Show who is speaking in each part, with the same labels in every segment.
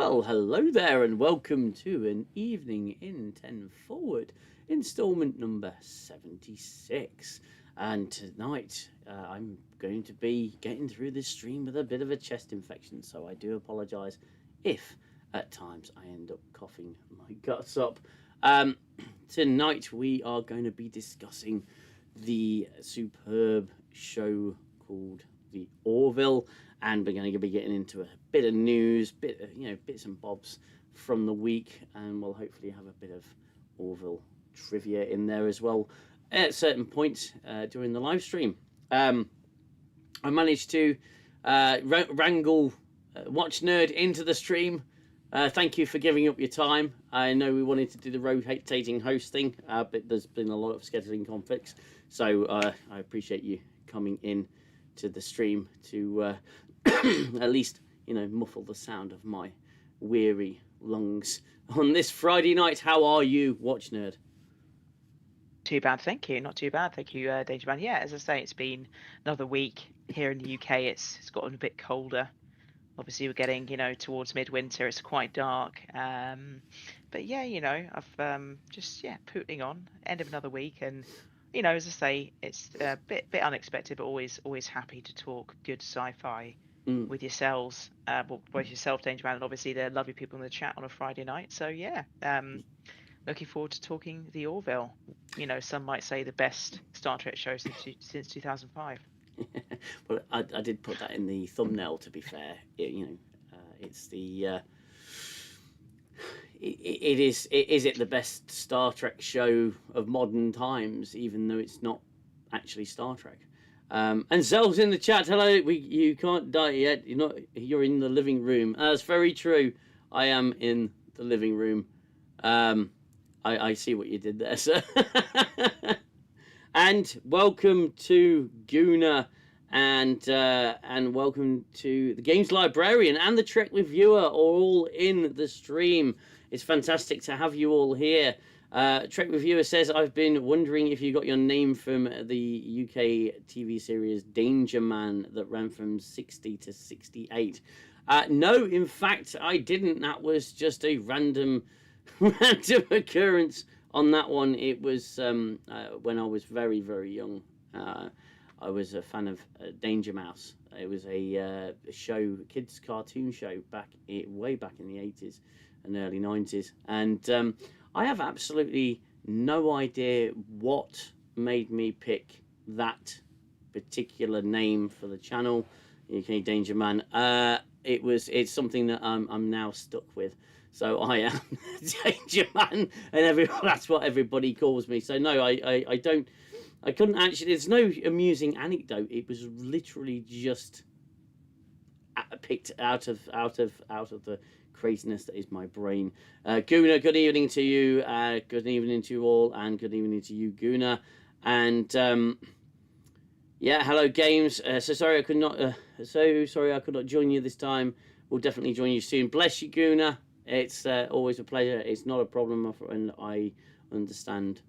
Speaker 1: Well, hello there, and welcome to an Evening in 10 Forward, installment number 76. And tonight, I'm going to be getting through this stream with a bit of a chest infection, so I do apologise if at times I end up coughing my guts up. Tonight, we are going to be discussing the superb show called the Orville, and we're going to be getting into a bit of news, bits and bobs from the week, and we'll hopefully have a bit of Orville trivia in there as well at certain points during the live stream. I managed to wrangle Watch Nerd into the stream. Thank you for giving up your time. I know we wanted to do the rotating hosting, but there's been a lot of scheduling conflicts, so I appreciate you coming in to the stream to at least muffle the sound of my weary lungs on this Friday night. How are you, Watch Nerd?
Speaker 2: Too bad, thank you. Not too bad, thank you, Danger Man. Yeah, as I say, it's been another week here in the UK. It's gotten a bit colder. Obviously, we're getting towards midwinter. It's quite dark. But yeah, I've just putting on end of another week, and as I say, it's a bit unexpected, but always happy to talk good sci-fi with yourselves, both yourself, Danger Man, and obviously the lovely people in the chat on a Friday night. So yeah, looking forward to talking the Orville. Some might say the best Star Trek show since 2005.
Speaker 1: Well, I did put that in the thumbnail. To be fair, it's the. Is it the best Star Trek show of modern times, even though it's not actually Star Trek? And Zel's in the chat. Hello, you can't die yet. You're in the living room. That's very true. I am in the living room. I see what you did there, sir. And welcome to Guna, and welcome to the Games Librarian and the Trek Reviewer, all in the stream. It's fantastic to have you all here. Trek Reviewer says, I've been wondering if you got your name from the UK TV series Danger Man that ran from 60 to 68. No, in fact, I didn't. That was just a random occurrence on that one. It was when I was very, very young. I was a fan of Danger Mouse. It was a show, a kids' cartoon show way back in the 80s and early 90s. And I have absolutely no idea what made me pick that particular name for the channel, UK Danger Man. It's something that I'm now stuck with. So I am Danger Man, and that's what everybody calls me. So no, I couldn't actually. There's no amusing anecdote. It was literally just picked out of the craziness that is my brain. Guna, good evening to you. Good evening to you all, and good evening to you, Guna. And hello, Games. So sorry I could not join you this time. We'll definitely join you soon. Bless you, Guna. It's always a pleasure. It's not a problem, and I understand.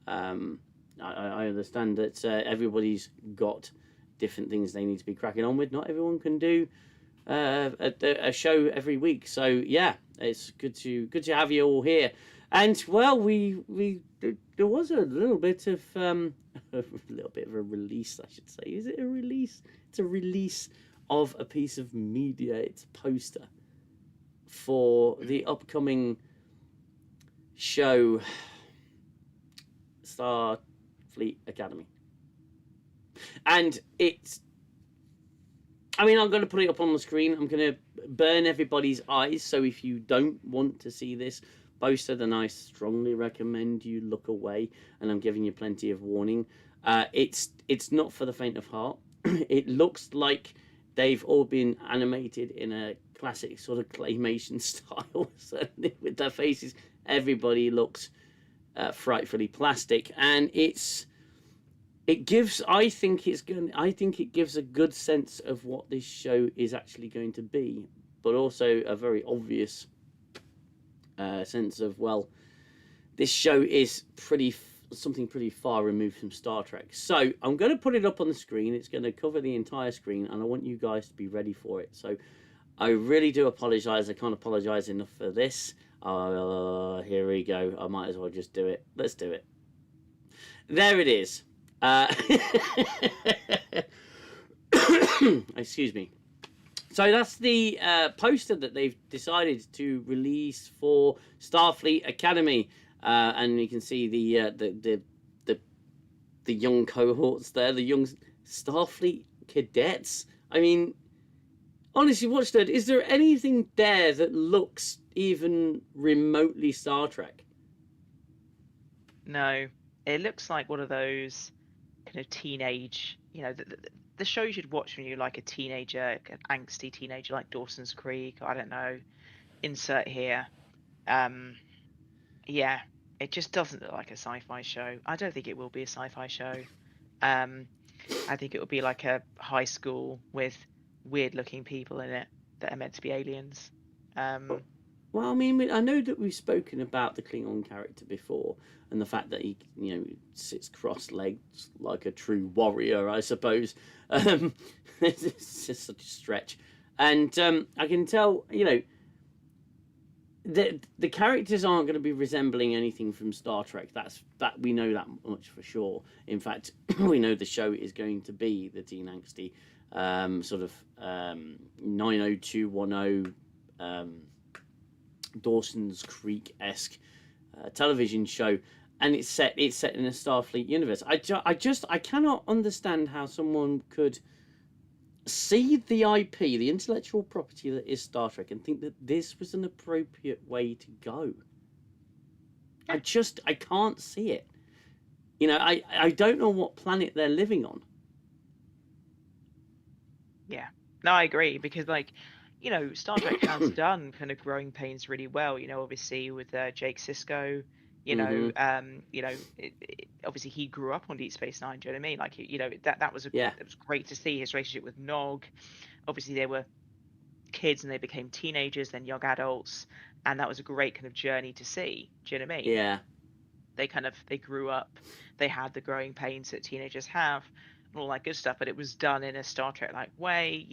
Speaker 1: I understand that everybody's got different things they need to be cracking on with. Not everyone can do a show every week. So yeah, it's good to have you all here. And well, there was a little bit of a release, I should say. Is it a release? It's a release of a piece of media. It's a poster for the upcoming show Starfleet Academy. And I'm going to put it up on the screen. I'm going to burn everybody's eyes, so if you don't want to see this poster, then I strongly recommend you look away, and I'm giving you plenty of warning. It's not for the faint of heart. It looks like they've all been animated in a classic sort of claymation style, certainly with their faces. Everybody looks frightfully plastic, and it gives a good sense of what this show is actually going to be, but also a very obvious sense of, well, this show is something pretty far removed from Star Trek. So I'm going to put it up on the screen. It's going to cover the entire screen, and I want you guys to be ready for it. So I really do apologise. I can't apologise enough for this. Here we go. I might as well just do it. Let's do it. There it is. Excuse me. So that's the poster that they've decided to release for Starfleet Academy, and you can see the young cohorts there, the young Starfleet cadets. I mean, honestly, Watchdog, is there anything there that looks even remotely Star Trek?
Speaker 2: No, it looks like one of those kind of teenage, the shows you'd watch when you're like a teenager, an angsty teenager, like Dawson's Creek. I don't know. Insert here. Yeah, it just doesn't look like a sci-fi show. I don't think it will be a sci-fi show. I think it will be like a high school with weird-looking people in it that are meant to be aliens.
Speaker 1: Well, I mean, I know that we've spoken about the Klingon character before, and the fact that he, sits cross-legged like a true warrior, I suppose. It's just such a stretch, and I can tell, the characters aren't going to be resembling anything from Star Trek. That we know that much for sure. In fact, we know the show is going to be the teen angsty sort of 90210. Dawson's Creek-esque television show, and it's set in a Starfleet universe. I cannot understand how someone could see the IP, the intellectual property that is Star Trek, and think that this was an appropriate way to go. I can't see it. I don't know what planet they're living on.
Speaker 2: Yeah, no, I agree, because Star Trek has done kind of growing pains really well. Obviously with Jake Sisko, obviously he grew up on Deep Space Nine. Do you know what I mean? Like, that was it was great to see his relationship with Nog. Obviously they were kids and they became teenagers, then young adults, and that was a great kind of journey to see. Do you know what I mean?
Speaker 1: Yeah.
Speaker 2: They grew up, they had the growing pains that teenagers have, and all that good stuff, but it was done in a Star Trek like way.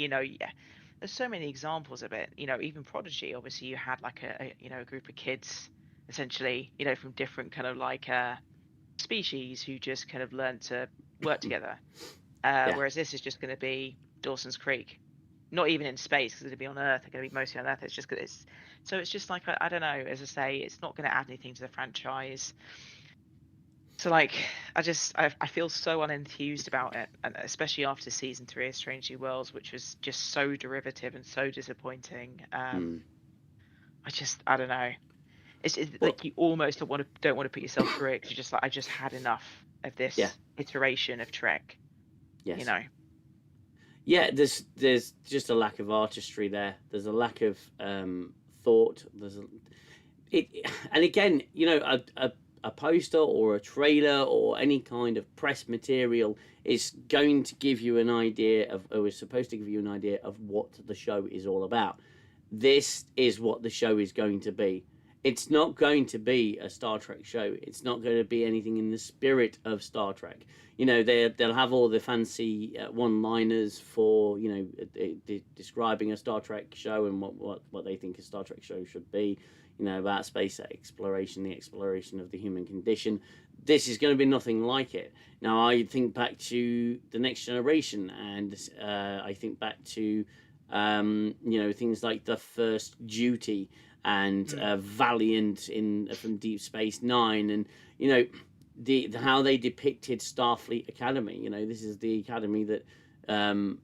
Speaker 2: There's so many examples of it. Even Prodigy, obviously you had like a group of kids essentially, from different kind of like species who just kind of learned to work together. Whereas this is just going to be Dawson's Creek, not even in space, because it'll be on Earth. They're going to be mostly on Earth. It's just just like, I don't know. As I say, it's not going to add anything to the franchise. So I feel so unenthused about it, and especially after season 3 of Strange New Worlds, which was just so derivative and so disappointing. I don't know. It's like you almost don't want to put yourself through it, because you're just like, I just had enough of this iteration of Trek.
Speaker 1: Yes. Yeah, there's just a lack of artistry there. There's a lack of thought. And again, a poster or a trailer or any kind of press material is going to give you an idea of, or is supposed to give you an idea of what the show is all about. This is what the show is going to be. It's not going to be a Star Trek show. It's not going to be anything in the spirit of Star Trek. They'll have all the fancy one-liners for, describing a Star Trek show and what they think a Star Trek show should be. About space exploration, the exploration of the human condition. This is going to be nothing like it. Now, I think back to The Next Generation, and I think back to, things like The First Duty and Valiant from Deep Space Nine, and, how they depicted Starfleet Academy. This is the academy that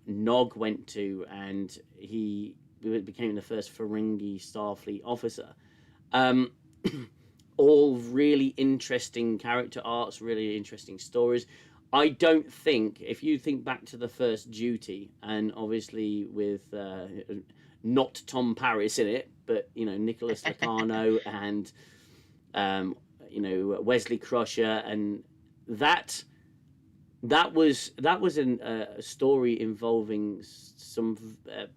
Speaker 1: Nog went to, and he became the first Ferengi Starfleet officer. All really interesting character arcs, really interesting stories. I don't think, if you think back to The First Duty, and obviously with not Tom Paris in it, but Nicholas Locarno and Wesley Crusher, and that was a story involving some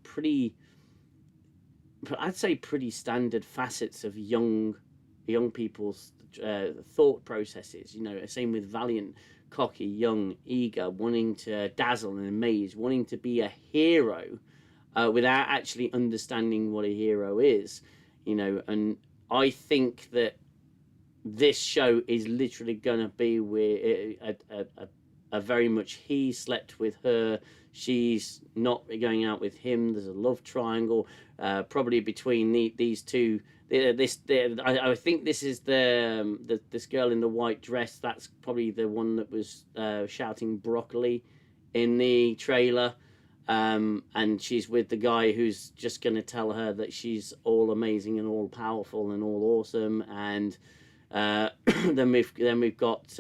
Speaker 1: pretty, I'd say, pretty standard facets of young people's thought processes. Same with Valiant, cocky, young, eager, wanting to dazzle and amaze, wanting to be a hero, without actually understanding what a hero is, and I think that this show is literally going to be a very much he slept with her, she's not going out with him, there's a love triangle, probably between these two. I think this is this girl in the white dress. That's probably the one that was shouting broccoli in the trailer. And she's with the guy who's just going to tell her that she's all amazing and all powerful and all awesome. And then we've got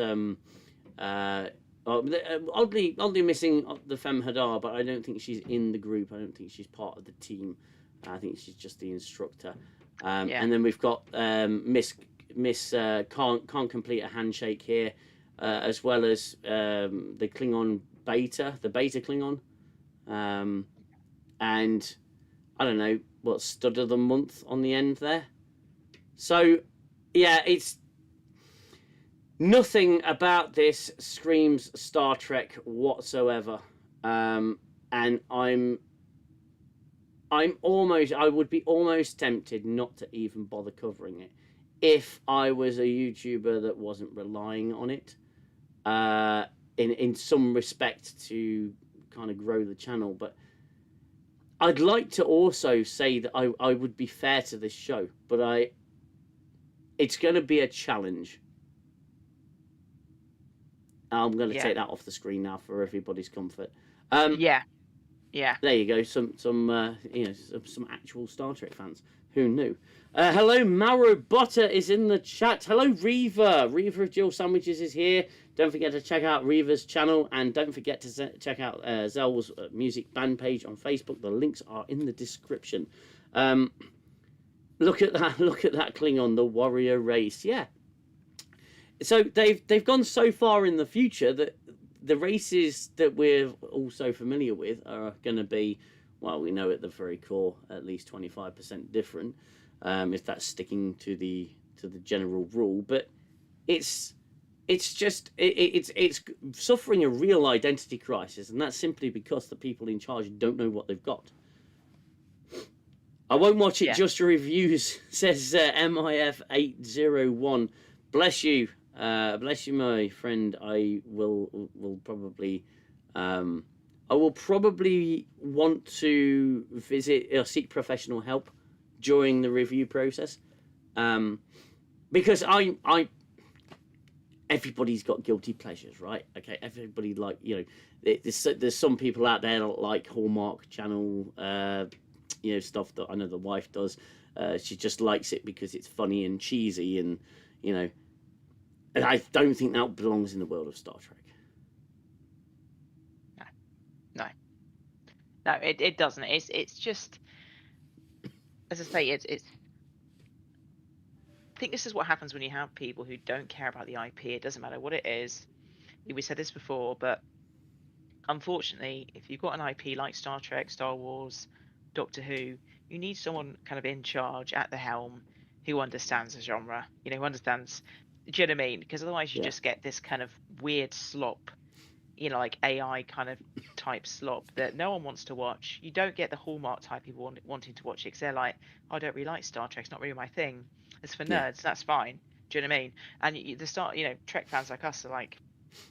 Speaker 1: oddly missing the Femme Hadar, but I don't think she's in the group. I don't think she's part of the team. I think she's just the instructor. And then we've got Miss can't complete a handshake here, as well as the Klingon the Beta Klingon, and I don't know what stud of the month on the end there. So yeah, it's nothing about this screams Star Trek whatsoever, and I would be almost tempted not to even bother covering it if I was a YouTuber that wasn't relying on it in some respect to kind of grow the channel. But I'd like to also say that I would be fair to this show, but it's going to be a challenge. I'm going to take that off the screen now for everybody's comfort.
Speaker 2: Yeah.
Speaker 1: There you go. Some actual Star Trek fans. Who knew? Hello, Mauro Botta is in the chat. Hello, Reva. Reva of Jill Sandwiches is here. Don't forget to check out Reva's channel, and don't forget to check out Zell's music band page on Facebook. The links are in the description. Look at that! Look at that Klingon, the warrior race. Yeah. So they've gone so far in the future that the races that we're all so familiar with are going to be, well, we know at the very core, at least 25% different, if that's sticking to the general rule. But it's suffering a real identity crisis, and that's simply because the people in charge don't know what they've got. I won't watch it just for reviews, says MIF801. Bless you. Bless you, my friend. I will probably want to visit or seek professional help during the review process, because everybody's got guilty pleasures, right? Okay, everybody there's some people out there that like Hallmark Channel, stuff that I know the wife does. She just likes it because it's funny and cheesy, and and I don't think that belongs in the world of Star Trek.
Speaker 2: No, it doesn't. It's just, as I say, it's. I think this is what happens when you have people who don't care about the IP. It doesn't matter what it is. We said this before, but unfortunately, if you've got an IP like Star Trek, Star Wars, Doctor Who, you need someone kind of in charge at the helm who understands the genre. Who understands. Do you know what I mean? Because otherwise you just get this kind of weird slop, like AI kind of type slop that no one wants to watch. You don't get the Hallmark type people wanting to watch it because they're like, I don't really like Star Trek. It's not really my thing. It's for nerds. That's fine. Do you know what I mean? And Trek fans like us are like,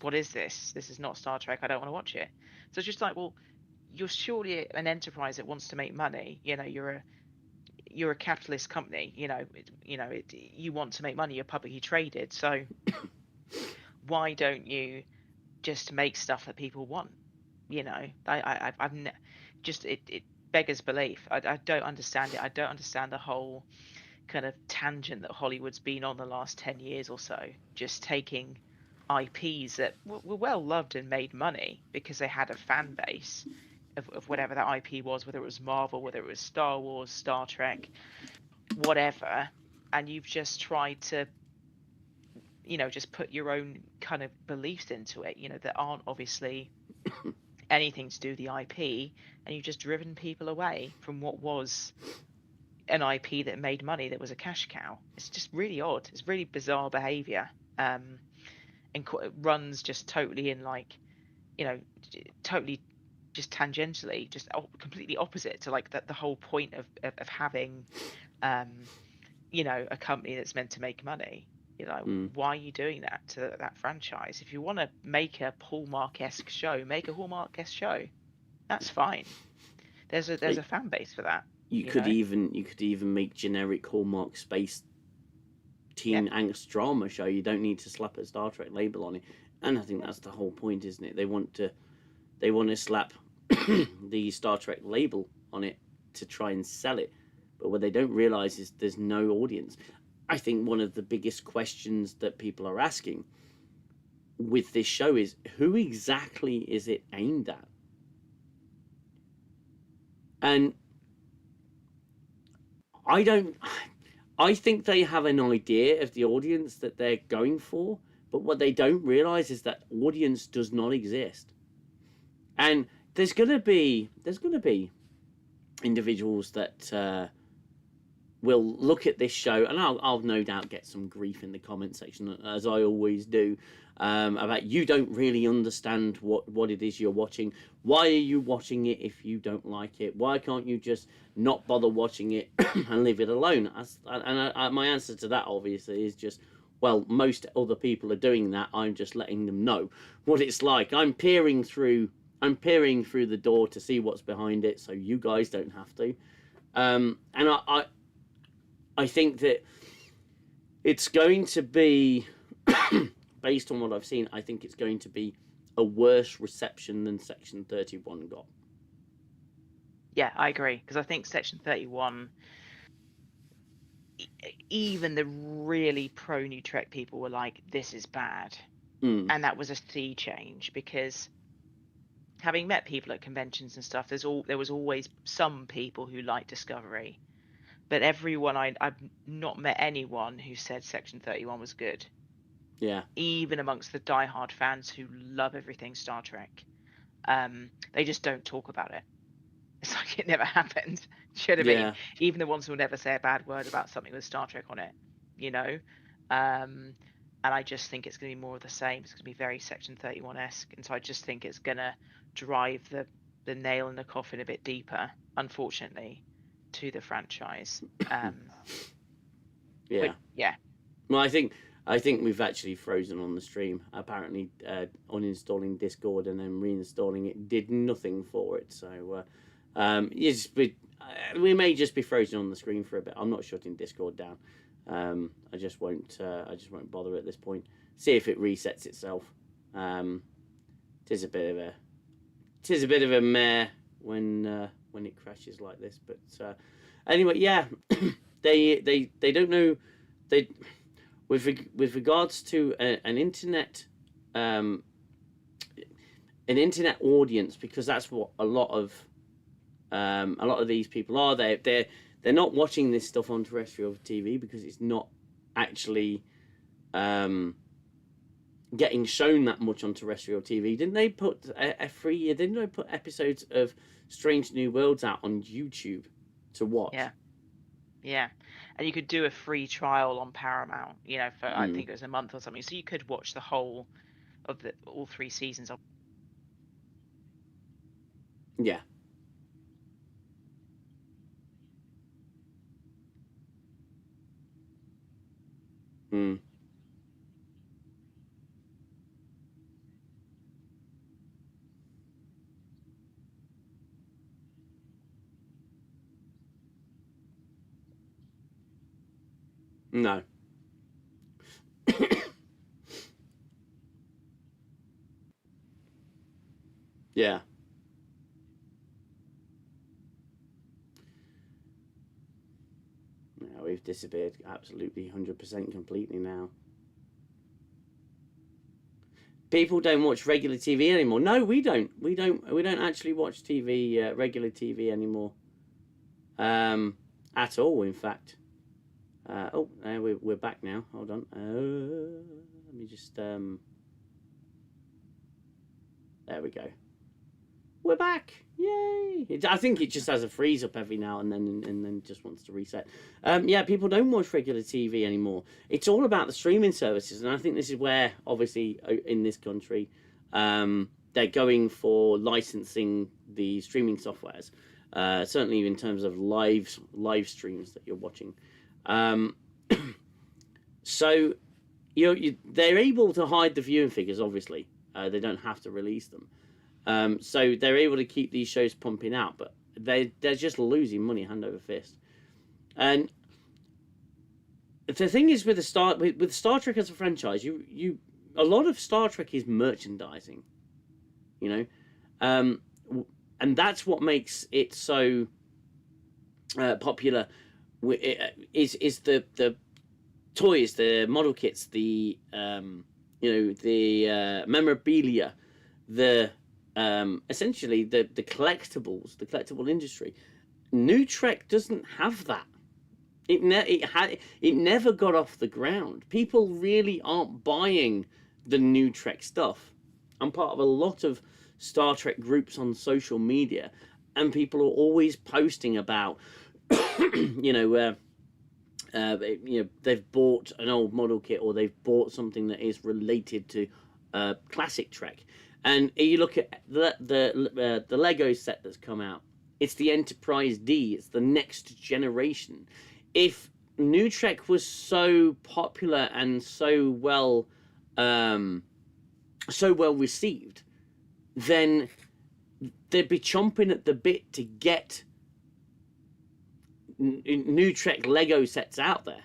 Speaker 2: what is this? This is not Star Trek. I don't want to watch it. So it's just like, well, you're surely an enterprise that wants to make money. You're a capitalist company. You want to make money. You're publicly traded. So why don't you just make stuff that people want? It beggars belief. I don't understand it. I don't understand the whole kind of tangent that Hollywood's been on the last 10 years or so, just taking IPs that were well loved and made money because they had a fan base of whatever that IP was, whether it was Marvel, whether it was Star Wars, Star Trek, whatever, and you've just tried to just put your own kind of beliefs into it, that aren't obviously anything to do with the IP, and you've just driven people away from what was an IP that made money, that was a cash cow. It's just really odd. It's really bizarre behavior, and it runs just totally in totally just tangentially, just completely opposite to like the whole point of having, you know, a company that's meant to make money. You know, why are you doing that to that franchise? If you want to make a Hallmark-esque show, make a Hallmark-esque show. That's fine. There's
Speaker 1: Like,
Speaker 2: a fan base for that.
Speaker 1: you
Speaker 2: You
Speaker 1: could
Speaker 2: know?
Speaker 1: even make generic Hallmark space
Speaker 2: Yeah.
Speaker 1: teen angst drama show. You don't need to slap a Star Trek label on it. And I think that's the whole point, isn't it? They want to slap the Star Trek label on it to try and sell it. But what they don't realize is there's no audience. I think one of the biggest questions that people are asking with this show is, who exactly is it aimed at? And I think they have an idea of the audience that they're going for, but what they don't realize is that audience does not exist. And there's gonna be individuals that will look at this show, and I'll no doubt get some grief in the comment section, as I always do, about you don't really understand what it is you're watching. Why are you watching it if you don't like it? Why can't you just not bother watching it and leave it alone? My answer to that, obviously, is just, well, most other people are doing that. I'm just letting them know what it's like. I'm peering through the door to see what's behind it, so you guys don't have to. And I think that it's going to be, based on what I've seen, I think it's going to be a worse reception than Section 31 got.
Speaker 2: Yeah, I agree, because I think Section 31, even the really pro New Trek people were like, this is bad. And that was a sea change, because having met people at conventions and stuff, there was always some people who liked Discovery, but everyone I've not met anyone who said Section 31 was good.
Speaker 1: Yeah.
Speaker 2: Even amongst the diehard fans who love everything Star Trek, they just don't talk about it. It's like it never happened. Do you know what I mean?
Speaker 1: Yeah.
Speaker 2: Even the ones who will never say a bad word about something with Star Trek on it, you know. And I just think it's going to be more of the same. It's going to be very Section 31-esque, and so I just think it's going to drive the nail in the coffin a bit deeper, unfortunately, to the franchise.
Speaker 1: Yeah.
Speaker 2: But yeah.
Speaker 1: Well, I think we've actually frozen on the stream. Apparently, uninstalling Discord and then reinstalling it did nothing for it. So, we may just be frozen on the screen for a bit. I'm not shutting Discord down. I just won't bother at this point. See if it resets itself. Tis a bit of a mare when it crashes like this. But anyway, yeah, they don't know. They with regards to an internet audience, because that's what a lot of these people are. They're not watching this stuff on terrestrial TV because it's not actually getting shown that much on terrestrial TV. Didn't they put didn't they put episodes of Strange New Worlds out on YouTube to watch?
Speaker 2: Yeah. And you could do a free trial on Paramount, you know, for I think it was a month or something. So you could watch the whole of all 3 seasons of.
Speaker 1: Yeah. No. Yeah. Yeah, we've disappeared absolutely 100% completely now. People don't watch regular TV anymore. No, we don't. We don't actually watch TV, regular TV anymore. At all, in fact. We're back now. Hold on. Let me just. There we go. We're back. Yay! I think it just has a freeze up every now and then just wants to reset. Yeah, people don't watch regular TV anymore. It's all about the streaming services, and I think this is where, obviously, in this country, they're going for licensing the streaming softwares. Certainly in terms of live streams that you're watching. So they're able to hide the viewing figures. Obviously, they don't have to release them. So they're able to keep these shows pumping out, but they're just losing money hand over fist. And the thing is with Star Trek as a franchise, a lot of Star Trek is merchandising, and that's what makes it so popular. Is the toys, the model kits, the memorabilia, the essentially the collectibles, the collectible industry. New Trek doesn't have that. It never got off the ground. People really aren't buying the New Trek stuff. I'm part of a lot of Star Trek groups on social media, and people are always posting about, they've bought an old model kit, or they've bought something that is related to classic Trek. And you look at the Lego set that's come out. It's the Enterprise D. It's the next generation. If New Trek was so popular and so well received, then they'd be chomping at the bit to get New Trek Lego sets out there.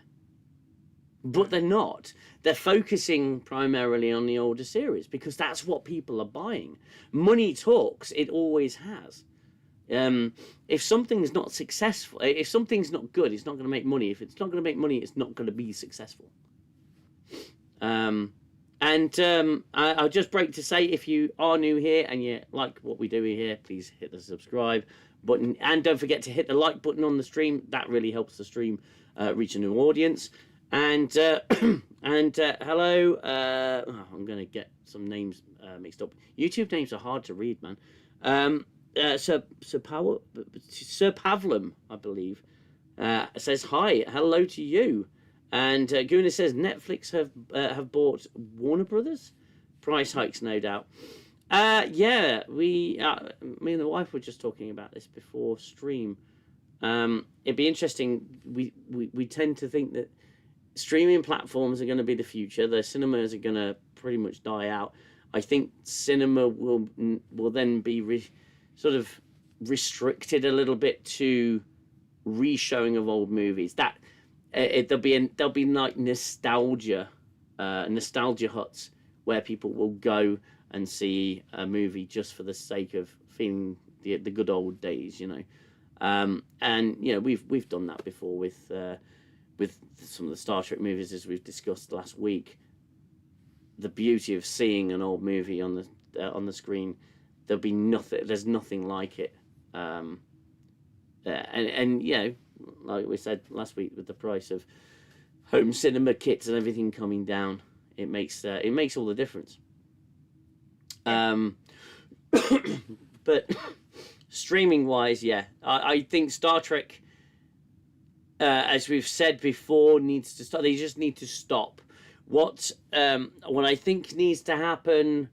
Speaker 1: But they're not. They're focusing primarily on the older series because that's what people are buying. Money talks. It always has. If something's not successful, if something's not good, it's not going to make money. If it's not going to make money, it's not going to be successful. I'll just break to say, if you are new here and you like what we do here, please hit the subscribe button, and don't forget to hit the like button on the stream. That really helps the stream reach a new audience. And hello. I'm going to get some names mixed up. YouTube names are hard to read, man. Sir Pavlum, I believe, says hi. Hello to you. And Guna says Netflix have bought Warner Brothers. Price hikes, no doubt. Yeah, me and the wife were just talking about this before stream. It'd be interesting. We tend to think that streaming platforms are going to be the future. The cinemas are going to pretty much die out. I think cinema will then be sort of restricted a little bit to re-showing of old movies. That there'll be like nostalgia huts where people will go and see a movie just for the sake of feeling the good old days, and we've done that before with some of the Star Trek movies, as we've discussed last week. The beauty of seeing an old movie on the screen. There's nothing like it. And like we said last week, with the price of home cinema kits and everything coming down, it makes all the difference. But streaming wise, I think Star Trek, as we've said before, needs to stop. They just need to stop. What I think needs to happen,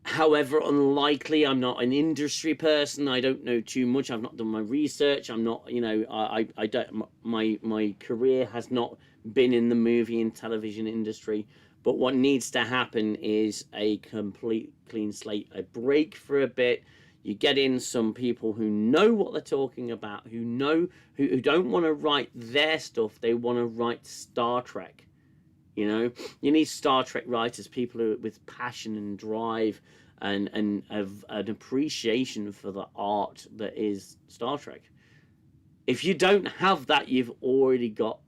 Speaker 1: however unlikely, I'm not an industry person, I don't know too much, I've not done my research, I'm not, I don't, my career has not been in the movie and television industry, but what needs to happen is a complete clean slate, a break for a bit. You get in some people who know what they're talking about, who don't want to write their stuff, they want to write Star Trek. You need Star Trek writers, people who with passion and drive and have an appreciation for the art that is Star Trek. If you don't have that, you've already got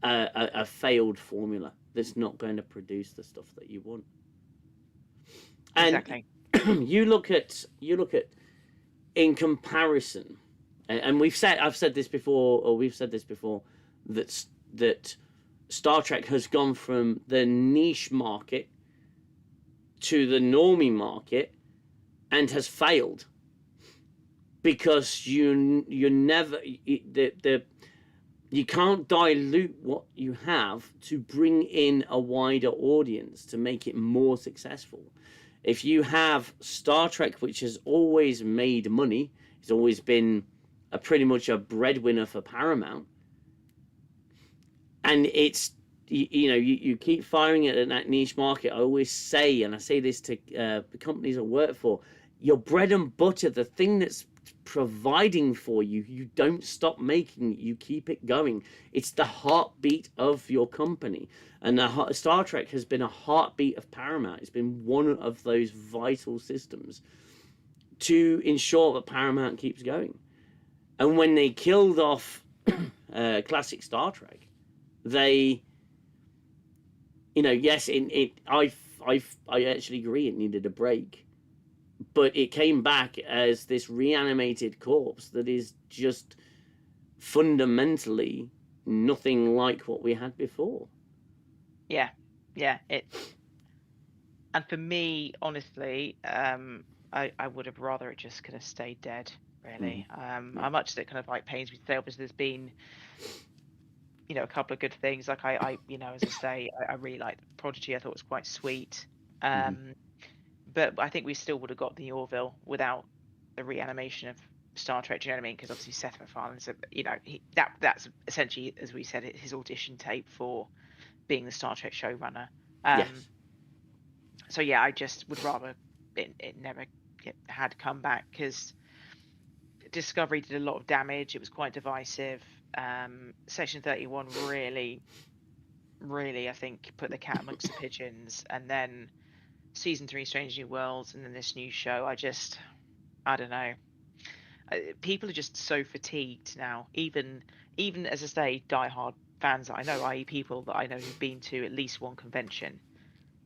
Speaker 1: a failed formula that's not going to produce the stuff that you want. And
Speaker 2: exactly.
Speaker 1: you look at in comparison, and we've said this before, that Star Trek has gone from the niche market to the normie market and has failed because you can't dilute what you have to bring in a wider audience to make it more successful. If you have Star Trek, which has always made money, it's always been pretty much a breadwinner for Paramount, and it's you keep firing it at that niche market. I always say, and I say this to the companies I work for, your bread and butter, the thing that's providing for you, you don't stop making it, you keep it going. It's the heartbeat of your company, and Star Trek has been a heartbeat of Paramount. It's been one of those vital systems to ensure that Paramount keeps going. And when they killed off classic Star Trek, they, yes, I actually agree it needed a break, but it came back as this reanimated corpse that is just fundamentally nothing like what we had before.
Speaker 2: Yeah, and for me, honestly, I would have rather it just kind of stayed dead, really. How much that kind of like pains me to say. Obviously, there's been, a couple of good things. Like I as I say, I really liked Prodigy. I thought it was quite sweet. But I think we still would have got the Orville without the reanimation of Star Trek. Do you know what I mean? Because obviously Seth MacFarlane's, that's essentially, as we said, his audition tape for being the Star Trek showrunner.
Speaker 1: Yes.
Speaker 2: So yeah, I just would rather it never had come back, because Discovery did a lot of damage. It was quite divisive. Section 31 really, I think, put the cat amongst the pigeons. And then season 3, Strange New Worlds, and then this new show. I don't know. People are just so fatigued now. Even as I say, diehard fans that I know, i.e. people that I know who've been to at least one convention,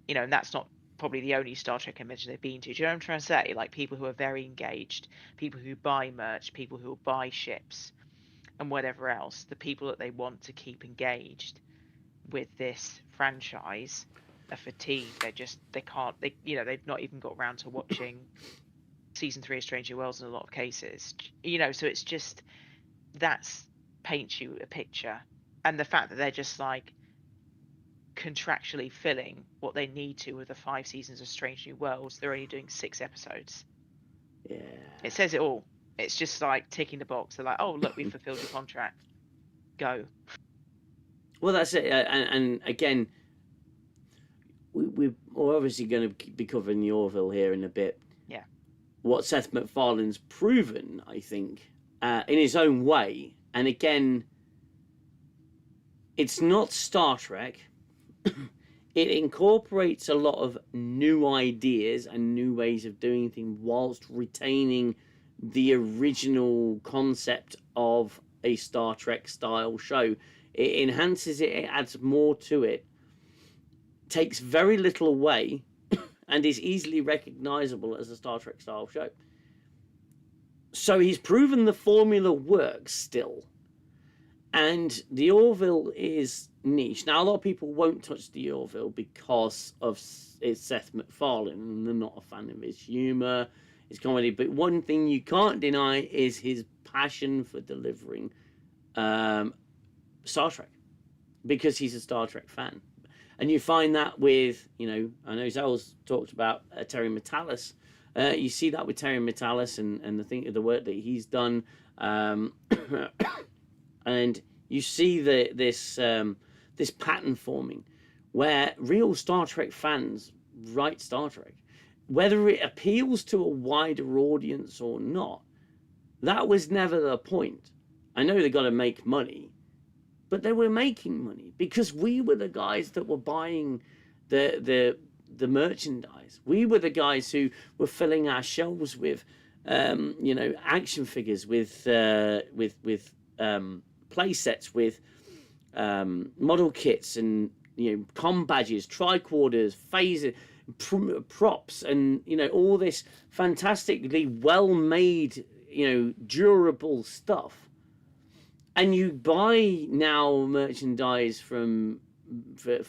Speaker 2: and that's not probably the only Star Trek convention they've been to. Do you know what I'm trying to say? Like, people who are very engaged, people who buy merch, people who will buy ships and whatever else, the people that they want to keep engaged with this franchise are fatigued. They've not even got around to watching season 3 of Strange New Worlds in a lot of cases. So it's just, that's paints you a picture. And the fact that they're just like contractually filling what they need to with the 5 seasons of Strange New Worlds, they're only doing 6 episodes.
Speaker 1: Yeah.
Speaker 2: It says it all. It's just like ticking the box. They're like, oh, look, we fulfilled your contract. Go.
Speaker 1: Well, that's it. And again, we're obviously going to be covering the Orville here in a bit.
Speaker 2: Yeah.
Speaker 1: What Seth MacFarlane's proven, I think, in his own way. And again, it's not Star Trek. It incorporates a lot of new ideas and new ways of doing things whilst retaining the original concept of a Star Trek style show. It enhances it, it adds more to it, takes very little away, and is easily recognizable as a Star Trek style show. So he's proven the formula works still. And the Orville is niche. Now, a lot of people won't touch the Orville because of it's Seth MacFarlane, and they're not a fan of his humour, his comedy. But one thing you can't deny is his passion for delivering Star Trek, because he's a Star Trek fan. And you find that with, I know Zell's talked about Terry Matalas. You see that with Terry Matalas and the work that he's done. And you see this pattern forming where real Star Trek fans write Star Trek. Whether it appeals to a wider audience or not, that was never the point. I know they got to make money, but they were making money because we were the guys that were buying the merchandise. We were the guys who were filling our shelves with, action figures, with play sets, with model kits, and comm badges, tricorders, phasers, props, and all this fantastically well made, durable stuff. And you buy now merchandise for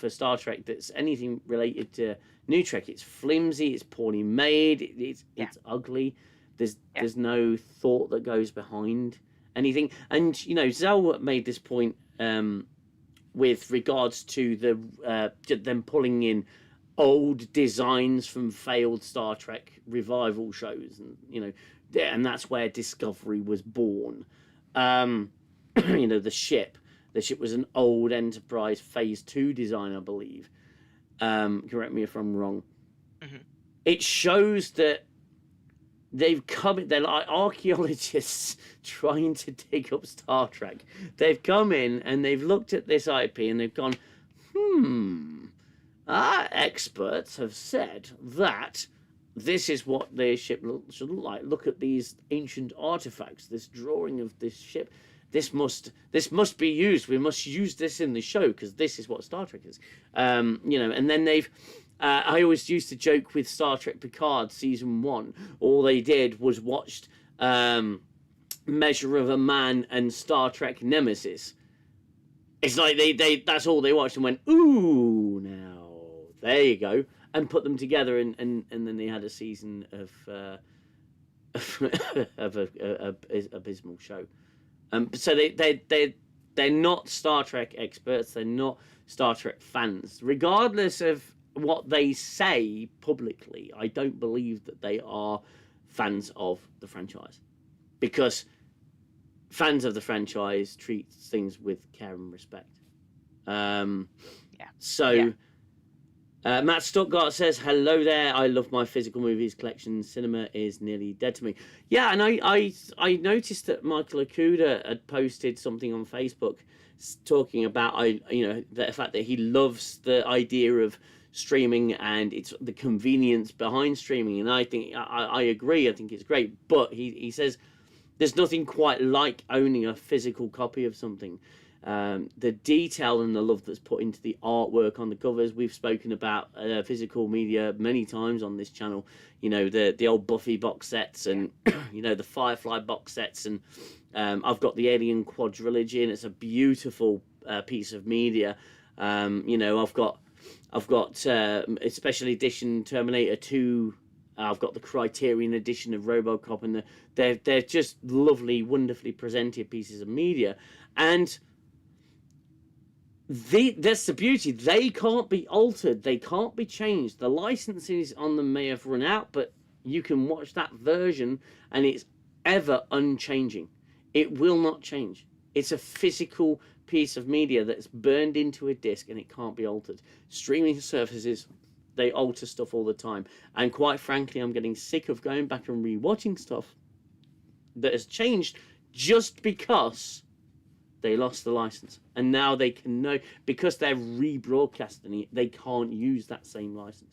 Speaker 1: Star Trek that's anything related to New Trek. It's flimsy, it's poorly made, it's ugly. There's no thought that goes behind anything. And Zell made this point with regards to them pulling in old designs from failed Star Trek revival shows, and and that's where Discovery was born. The ship was an old Enterprise Phase 2 design, I believe. Correct me if I'm wrong.
Speaker 2: Mm-hmm.
Speaker 1: It shows that they're like archaeologists trying to dig up Star Trek. They've come in and they've looked at this IP and they've gone, our experts have said that this is what their ship should look like. Look at these ancient artifacts, this drawing of this ship. This must be used. We must use this in the show because this is what Star Trek is. And then they've. I always used to joke with Star Trek Picard season 1. All they did was watched Measure of a Man and Star Trek Nemesis. It's like they that's all they watched and went, ooh, now there you go, and put them together, and then they had a season of a abysmal show. So they're not Star Trek experts. They're not Star Trek fans, regardless of what they say publicly. I don't believe that they are fans of the franchise, because fans of the franchise treat things with care and respect. Matt Stuttgart says, hello there, I love my physical movies collection. Cinema is nearly dead to me. Yeah, and I noticed that Michael Okuda had posted something on Facebook talking about the fact that he loves the idea of streaming and it's the convenience behind streaming, and I think I agree. I think it's great, but he says there's nothing quite like owning a physical copy of something. The detail and the love that's put into the artwork on the covers. We've spoken about physical media many times on this channel. The old Buffy box sets, and the Firefly box sets, and I've got the Alien quadrilogy, and it's a beautiful piece of media. I've got a special edition Terminator 2. I've got the Criterion edition of RoboCop, and they're just lovely, wonderfully presented pieces of media. And that's the beauty. They can't be altered. They can't be changed. The licenses on them may have run out, but you can watch that version, and it's ever unchanging. It will not change. It's a physical piece of media that's burned into a disc, and it can't be altered. Streaming services, they alter stuff all the time, and quite frankly, I'm getting sick of going back and rewatching stuff that has changed just because they lost the license, and now they can know, because they're rebroadcasting it, they can't use that same license.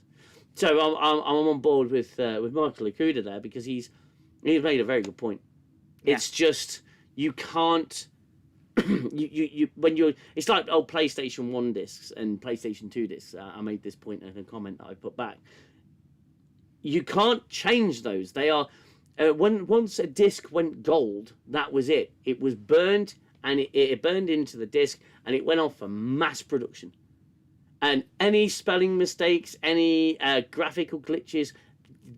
Speaker 1: So I'm on board with Michael Okuda there, because he's made a very good point. Yeah. It's just you can't. It's like old PlayStation 1 discs and PlayStation 2 discs. I made this point in a comment that I put back. You can't change those. They are once a disc went gold, that was it. It was burned, and it burned into the disc, and it went off for mass production. And any spelling mistakes, any graphical glitches,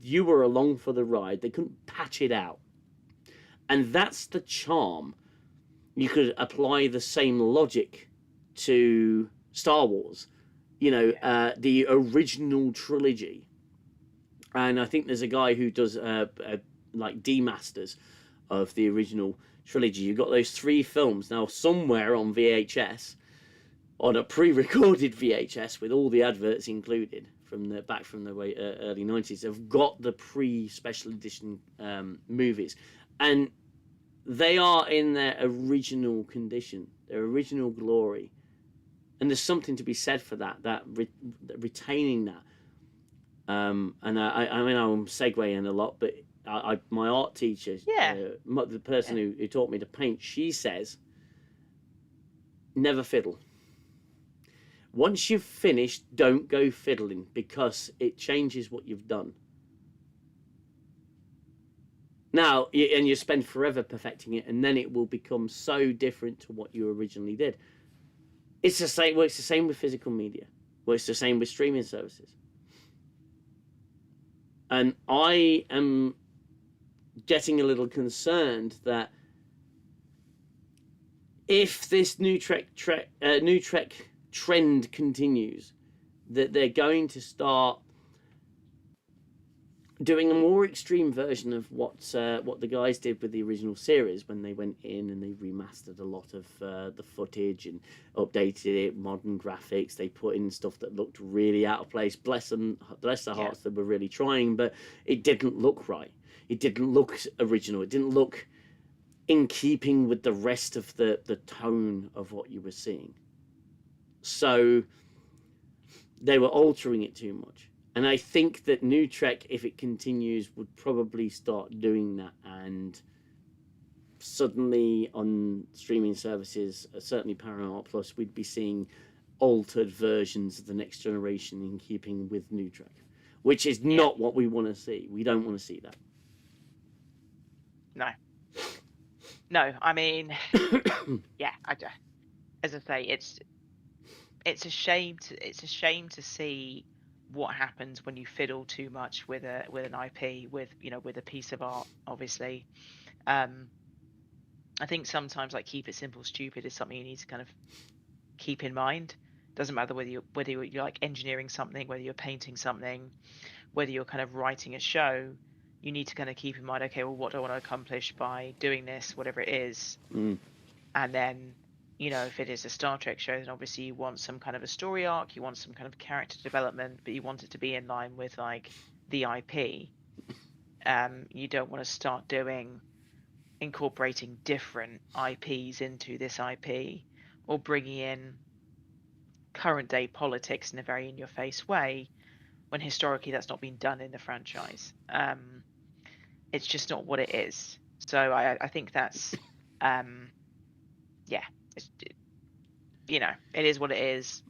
Speaker 1: you were along for the ride. They couldn't patch it out, and that's the charm. You could apply the same logic to Star Wars, the original trilogy. And I think there's a guy who does like demasters of the original trilogy. You've got those 3 films now somewhere on VHS, on a pre-recorded VHS with all the adverts included from the early 90s. Have got the pre-special edition movies, and they are in their original condition, their original glory, and there's something to be said for that retaining that. And I mean, I'm segueing a lot, but my art teacher, the person who taught me to paint, she says, never fiddle. Once you've finished, don't go fiddling, because it changes what you've done. Now, and you spend forever perfecting it, and then it will become so different to what you originally did. It's the same. Well, it's the same with physical media. Well, it's the same with streaming services. And I am getting a little concerned that if this new Trek trend continues, that they're going to start doing a more extreme version of what the guys did with the original series when they went in and they remastered a lot of the footage and updated it, modern graphics. They put in stuff that looked really out of place. Bless their hearts, they were really trying, but it didn't look right. It didn't look original. It didn't look in keeping with the rest of the tone of what you were seeing. So they were altering it too much. And I think that New Trek, if it continues, would probably start doing that. And suddenly on streaming services, certainly Paramount Plus, we'd be seeing altered versions of the Next Generation in keeping with New Trek, which is not what we want to see. We don't want to see that.
Speaker 2: No, I mean, as I say, it's a shame to see what happens when you fiddle too much with an IP, with a piece of art. Obviously, I think sometimes like keep it simple, stupid is something you need to kind of keep in mind. Doesn't matter whether you're like engineering something, whether you're painting something, whether you're kind of writing a show. You need to kind of keep in mind, okay, well, what do I want to accomplish by doing this, whatever it is, and then. If it is a Star Trek show, then obviously you want some kind of a story arc, you want some kind of character development, but you want it to be in line with like the IP. You don't want to start incorporating different IPs into this IP, or bringing in current day politics in a very in-your-face way, when historically that's not been done in the franchise. It's just not what it is. So I think that's it is what it is.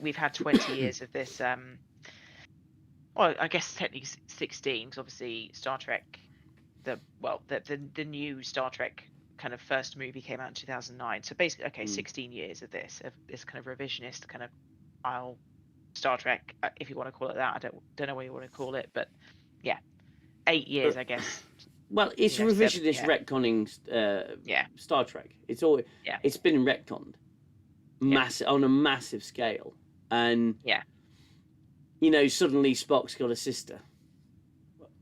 Speaker 2: We've had 20 years of this. Well, I guess technically 16, because obviously Star Trek, the new Star Trek kind of first movie came out in 2009. So basically, 16 years of this kind of revisionist kind of style Star Trek, if you want to call it that. I don't know what you want to call it, but 8 years, I guess.
Speaker 1: Well, it's revisionist retconning Star Trek. It's been retconned on a massive scale, and suddenly Spock's got a sister.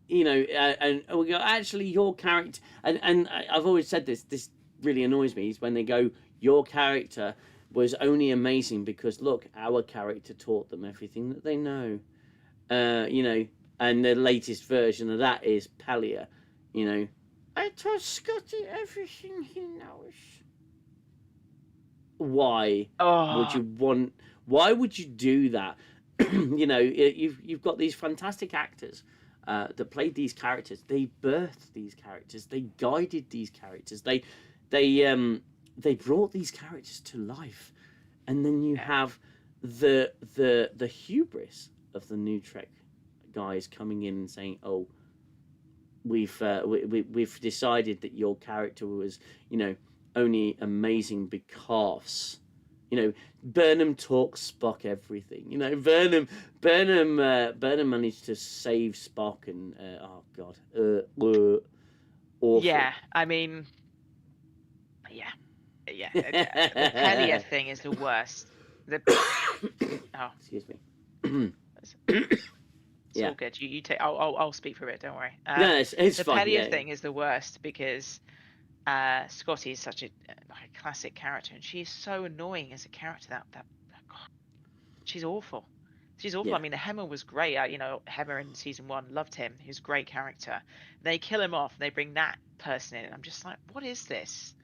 Speaker 1: And we go, actually, your character, and I've always said this really annoys me, is when they go, your character was only amazing because look, our character taught them everything that they know. And the latest version of that is Pelia. I taught Scotty everything he knows. Why would you do that? You've got these fantastic actors that played these characters. They birthed these characters. They guided these characters. They brought these characters to life. And then you have the hubris of the New Trek guys coming in and saying, "Oh, we've decided that your character was, only amazing because, Burnham taught Spock everything. Burnham managed to save Spock, and awful.
Speaker 2: Yeah, I mean, the Pelia thing is the worst.
Speaker 1: Excuse me.
Speaker 2: It's all good. You take. I'll speak for it. Don't worry.
Speaker 1: No, it's
Speaker 2: the
Speaker 1: fine.
Speaker 2: Pelia thing is the worst because Scotty is such a classic character, and she is so annoying as a character. That God, she's awful. She's awful.
Speaker 1: Yeah.
Speaker 2: I mean, Hemmer was great. Hemmer in season 1, loved him. He was a great character. They kill him off. And they bring that person in, and I'm just like, what is this?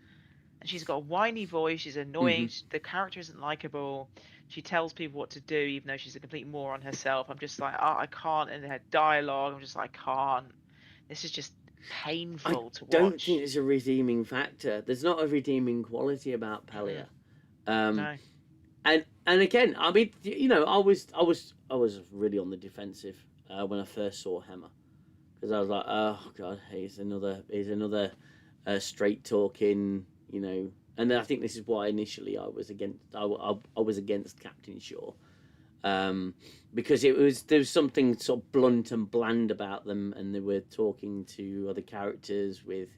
Speaker 2: And she's got a whiny voice. She's annoying. The character isn't likable. She tells people what to do, even though she's a complete moron herself. I'm just like, I can't. And her dialogue, I'm just like, I can't. This is just painful to watch.
Speaker 1: I don't think there's a redeeming factor. There's not a redeeming quality about Pelia.
Speaker 2: No.
Speaker 1: And again, I mean, I was really on the defensive when I first saw Hemmer, because I was like, oh God, he's another straight talking, And then I think this is why initially I was against Captain Shaw, because there was something sort of blunt and bland about them, and they were talking to other characters with,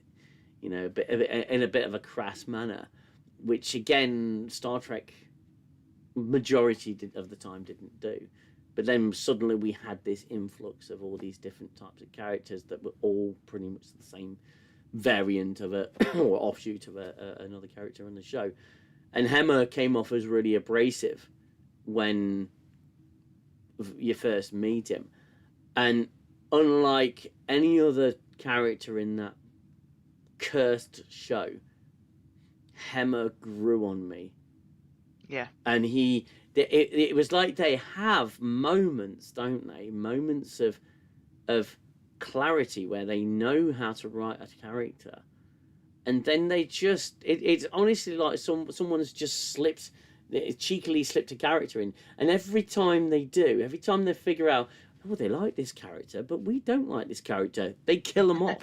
Speaker 1: in a bit of a crass manner, which again Star Trek majority of the time didn't do. But then suddenly we had this influx of all these different types of characters that were all pretty much the same variant of a or offshoot of another character on the show. And Hemmer came off as really abrasive when you first meet him. And unlike any other character in that cursed show, Hemmer grew on me.
Speaker 2: Yeah.
Speaker 1: And it was like they have moments, don't they? Moments of clarity where they know how to write a character, and then they just it's honestly like someone's just cheekily slipped a character in, and every time they figure out, oh, they like this character, but we don't like this character, they kill them off.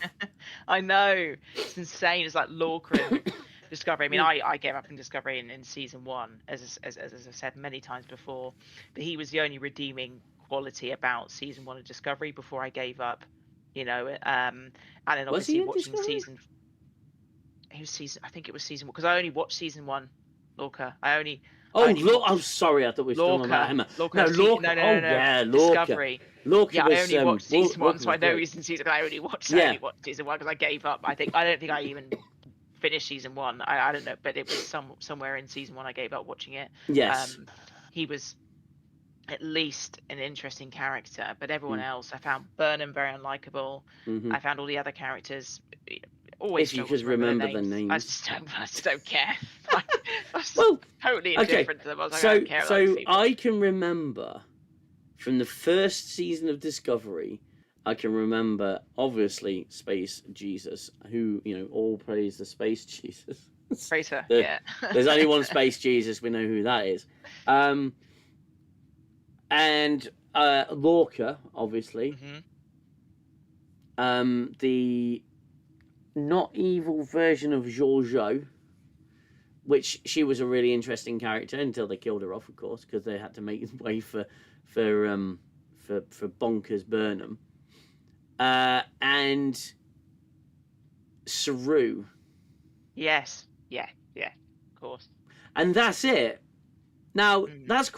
Speaker 2: I know, it's insane. It's like Lorca in Discovery. I mean, I gave up in Discovery in season 1, as I've said many times before, but he was the only redeeming quality about season 1 of Discovery before I gave up, and then obviously watching season. He was season. I think it was season 1, because I only watched season 1. Lorca.
Speaker 1: Sorry, I thought we were talking about Emma.
Speaker 2: Lorca.
Speaker 1: Lorca.
Speaker 2: No.
Speaker 1: Yeah, Lorca.
Speaker 2: Discovery.
Speaker 1: Lorca.
Speaker 2: Yeah,
Speaker 1: was,
Speaker 2: I only watched season 1, so I know
Speaker 1: great.
Speaker 2: he's in season. I only watched season 1 because I gave up. I don't think I even finished season 1. I don't know, but it was somewhere in season 1 I gave up watching it.
Speaker 1: Yes.
Speaker 2: He was at least an interesting character, but everyone else, I found Burnham very unlikable.
Speaker 1: Mm-hmm.
Speaker 2: I found all the other characters always.
Speaker 1: If you could remember the names.
Speaker 2: I just don't care. I was
Speaker 1: Well,
Speaker 2: totally indifferent to them. I was like,
Speaker 1: so
Speaker 2: I don't care about these people.
Speaker 1: I can remember from the first season of Discovery. I can remember, obviously, Space Jesus, who, all praise the Space Jesus.
Speaker 2: Fraser, yeah.
Speaker 1: There's only one Space Jesus, we know who that is. And Lorca, obviously.
Speaker 2: Mm-hmm.
Speaker 1: The not evil version of Georgiou, which she was a really interesting character until they killed her off, of course, because they had to make way for bonkers Burnham. And Saru.
Speaker 2: Yes. Yeah. Of course.
Speaker 1: And that's it. Now, that's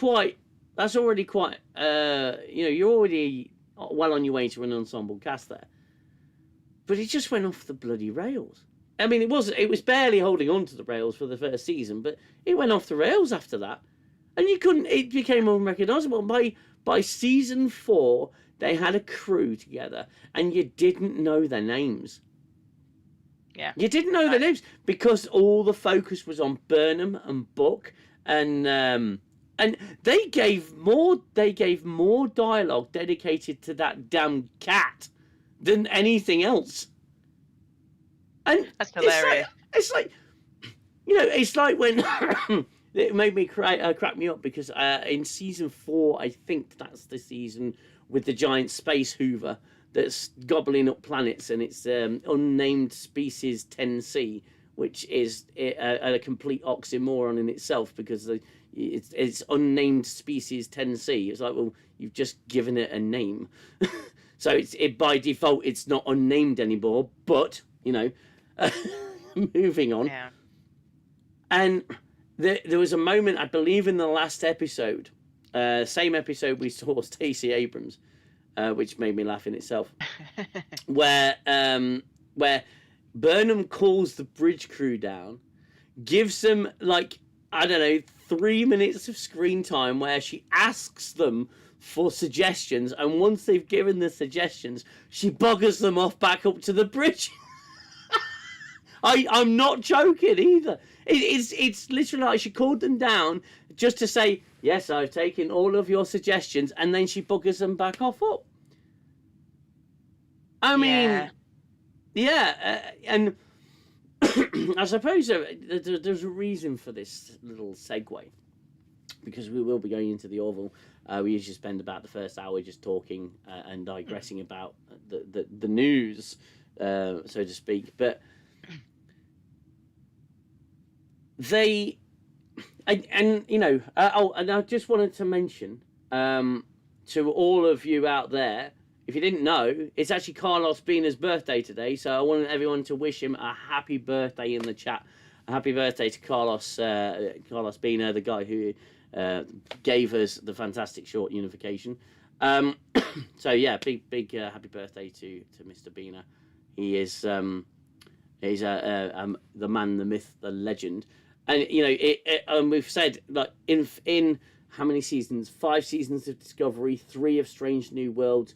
Speaker 1: already quite, you're already well on your way to an ensemble cast there. But it just went off the bloody rails. I mean, it was barely holding on to the rails for the first season, but it went off the rails after that. And it became unrecognisable. By season 4, they had a crew together, and you didn't know their names.
Speaker 2: Yeah.
Speaker 1: You didn't know their names because all the focus was on Burnham and Buck, and they gave more dialogue dedicated to that damn cat than anything else. And
Speaker 2: that's hilarious.
Speaker 1: It's like when it made me crack me up because in season 4, I think that's the season with the giant space hoover that's gobbling up planets, and it's unnamed species 10C, which is a complete oxymoron in itself because it's unnamed species 10C. It's like, well, you've just given it a name. So it's by default, it's not unnamed anymore, but, moving on.
Speaker 2: Yeah.
Speaker 1: And there was a moment, I believe, in the last episode, same episode we saw Stacey Abrams, which made me laugh in itself, where Burnham calls the bridge crew down, gives them, 3 minutes of screen time where she asks them for suggestions, and once they've given the suggestions, she buggers them off back up to the bridge. I'm not joking either. It's literally like she called them down just to say, yes, I've taken all of your suggestions, and then she buggers them back off up. I mean, and I suppose there's a reason for this little segue, because we will be going into the Orville. We usually spend about the first hour just talking and digressing about the news, so to speak. But and I just wanted to mention to all of you out there, if you didn't know, it's actually Carlos Bina's birthday today, so I wanted everyone to wish him a happy birthday in the chat. A happy birthday to Carlos Bina, the guy who gave us the fantastic short unification. So yeah, big happy birthday to Mr. Bina. He is he's the man, the myth, the legend, and we've said like in how many seasons? 5 seasons of Discovery, 3 of Strange New Worlds,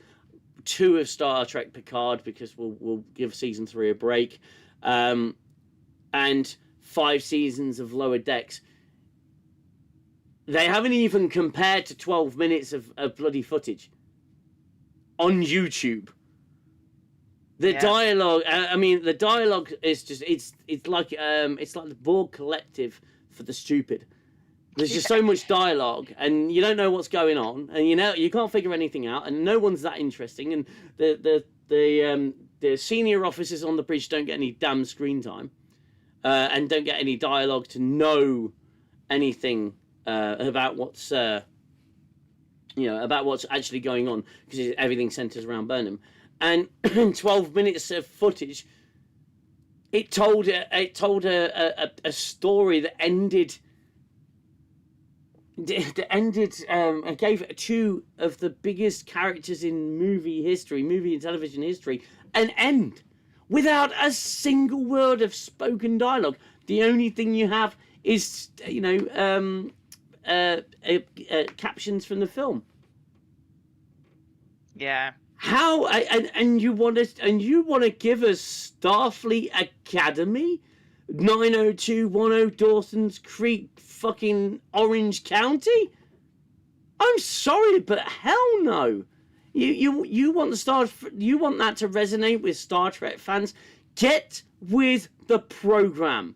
Speaker 1: 2 of Star Trek Picard, because we'll give season 3 a break, and 5 seasons of Lower Decks. They haven't even compared to 12 minutes of bloody footage on YouTube. The dialogue, the dialogue is just it's like the Borg Collective for the stupid. There's just so much dialogue, and you don't know what's going on, and you can't figure anything out, and no one's that interesting, and the senior officers on the bridge don't get any damn screen time, and don't get any dialogue to know anything about what's actually going on, because everything centers around Burnham. And 12 minutes of footage, it told a story that ended. It gave 2 of the biggest characters in movie and television history, an end without a single word of spoken dialogue. The only thing you have is captions from the film.
Speaker 2: Yeah.
Speaker 1: How and you want to give us Starfleet Academy, 90210 Dawson's Creek, fucking Orange County? I'm sorry, but hell no. You want that to resonate with Star Trek fans? Get with the program.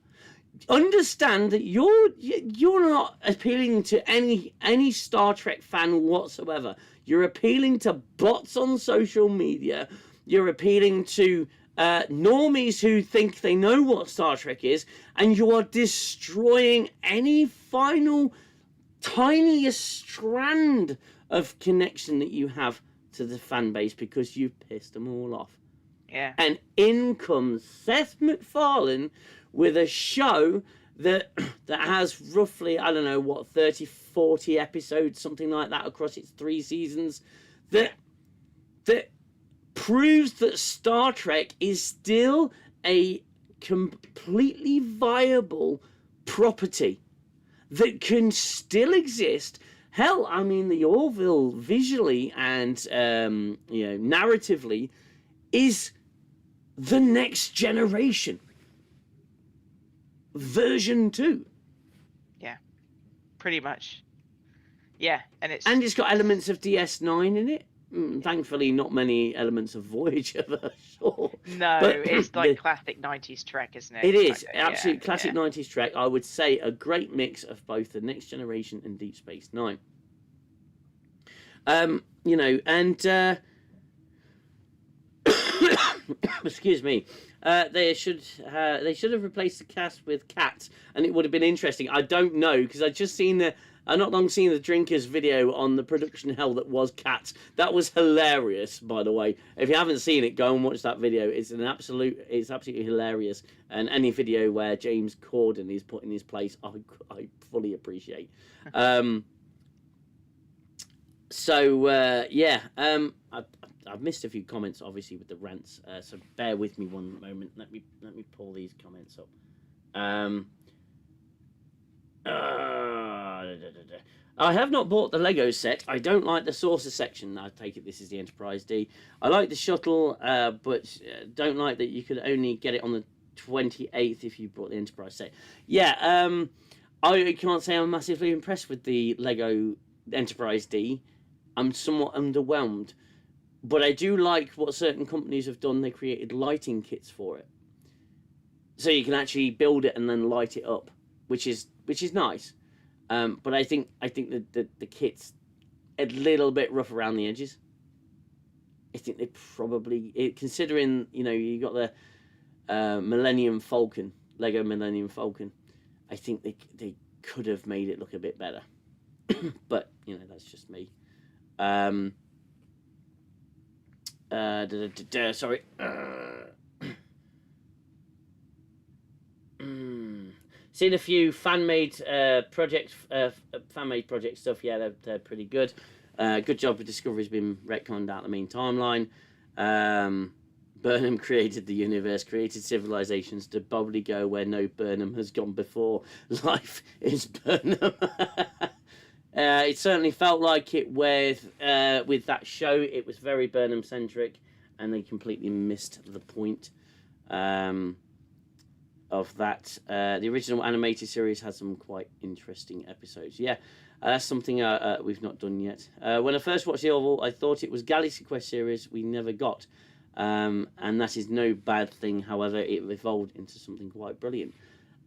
Speaker 1: Understand that you're not appealing to any Star Trek fan whatsoever. You're appealing to bots on social media. You're appealing to normies who think they know what Star Trek is, and you are destroying any final tiniest strand of connection that you have to the fan base, because you've pissed them all off.
Speaker 2: Yeah.
Speaker 1: And in comes Seth MacFarlane with a show that has roughly, 30, 40 episodes, something like that, across its 3 seasons, that proves that Star Trek is still a completely viable property that can still exist. Hell, the Orville visually and narratively is the Next Generation. Version 2.
Speaker 2: Yeah, pretty much. Yeah, and
Speaker 1: it's got elements of DS9 in it. Thankfully, not many elements of Voyager, for sure.
Speaker 2: No, but it's like classic 90s Trek, isn't it?
Speaker 1: It is absolute classic 90s Trek. I would say a great mix of both the Next Generation and Deep Space Nine. Excuse me. They should have replaced the cast with cats, and it would have been interesting. I don't know, because I've not long seen the Drinkers video on the production hell that was Cats. That was hilarious, by the way. If you haven't seen it, go and watch that video. It's absolutely hilarious. And any video where James Corden is put in his place, I fully appreciate. I've missed a few comments, obviously, with the rants. So bear with me one moment. Let me pull these comments up. I have not bought the Lego set. I don't like the saucer section. I take it this is the Enterprise D. I like the shuttle, but don't like that you could only get it on the 28th if you bought the Enterprise set. Yeah, I can't say I'm massively impressed with the Lego Enterprise D. I'm somewhat underwhelmed. But I do like what certain companies have done. They created lighting kits for it. So you can actually build it and then light it up, which is nice. But I think that the kit's a little bit rough around the edges. I think they probably, considering, you got the Millennium Falcon, Lego Millennium Falcon, I think they could have made it look a bit better. But, that's just me. Sorry. Seen a few fan-made project stuff. Yeah, they're pretty good. Good job with Discovery's been retconned out the main timeline. Burnham created the universe, created civilizations to boldly go where no Burnham has gone before. Life is Burnham. It certainly felt like it with that show. It was very Burnham centric, and they completely missed the point of that. The original animated series had some quite interesting episodes. Yeah, that's something we've not done yet. When I first watched the Orville, I thought it was Galaxy Quest series we never got, and that is no bad thing. However, it evolved into something quite brilliant.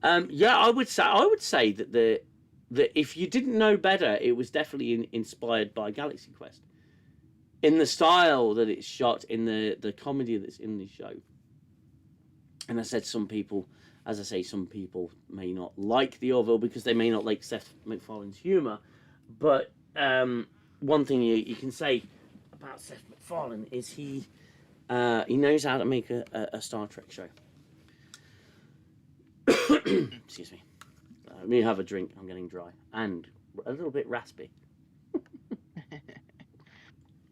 Speaker 1: Yeah, I would say that if you didn't know better, it was definitely inspired by Galaxy Quest. In the style that it's shot, in the comedy that's in the show. And I said some people may not like the Orville because they may not like Seth MacFarlane's humour. But one thing you can say about Seth MacFarlane is he knows how to make a Star Trek show. Excuse me. Let me have a drink. I'm getting dry and a little bit raspy.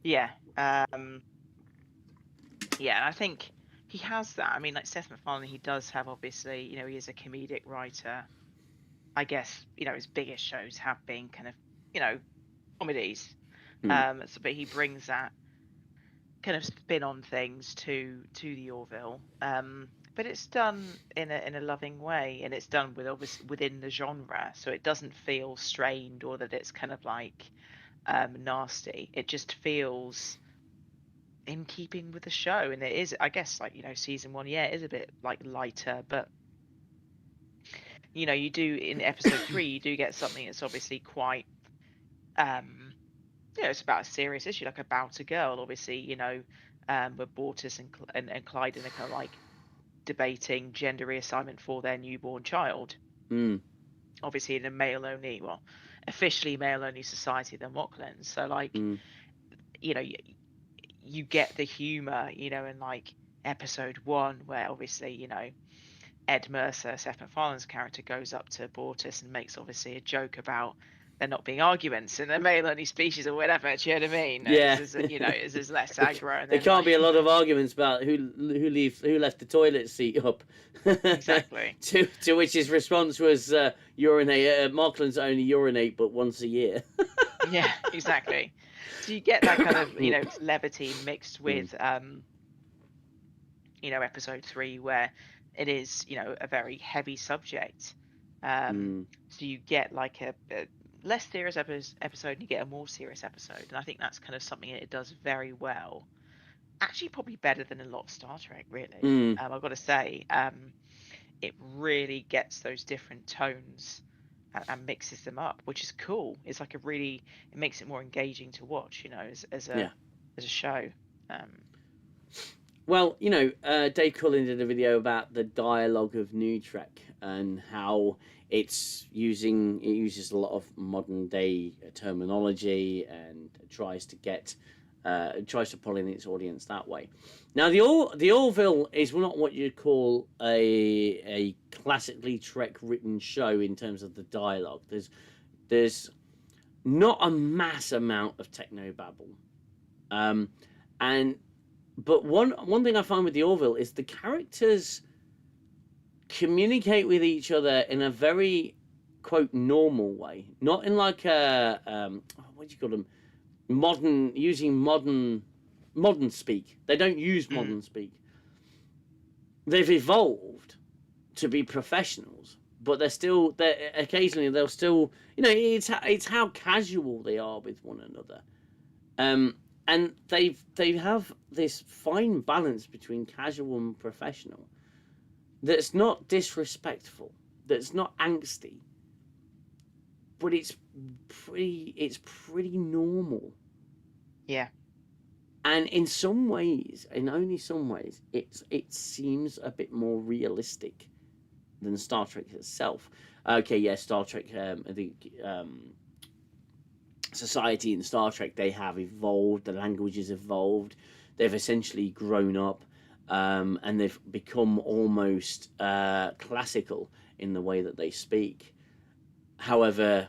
Speaker 2: Yeah. Yeah, I think he has that. I mean, like Seth MacFarlane, he does have, obviously, he is a comedic writer. I guess, his biggest shows have been kind of, comedies. But he brings that kind of spin on things to the Orville. But it's done in a loving way, and it's done within the genre, so it doesn't feel strained or that it's kind of like nasty. It just feels in keeping with the show, and it is, I guess, like season 1, yeah, it is a bit like lighter, but you do in episode 3 you do get something that's obviously quite it's about a serious issue, like about a girl, obviously, where Bortus and Clyde are kind of like debating gender reassignment for their newborn child. Obviously in a male only, officially male only society than Mocklins. So like, you get the humor, in like episode 1 where obviously, Ed Mercer, Seth MacFarlane's character, goes up to Bortus and makes obviously a joke about there not being arguments in the male only species or whatever. Do you know what I mean?
Speaker 1: Yeah.
Speaker 2: There's less aggro. And
Speaker 1: there can't be a lot of arguments about who left the toilet seat up.
Speaker 2: Exactly.
Speaker 1: to which his response was urinate. Markland's only urinate, but once a year.
Speaker 2: Yeah, exactly. So you get that kind of levity mixed with episode 3 where it is a very heavy subject. So you get like a less serious episode and you get a more serious episode, and I think that's kind of something that it does very well, actually probably better than a lot of Star Trek, really. I've got to say, it really gets those different tones and mixes them up, which is cool. It's like it makes it more engaging to watch, as a show.
Speaker 1: Well, Dave Cullen did a video about the dialogue of New Trek and how it uses a lot of modern day terminology and tries to pull in its audience that way. Now, the Orville is not what you'd call a classically Trek written show in terms of the dialogue. There's not a mass amount of technobabble, but one thing I find with the Orville is the characters communicate with each other in a very, quote, normal way. Not in like a what do you call them? Modern speak. They don't use modern speak. They've evolved to be professionals, but occasionally they'll still, it's how casual they are with one another. And they have this fine balance between casual and professional that's not disrespectful, that's not angsty, but it's pretty normal.
Speaker 2: Yeah.
Speaker 1: And in some ways, in only some ways, it seems a bit more realistic than Star Trek itself. Okay, yeah, Star Trek, society in Star Trek, they have evolved, the language has evolved, they've essentially grown up, and they've become almost classical in the way that they speak. However,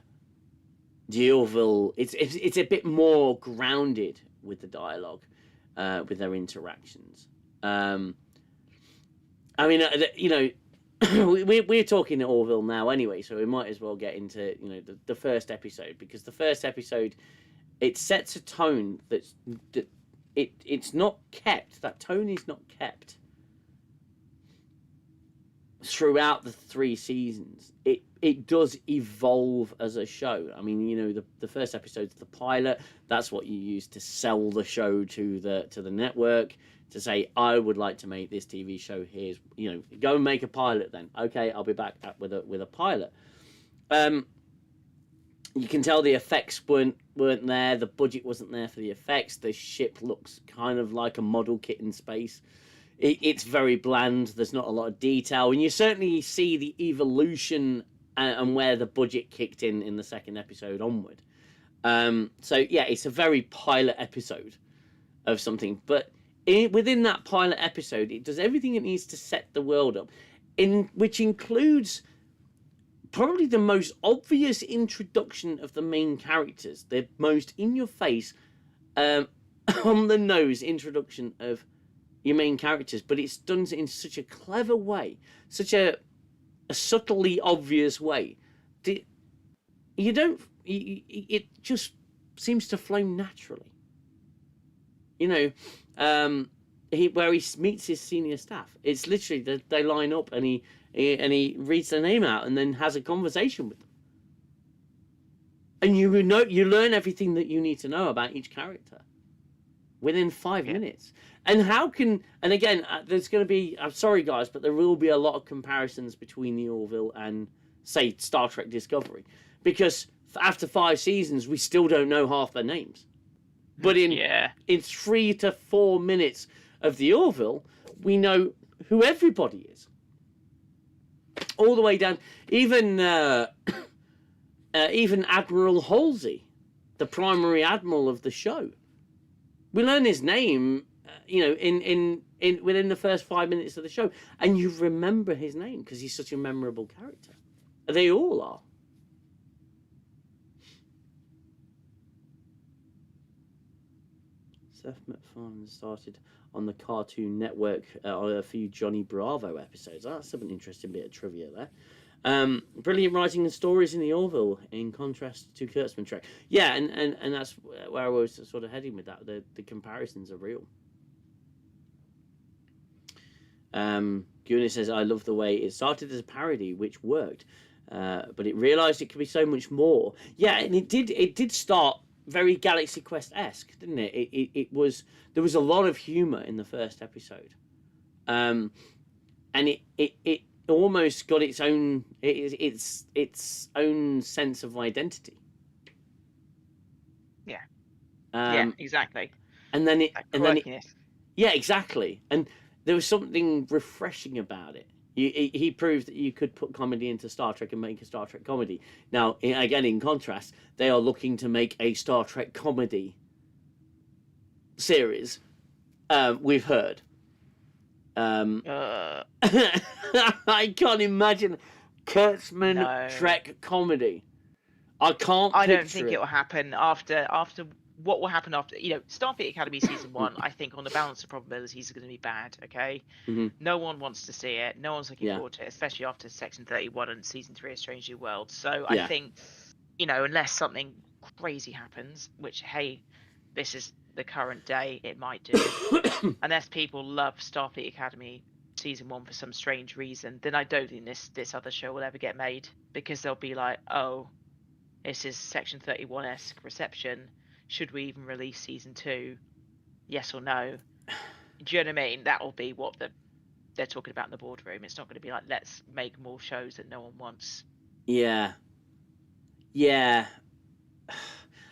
Speaker 1: the Orville, it's a bit more grounded with the dialogue, with their interactions. I mean, we're talking Orville now anyway, so we might as well get into the first episode, because the first episode, it sets a tone that it's not kept. That tone is not kept throughout the 3 seasons. It does evolve as a show. I mean, the first episode's the pilot. That's what you use to sell the show to the network, to say, I would like to make this TV show. Here's, go and make a pilot then. Okay, I'll be back with a pilot. You can tell the effects weren't there. The budget wasn't there for the effects. The ship looks kind of like a model kit in space. It's very bland. There's not a lot of detail, and you certainly see the evolution and where the budget kicked in the second episode onward. So yeah, it's a very pilot episode of something, but within that pilot episode, it does everything it needs to set the world up, which includes probably the most obvious introduction of the main characters, the most in-your-face, on the nose introduction of your main characters, but it's done in such a clever way, such a subtly obvious way. It just seems to flow naturally. Where he meets his senior staff, it's literally that they line up and he reads their name out and then has a conversation with them, and you learn everything that you need to know about each character within 5 minutes. And again, there's going to be, I'm sorry guys, but there will be a lot of comparisons between the Orville and, say, Star Trek Discovery, because after 5 seasons we still don't know half their names. But in 3 to 4 minutes of the Orville, we know who everybody is, all the way down. Even Admiral Halsey, the primary admiral of the show, we learn his name, in within the first 5 minutes of the show, and you remember his name because he's such a memorable character. They all are. Seth MacFarlane started on the Cartoon Network on a few Johnny Bravo episodes. That's an interesting bit of trivia there. Brilliant writing and stories in the Orville, in contrast to Kurtzman Trek. Yeah, and that's where I was sort of heading with that. The comparisons are real. Guna says, I love the way it started as a parody, which worked, but it realised it could be so much more. Yeah, and it did start very Galaxy Quest-esque, didn't it? There was a lot of humour in the first episode, and it almost got its own sense of identity.
Speaker 2: Yeah. Yeah, exactly.
Speaker 1: And then yeah, exactly. And there was something refreshing about it. He proved that you could put comedy into Star Trek and make a Star Trek comedy. Now, again, in contrast, they are looking to make a Star Trek comedy series. We've heard. I can't imagine Kurtzman Trek comedy. I don't
Speaker 2: think it will happen after what will happen after, Starfleet Academy season 1. I think on the balance of probabilities are going to be bad. Okay, no one wants to see it. No one's looking forward to it, especially after Section 31 and season 3 of Strange New Worlds. So I think, unless something crazy happens, which, hey, this is the current day, it might do. Unless people love Starfleet Academy season 1 for some strange reason, then I don't think this other show will ever get made, because they'll be like, oh, this is Section 31-esque reception. Should we even release season 2? Yes or no? Do you know what I mean? That will be what they're talking about in the boardroom. It's not going to be like, let's make more shows that no one wants.
Speaker 1: Yeah.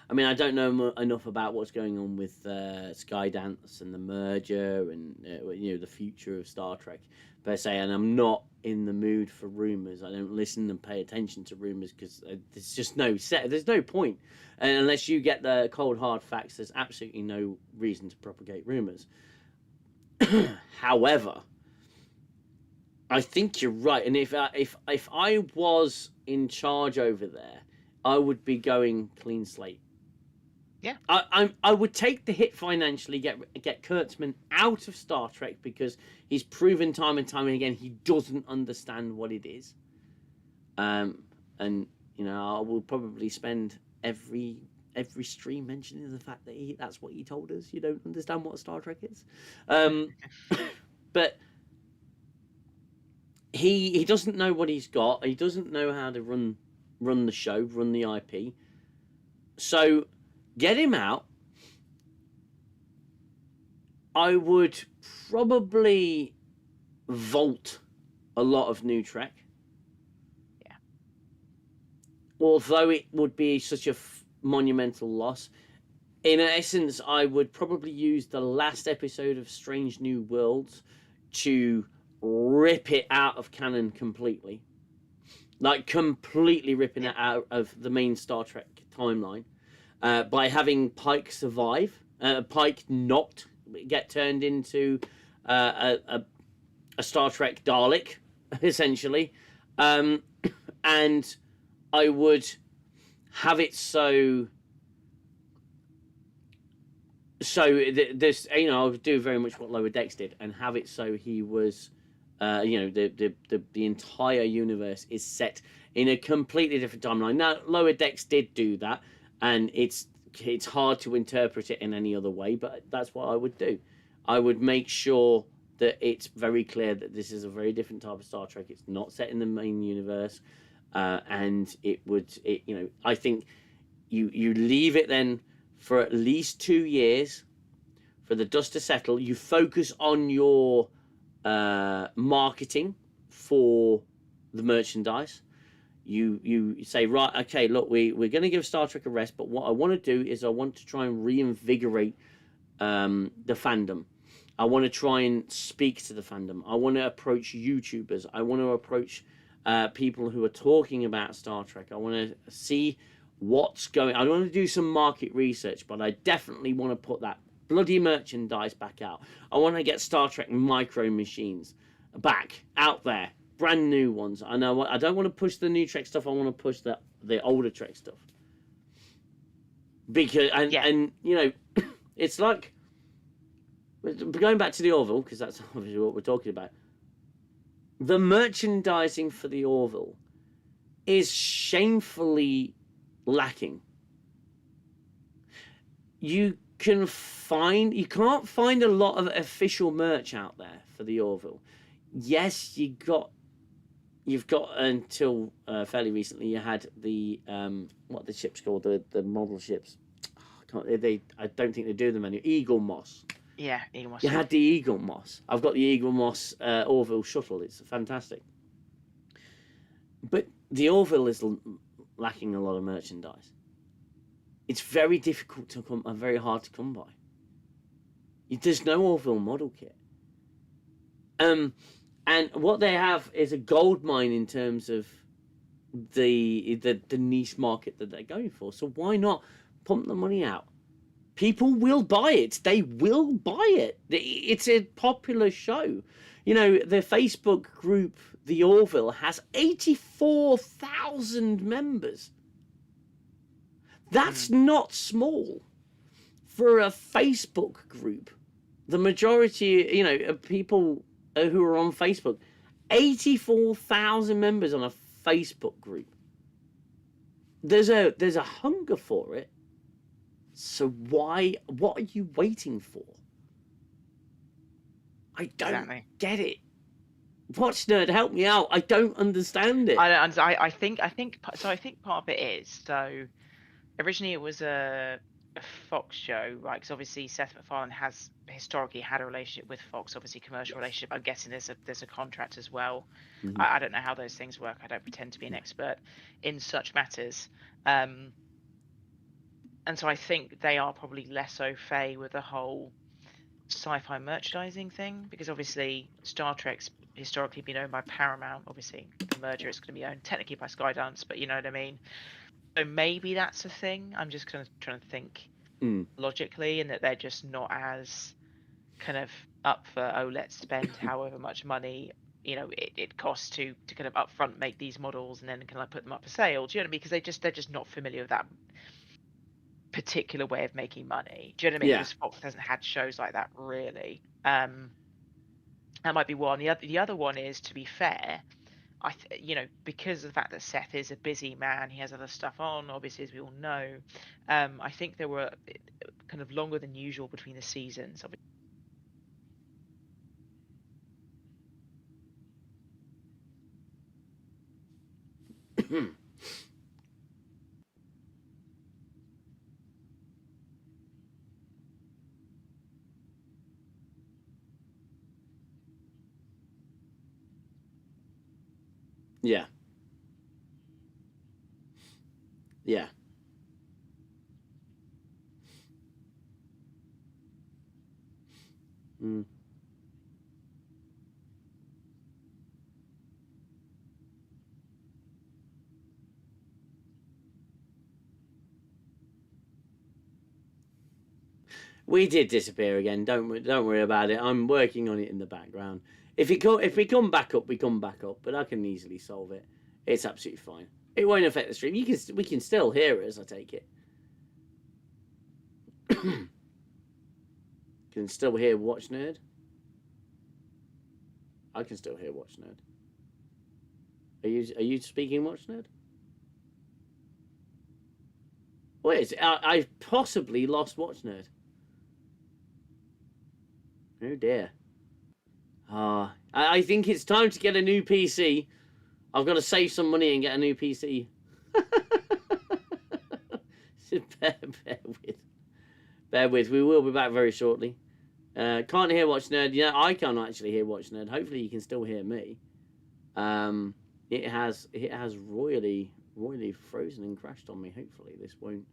Speaker 1: I mean, I don't know enough about what's going on with Skydance and the merger and the future of Star Trek per se, and I'm not in the mood for rumors. I don't listen and pay attention to rumors because there's just there's no point, and unless you get the cold hard facts, there's absolutely no reason to propagate rumors. However, I think you're right, and if I was in charge over there, I would be going clean slate.
Speaker 2: Yeah.
Speaker 1: I would take the hit financially, get Kurtzman out of Star Trek, because he's proven time and time again he doesn't understand what it is. And I will probably spend every stream mentioning the fact that that's what he told us. You don't understand what Star Trek is. But he doesn't know what he's got. He doesn't know how to run the show, run the IP. So get him out. I would probably vault a lot of New Trek.
Speaker 2: Yeah.
Speaker 1: Although it would be such a monumental loss. In essence, I would probably use the last episode of Strange New Worlds to rip it out of canon completely. Like, completely ripping it out of the main Star Trek timeline. By having Pike survive. Pike not get turned into a Star Trek Dalek, essentially. And I would have it so this, I would do very much what Lower Decks did, and have it so he was, the entire universe is set in a completely different timeline. Now, Lower Decks did do that, and it's hard to interpret it in any other way, but that's what I would do. I would make sure that it's very clear that this is a very different type of Star Trek. It's not set in the main universe, and I think you leave it then for at least 2 years for the dust to settle. You focus on your marketing for the merchandise. You say, right, okay, look, we're going to give Star Trek a rest, but what I want to do is I want to try and reinvigorate the fandom. I want to try and speak to the fandom. I want to approach YouTubers. I want to approach people who are talking about Star Trek. I want to see what's going. I want to do some market research, but I definitely want to put that bloody merchandise back out. I want to get Star Trek micro machines back out there, brand new ones. I know I don't want to push the new Trek stuff. I want to push the older Trek stuff, because and it's like, going back to the Orville, because that's obviously what we're talking about. The merchandising for the Orville is shamefully lacking. You can't find a lot of official merch out there for the Orville. Yes, you've got until fairly recently you had the what are the ships called, the model ships. I don't think they do them anymore. Eagle Moss.
Speaker 2: Yeah, Eagle Moss.
Speaker 1: You had the Eagle Moss. I've got the Eagle Moss Orville shuttle. It's fantastic. But the Orville is lacking a lot of merchandise. It's very difficult to come, and very hard to come by. There's no Orville model kit. And what they have is a gold mine in terms of the niche market that they're going for. So why not pump the money out? People will buy it. They will buy it. It's a popular show. The Facebook group, The Orville, has 84,000 members. That's not small for a Facebook group. The majority, of people who are on Facebook, 84,000 members on a Facebook group. There's a hunger for it. So what are you waiting for? I don't get it. Watch Nerd, help me out. I don't understand it.
Speaker 2: I think part of it is, so originally it was a Fox show, right? Because obviously Seth MacFarlane has historically had a relationship with Fox, obviously commercial relationship. I'm guessing there's a contract as well. Mm-hmm. I don't know how those things work. I don't pretend to be an expert in such matters. And so I think they are probably less au fait with the whole sci-fi merchandising thing, because obviously Star Trek's historically been owned by Paramount. Obviously the merger is going to be owned technically by Skydance, but you know what I mean. So maybe that's a thing. I'm just kind of trying to think logically, and that they're just not as kind of up for, let's spend however much money it costs to kind of upfront make these models and then kind of put them up for sale. Do you know what I mean? Because they're just not familiar with that particular way of making money. Do you know what I mean?
Speaker 1: Yeah.
Speaker 2: Because Fox hasn't had shows like that really. That might be one. The other one is, to be fair, because of the fact that Seth is a busy man, he has other stuff on, obviously, as we all know. I think there were kind of longer than usual between the seasons.
Speaker 1: Yeah. Yeah. Mm. We did disappear again. Don't worry about it. I'm working on it in the background. If we come back up, we come back up. But I can easily solve it. It's absolutely fine. It won't affect the stream. We can still hear us. I take it. Can still hear Watch Nerd. I can still hear Watch Nerd. Are you speaking, Watch Nerd? Wait, I've possibly lost Watch Nerd. Oh dear. I think it's time to get a new PC. I've got to save some money and get a new PC. Bear with. We will be back very shortly. Can't hear Watch Nerd. Yeah, I can't actually hear Watch Nerd. Hopefully you can still hear me. It has royally frozen and crashed on me. Hopefully this won't.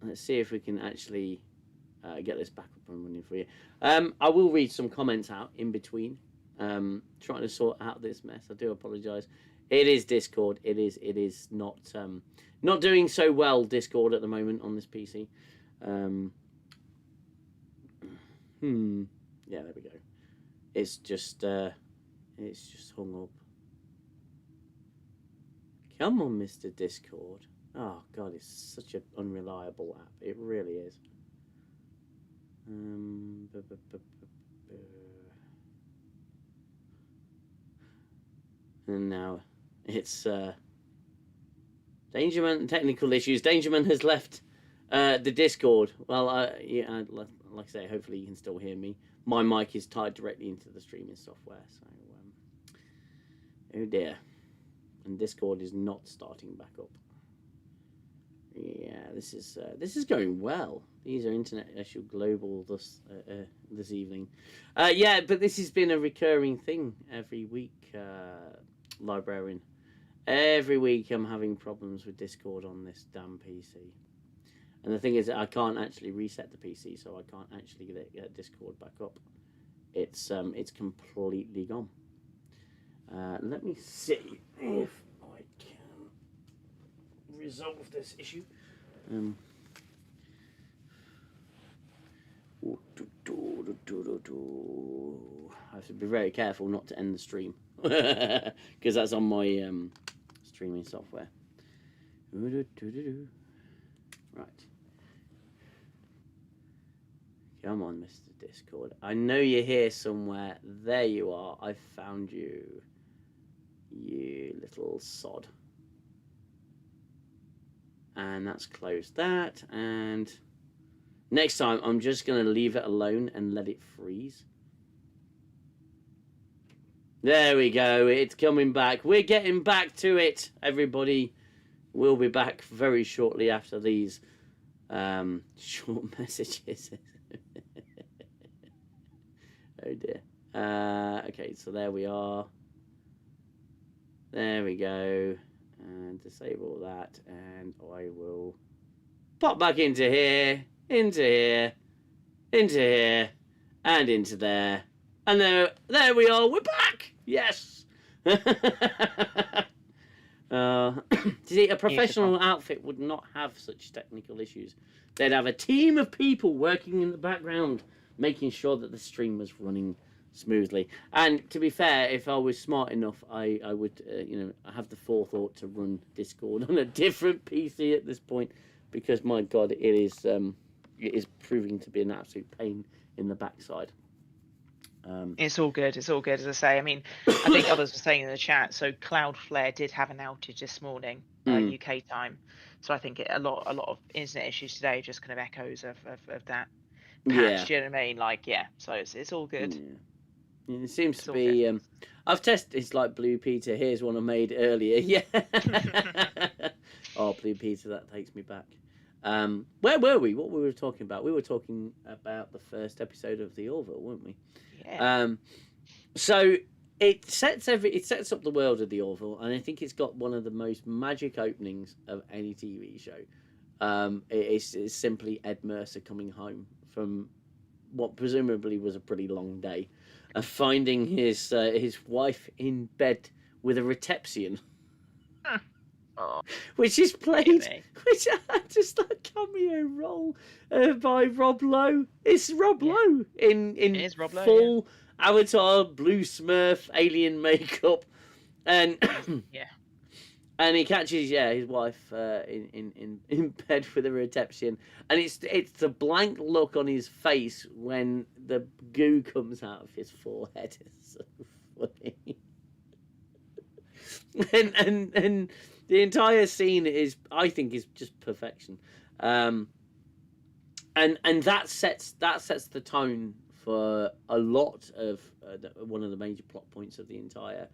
Speaker 1: Let's see if we can actually get this back up and running for you. I will read some comments out in between. Trying to sort out this mess. I do apologise. It is Discord. It is not doing so well, Discord, at the moment on this PC. Yeah, there we go. It's just hung up. Come on, Mr. Discord. Oh God, it's such an unreliable app. It really is. And now it's Dangerman. Technical issues. Dangerman has left the Discord. Well, yeah, like I say, hopefully you can still hear me. My mic is tied directly into the streaming software, so oh dear. And Discord is not starting back up. Yeah, this is going well. These are Internet Issue Global this evening. Yeah, but this has been a recurring thing every week, Librarian. Every week I'm having problems with Discord on this damn PC. And the thing is that I can't actually reset the PC, so I can't actually get Discord back up. It's completely gone. Let me see if I can resolve this issue. I have to be very careful not to end the stream because that's on my streaming software. Right. Come on, Mr. Discord. I know you're here somewhere. There you are. I found you. You little sod. And that's closed that. And next time, I'm just going to leave it alone and let it freeze. There we go. It's coming back. We're getting back to it, everybody. We'll be back very shortly after these short messages. Oh dear. Okay, so there we are. There we go. And disable that. And I will pop back into here, into here, into here, and into there. And there we are. We're back. Yes. See, a professional outfit would not have such technical issues. They'd have a team of people working in the background, making sure that the stream was running smoothly. And to be fair, if I was smart enough, I would have the forethought to run Discord on a different PC at this point, because my God, it is proving to be an absolute pain in the backside.
Speaker 2: It's all good. It's all good, as I say. I mean, I think others were saying in the chat. So Cloudflare did have an outage this morning, UK time. So I think a lot of internet issues today are just kind of echoes of that patch.
Speaker 1: Yeah.
Speaker 2: Do you know what I mean? Like, yeah. So it's all good.
Speaker 1: Yeah. It seems to be. I've tested. It's like Blue Peter. Here's one I made earlier. Yeah. Oh, Blue Peter, that takes me back. Where were we? What we were talking about? We were talking about the first episode of the Orville, weren't we?
Speaker 2: Yeah.
Speaker 1: So it sets up the world of the Orville, and I think it's got one of the most magic openings of any TV show. It's simply Ed Mercer coming home from what presumably was a pretty long day, and finding his wife in bed with a reception.
Speaker 2: Oh,
Speaker 1: which is played, which just a cameo role by Rob Lowe. It's Rob Lowe in full Avatar blue Smurf alien makeup, and and he catches his wife in bed with a reception, and it's the blank look on his face when the goo comes out of his forehead. It's so funny. and the entire scene I think is just perfection, and that sets the tone for a lot of one of the major plot points of the entire.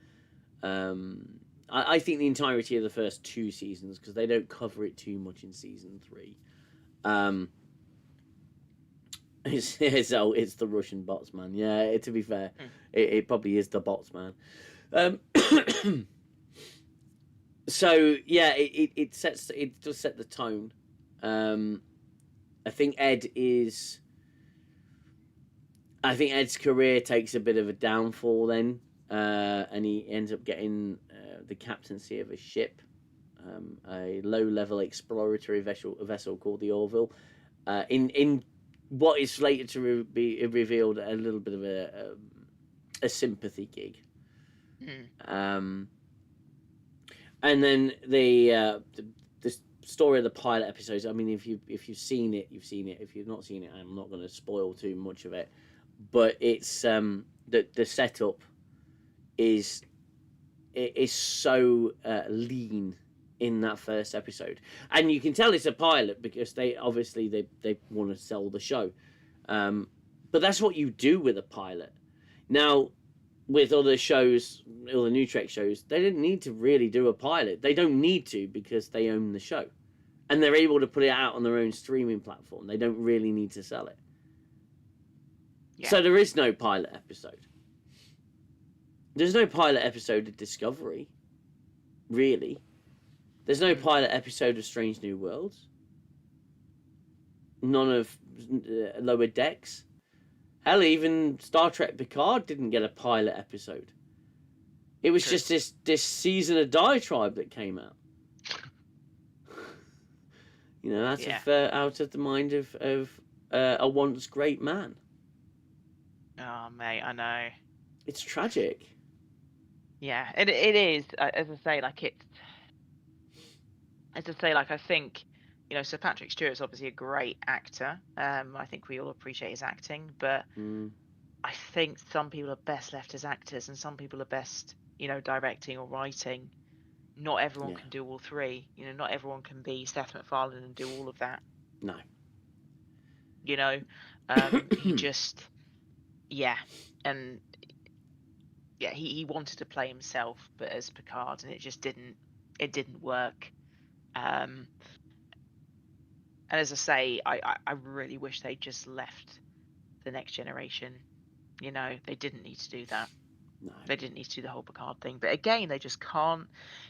Speaker 1: I think the entirety of the first 2 seasons, because they don't cover it too much in season 3. It's the Russian bots man. Yeah, to be fair, it probably is the bots man. So yeah, it does set the tone. I think Ed's career takes a bit of a downfall then, and he ends up getting the captaincy of a ship, a low-level exploratory vessel called the Orville, in what is later to be revealed a little bit of a sympathy gig. And then the story of the pilot episodes. I mean, if you've seen it, you've seen it. If you've not seen it, I'm not going to spoil too much of it. But it's the setup is so lean in that first episode, and you can tell it's a pilot because they obviously they want to sell the show. But that's what you do with a pilot. Now, with other shows, all the new Trek shows, they didn't need to really do a pilot. They don't need to because they own the show. And they're able to put it out on their own streaming platform. They don't really need to sell it. Yeah. So there is no pilot episode. There's no pilot episode of Discovery. Really. There's no pilot episode of Strange New Worlds. None of Lower Decks. Hell, even Star Trek Picard didn't get a pilot episode. It was just this season of Diatribe that came out. Out of the mind of a once great man.
Speaker 2: Oh, mate, I know.
Speaker 1: It's tragic.
Speaker 2: Yeah, it is. As I say, I think, Sir Patrick Stewart's obviously a great actor. I think we all appreciate his acting, but I think some people are best left as actors and some people are best, directing or writing. Not everyone can do all three. Not everyone can be Seth MacFarlane and do all of that.
Speaker 1: No.
Speaker 2: He just, and he wanted to play himself, but as Picard, and it just didn't work. And as I say, I really wish they just left the Next Generation. They didn't need to do that.
Speaker 1: No.
Speaker 2: They didn't need to do the whole Picard thing. But again, they just can't.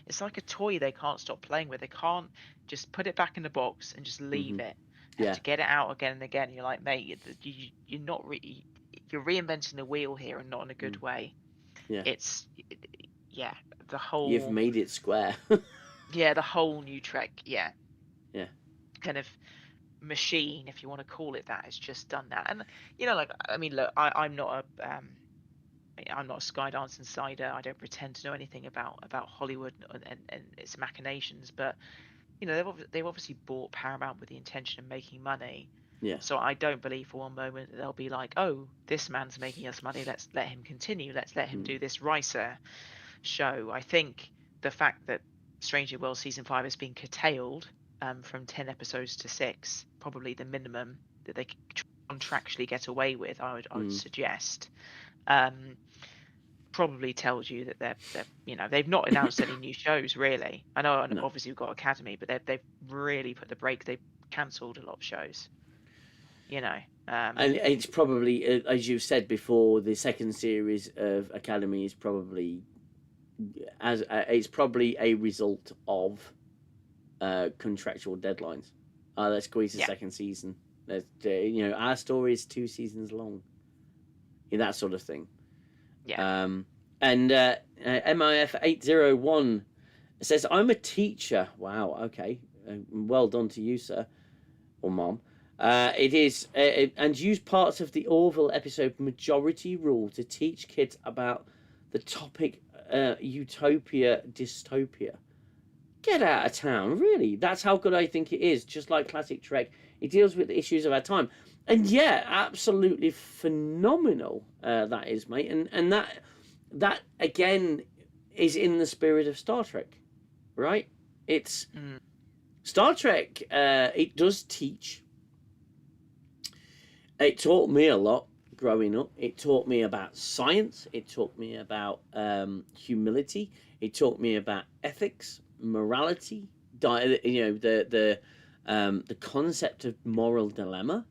Speaker 2: It's like a toy they can't stop playing with. They can't just put it back in the box and just leave it. And to get it out again and again, you're like, mate, you're not you're reinventing the wheel here and not in a good way.
Speaker 1: Yeah.
Speaker 2: The whole.
Speaker 1: You've made it square.
Speaker 2: The whole new Trek. Yeah.
Speaker 1: Yeah.
Speaker 2: Kind of machine, if you want to call it that, has just done that. And like, I mean, look, I'm not a Skydance insider. I don't pretend to know anything about Hollywood and its machinations, but they've obviously bought Paramount with the intention of making money.
Speaker 1: Yeah.
Speaker 2: So I don't believe for one moment that they'll be like, oh, this man's making us money, let's let him continue, let's let him do this Ricer show. I think the fact that Stranger World season 5 has been curtailed from 10 episodes to 6, probably the minimum that they can contractually get away with, I would suggest. Probably tells you that they've not announced any new shows really. I know,
Speaker 1: No.
Speaker 2: obviously we've got Academy, but they've really put the brake. They've cancelled a lot of shows.
Speaker 1: And it's probably, as you said before, the second series of Academy is probably it's probably a result of contractual deadlines. Let's squeeze the second season. Let's, our story is 2 seasons long. That sort of thing.
Speaker 2: Yeah.
Speaker 1: And MIF 801 says, "I'm a teacher." Wow. Okay. Well done to you, sir or mom. It is, and use parts of the Orville episode Majority Rule to teach kids about the topic utopia dystopia. Get out of town, really. That's how good I think it is. Just like classic Trek, it deals with the issues of our time, and yeah, absolutely phenomenal that is, mate. And that again is in the spirit of Star Trek, right? It's Star Trek. It does teach. It taught me a lot growing up. It taught me about science. It taught me about humility. It taught me about ethics, morality. The concept of moral dilemma.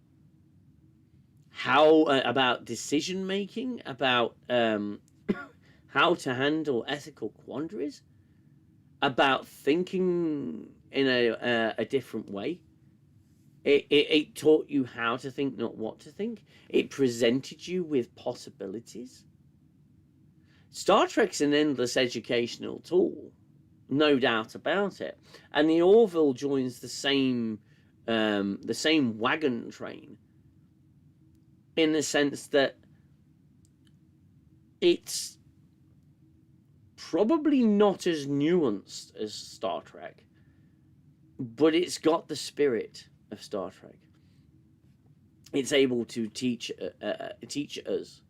Speaker 1: How about decision making, about how to handle ethical quandaries, about thinking in a different way. It taught you how to think, not what to think. It presented you with possibilities. Star Trek's an endless educational tool, no doubt about it. And the Orville joins the same wagon train, in the sense that it's probably not as nuanced as Star Trek, but it's got the spirit of Star Trek. It's able to teach us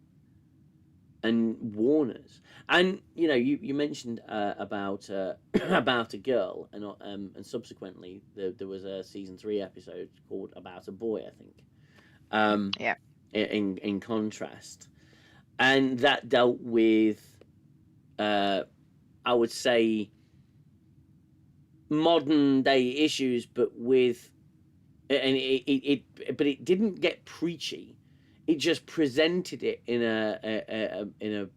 Speaker 1: and warn us. And you mentioned about about a girl, and subsequently there was a season 3 episode called About a Boy, I think.
Speaker 2: Yeah.
Speaker 1: In contrast, and that dealt with, I would say, modern day issues, but it didn't get preachy. It just presented it in a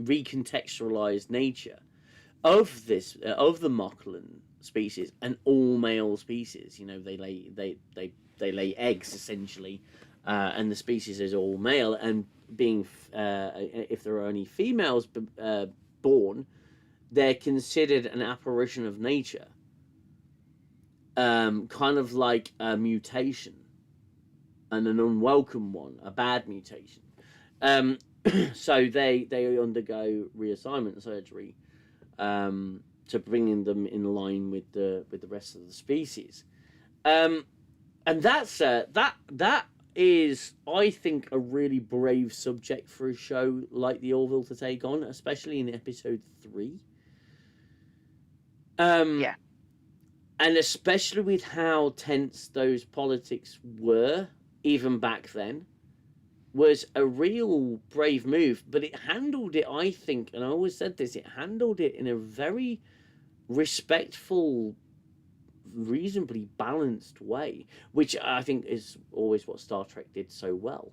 Speaker 1: recontextualized nature of the Moclan species, an all male species. They lay eggs essentially, and the species is all male. And being if there are only females born, they're considered an apparition of nature. Kind of like a mutation, and an unwelcome one, a bad mutation. So they undergo reassignment surgery to bringing them in line with the rest of the species. And that is, I think, a really brave subject for a show like the Orville to take on, especially in episode 3.
Speaker 2: Yeah.
Speaker 1: And especially with how tense those politics were, even back then, was a real brave move. But it handled it, I think, and I always said this, it handled it in a very respectful, reasonably balanced way, which I think is always what Star Trek did so well.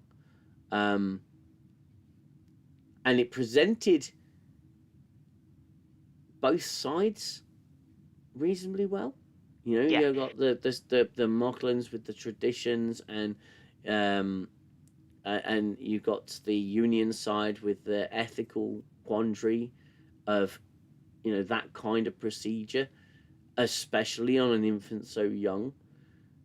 Speaker 1: And it presented both sides reasonably well. You've got the Moclans with the traditions, and you've got the Union side with the ethical quandary of that kind of procedure, especially on an infant so young.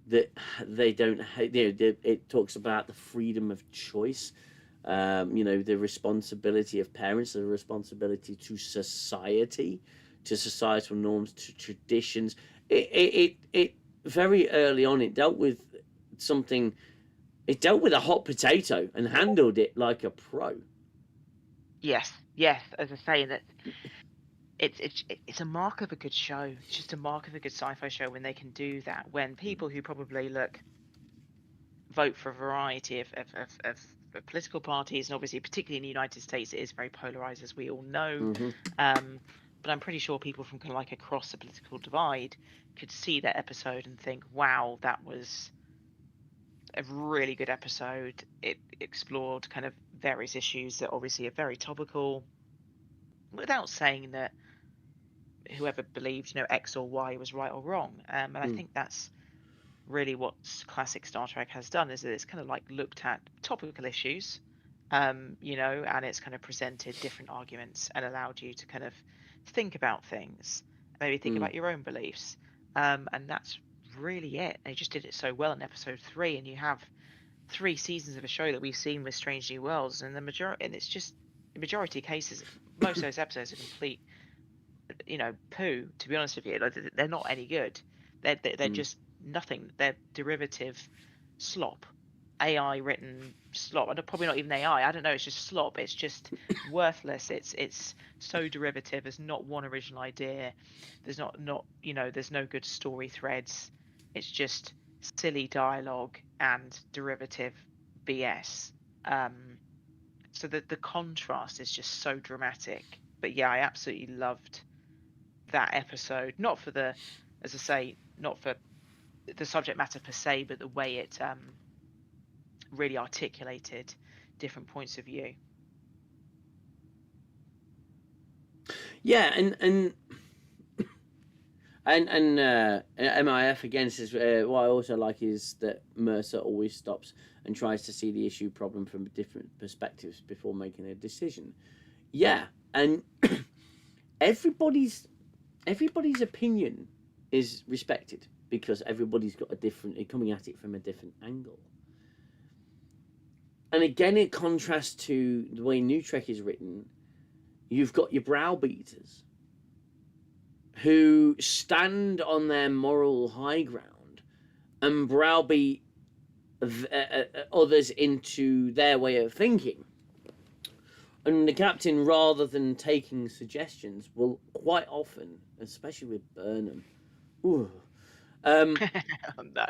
Speaker 1: that they don't. It talks about the freedom of choice. The responsibility of parents, the responsibility to society, to societal norms, to traditions. It very early on it dealt with something. It dealt with a hot potato and handled it like a pro.
Speaker 2: Yes, as I say, that it's a mark of a good show. It's just a mark of a good sci-fi show when they can do that. When people who probably vote for a variety of political parties, and obviously, particularly in the United States, it is very polarized, as we all know.
Speaker 1: Mm-hmm.
Speaker 2: But I'm pretty sure people from kind of like across the political divide could see that episode and think, "Wow, that was a really good episode." It explored kind of various issues that obviously are very topical, without saying that whoever believed, X or Y was right or wrong. And I think that's really what classic Star Trek has done, is that it's kind of like looked at topical issues, and it's kind of presented different arguments and allowed you to kind of think about things, maybe think about your own beliefs. And that's really it. They just did it so well in episode 3, and you have 3 seasons of a show that we've seen with Strange New Worlds, and it's just the majority of cases, most of those episodes are complete, poo. To be honest with you, like, they're not any good. They're just nothing. They're derivative slop, AI written slop. And probably not even AI. I don't know. It's just slop. It's just worthless. It's so derivative. There's not one original idea. There's not there's no good story threads. It's just silly dialogue and derivative BS. So the contrast is just so dramatic. But yeah, I absolutely loved that episode. Not for the, as I say, not for the subject matter per se, but the way it really articulated different points of view.
Speaker 1: Yeah, and MIF again says what I also like is that Mercer always stops and tries to see the issue problem from different perspectives before making a decision. Yeah, and everybody's opinion is respected because everybody's got a different, coming at it from a different angle. And again, it contrasts to the way New Trek is written. You've got your browbeaters who stand on their moral high ground and browbeat others into their way of thinking. And the captain, rather than taking suggestions, will quite often, especially with Burnham,
Speaker 2: oh no.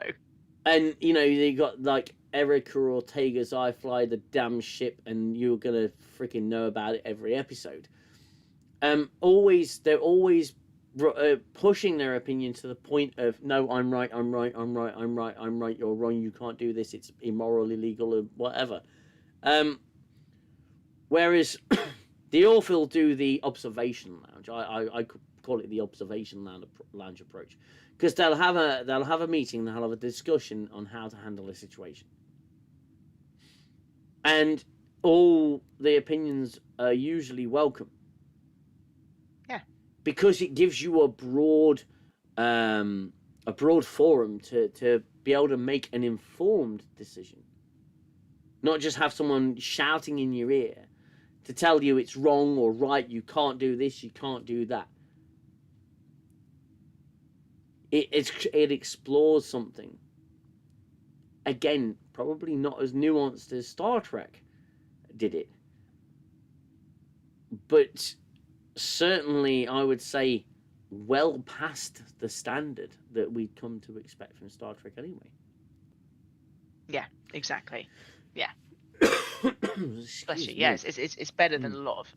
Speaker 1: And they got like Erica Ortega's "I Fly the Damn Ship," and you're gonna freaking know about it every episode. They're always pushing their opinion to the point of, no, I'm right, I'm right, I'm right, I'm right, I'm right, you're wrong, you can't do this, it's immoral, illegal, or whatever. Whereas the Orville do the observation lounge. I could call it the observation lounge approach, because they'll have a meeting, they'll have a discussion on how to handle a situation, and all the opinions are usually welcome.
Speaker 2: Yeah,
Speaker 1: because it gives you a broad forum to be able to make an informed decision, not just have someone shouting in your ear to tell you it's wrong or right, you can't do this, you can't do that. It explores something, again, probably not as nuanced as Star Trek did it, but certainly I would say well past the standard that we'd come to expect from Star Trek anyway.
Speaker 2: Yeah, exactly. Yeah.
Speaker 1: Bless
Speaker 2: you. Yes, it's better than a lot of.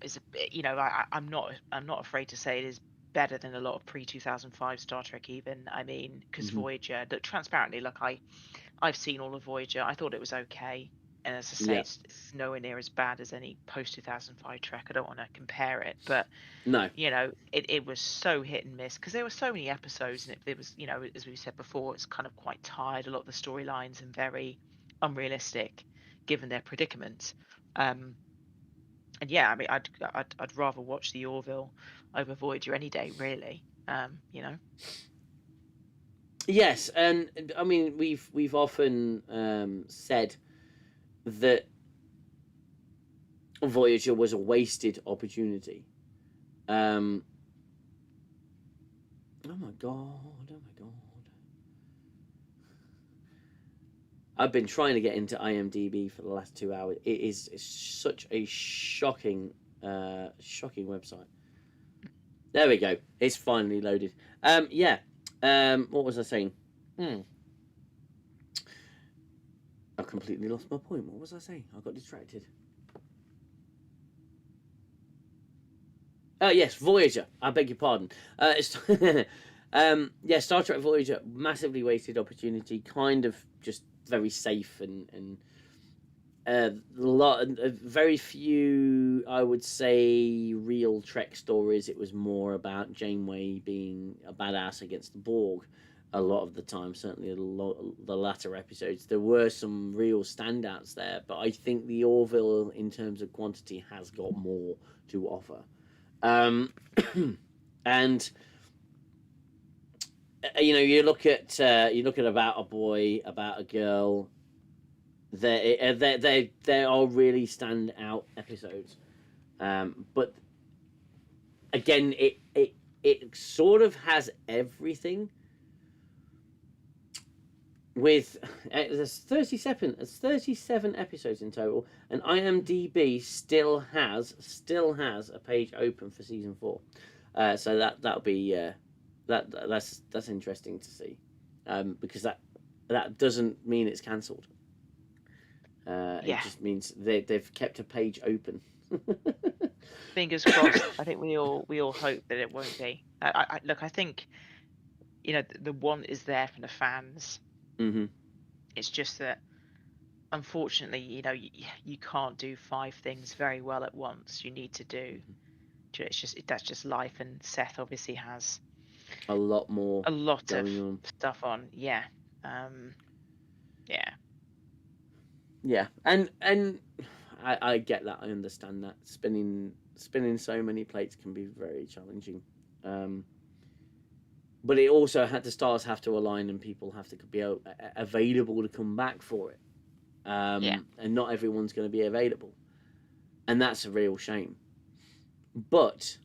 Speaker 2: I'm not afraid to say it is better than a lot of pre-2005 Star Trek. Even, I mean, because Voyager. Look, transparently, look, I've seen all of Voyager. I thought it was okay, and as I say, it's nowhere near as bad as any post-2005 Trek. I don't want to compare it, but
Speaker 1: no,
Speaker 2: it was so hit and miss because there were so many episodes, and it was, as we said before, it's kind of quite tired. A lot of the storylines and very unrealistic given their predicament. And yeah, I mean, I'd rather watch the Orville over Voyager any day, really.
Speaker 1: Yes, and I mean we've often said that Voyager was a wasted opportunity. Um, oh my god! Oh my god! I've been trying to get into IMDb for the last 2 hours. It's such a shocking website. There we go. It's finally loaded. Yeah. What was I saying? I completely lost my point. What was I saying? I got distracted. Oh yes, Voyager. I beg your pardon. Yeah, Star Trek Voyager, massively wasted opportunity. Kind of just very safe and very few, I would say, real Trek stories. It was more about Janeway being a badass against the Borg. A lot of the time, certainly the latter episodes, there were some real standouts there. But I think the Orville, in terms of quantity, has got more to offer. And you look at About a Boy, About a Girl. They are really standout episodes. But again, it sort of has everything. With there's 37 episodes in total, and IMDb still has a page open for season 4. So that'll be that's interesting to see, because that doesn't mean it's cancelled. It just means they've kept a page open.
Speaker 2: Fingers crossed. I think we all hope that it won't be. Look, I think the want is there from the fans.
Speaker 1: Mm-hmm.
Speaker 2: It's just that, unfortunately, you can't do 5 things very well at once. You need to do. That's just life, and Seth obviously has
Speaker 1: A lot more
Speaker 2: a lot of
Speaker 1: going on.
Speaker 2: stuff on. Yeah, yeah,
Speaker 1: Yeah, and I get that. I understand that spinning so many plates can be very challenging. But it also the stars have to align and people have to be available to come back for it.
Speaker 2: yeah.
Speaker 1: And not everyone's going to be available, and that's a real shame. But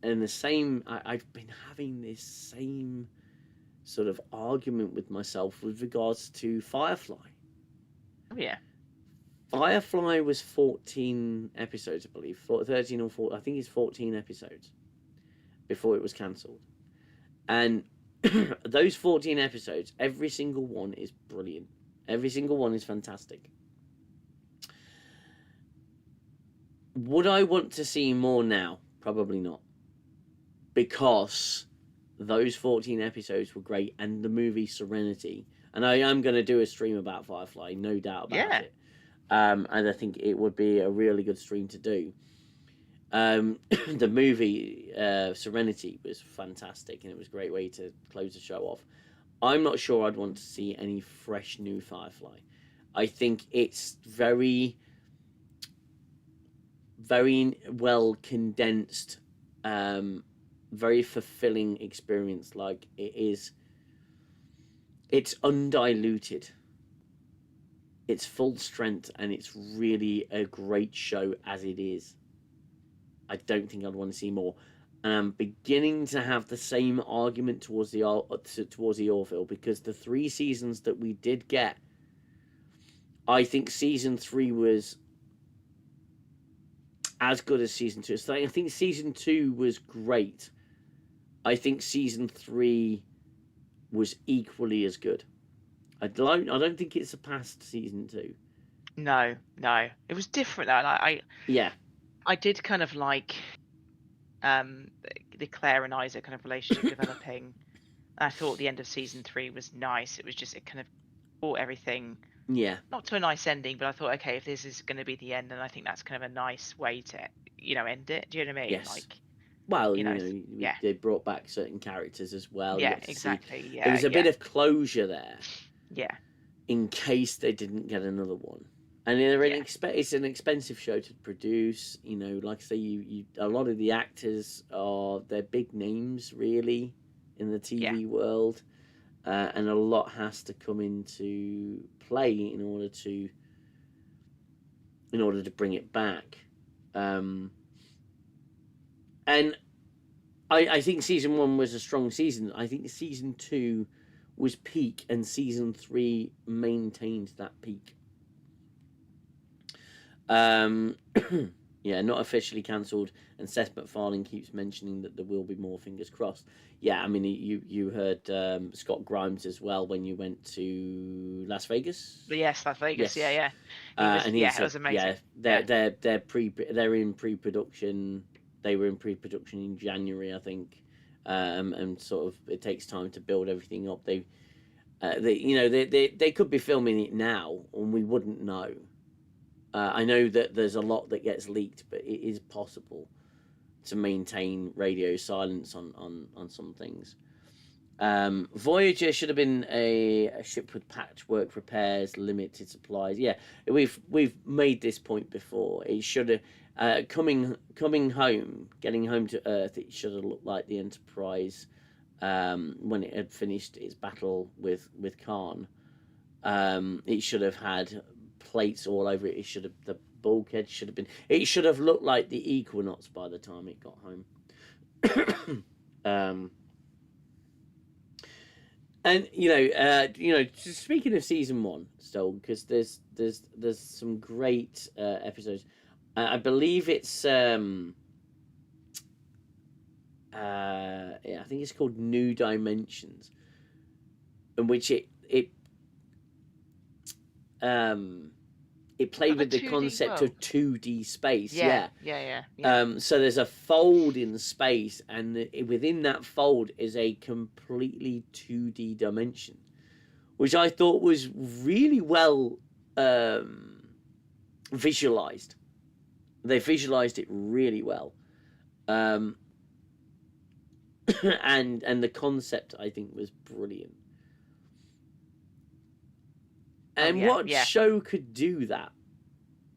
Speaker 1: in the same, I've been having this same sort of argument with myself with regards to Firefly.
Speaker 2: Oh yeah.
Speaker 1: Firefly was 14 episodes, I believe. 13 or 14, I think it's 14 episodes before it was cancelled. And those 14 episodes, every single one is brilliant. Every single one is fantastic. Would I want to see more now? Probably not. Because those 14 episodes were great, and the movie Serenity. And I am going to do a stream about Firefly, no doubt about it. And I think it would be a really good stream to do. The movie Serenity was fantastic, and it was a great way to close the show off. I'm not sure I'd want to see any fresh new Firefly. I think it's very, very well condensed, very fulfilling experience. Like it is, it's undiluted. It's full strength, and it's really a great show as it is. I don't think I'd want to see more. And I'm beginning to have the same argument towards the Orville, because the 3 seasons that we did get, I think season 3 was as good as season 2. So I think season 2 was great. I think season 3 was equally as good. I don't think it surpassed season 2.
Speaker 2: No, it was different though. And I did kind of like the Claire and Isaac kind of relationship developing. I thought the end of season 3 was nice. It kind of brought everything not to a nice ending, but I thought, okay, if this is going to be the end, then I think that's kind of a nice way to end it. Do you know what I mean?
Speaker 1: Yes.
Speaker 2: Like,
Speaker 1: well, they brought back certain characters as well.
Speaker 2: Yeah, exactly. Yeah,
Speaker 1: there was a bit of closure there.
Speaker 2: Yeah.
Speaker 1: In case they didn't get another one. And it's an expensive show to produce. Like I say, a lot of the actors they're big names, really, in the TV world. and a lot has to come into play in order to bring it back. And I think season 1 was a strong season. I think season 2 was peak, and season 3 maintained that peak. Yeah, not officially cancelled, and Seth MacFarlane keeps mentioning that there will be more. Fingers crossed. Yeah, I mean, you heard Scott Grimes as well when you went to Las Vegas.
Speaker 2: Yes, Las Vegas.
Speaker 1: Yes.
Speaker 2: Yeah. He
Speaker 1: It
Speaker 2: was amazing.
Speaker 1: they're in pre-production. They were in pre-production in January, I think, and sort of it takes time to build everything up. They could be filming it now, and we wouldn't know. I know that there's a lot that gets leaked, but it is possible to maintain radio silence on some things. Voyager should have been a ship with patchwork repairs, limited supplies. Yeah, we've made this point before. It should have coming home, getting home to Earth. It should have looked like the Enterprise when it had finished its battle with Khan. It should have had plates all over it. The bulkhead should have been. It should have looked like the Equinox by the time it got home. And speaking of season 1, still, because there's some great episodes. I believe it's I think it's called New Dimensions, in which it played with the concept of 2D space.
Speaker 2: Yeah.
Speaker 1: So there's a fold in space, and within that fold is a completely 2D dimension, which I thought was really well visualized. They visualized it really well. And the concept, I think, was brilliant. And what show could do that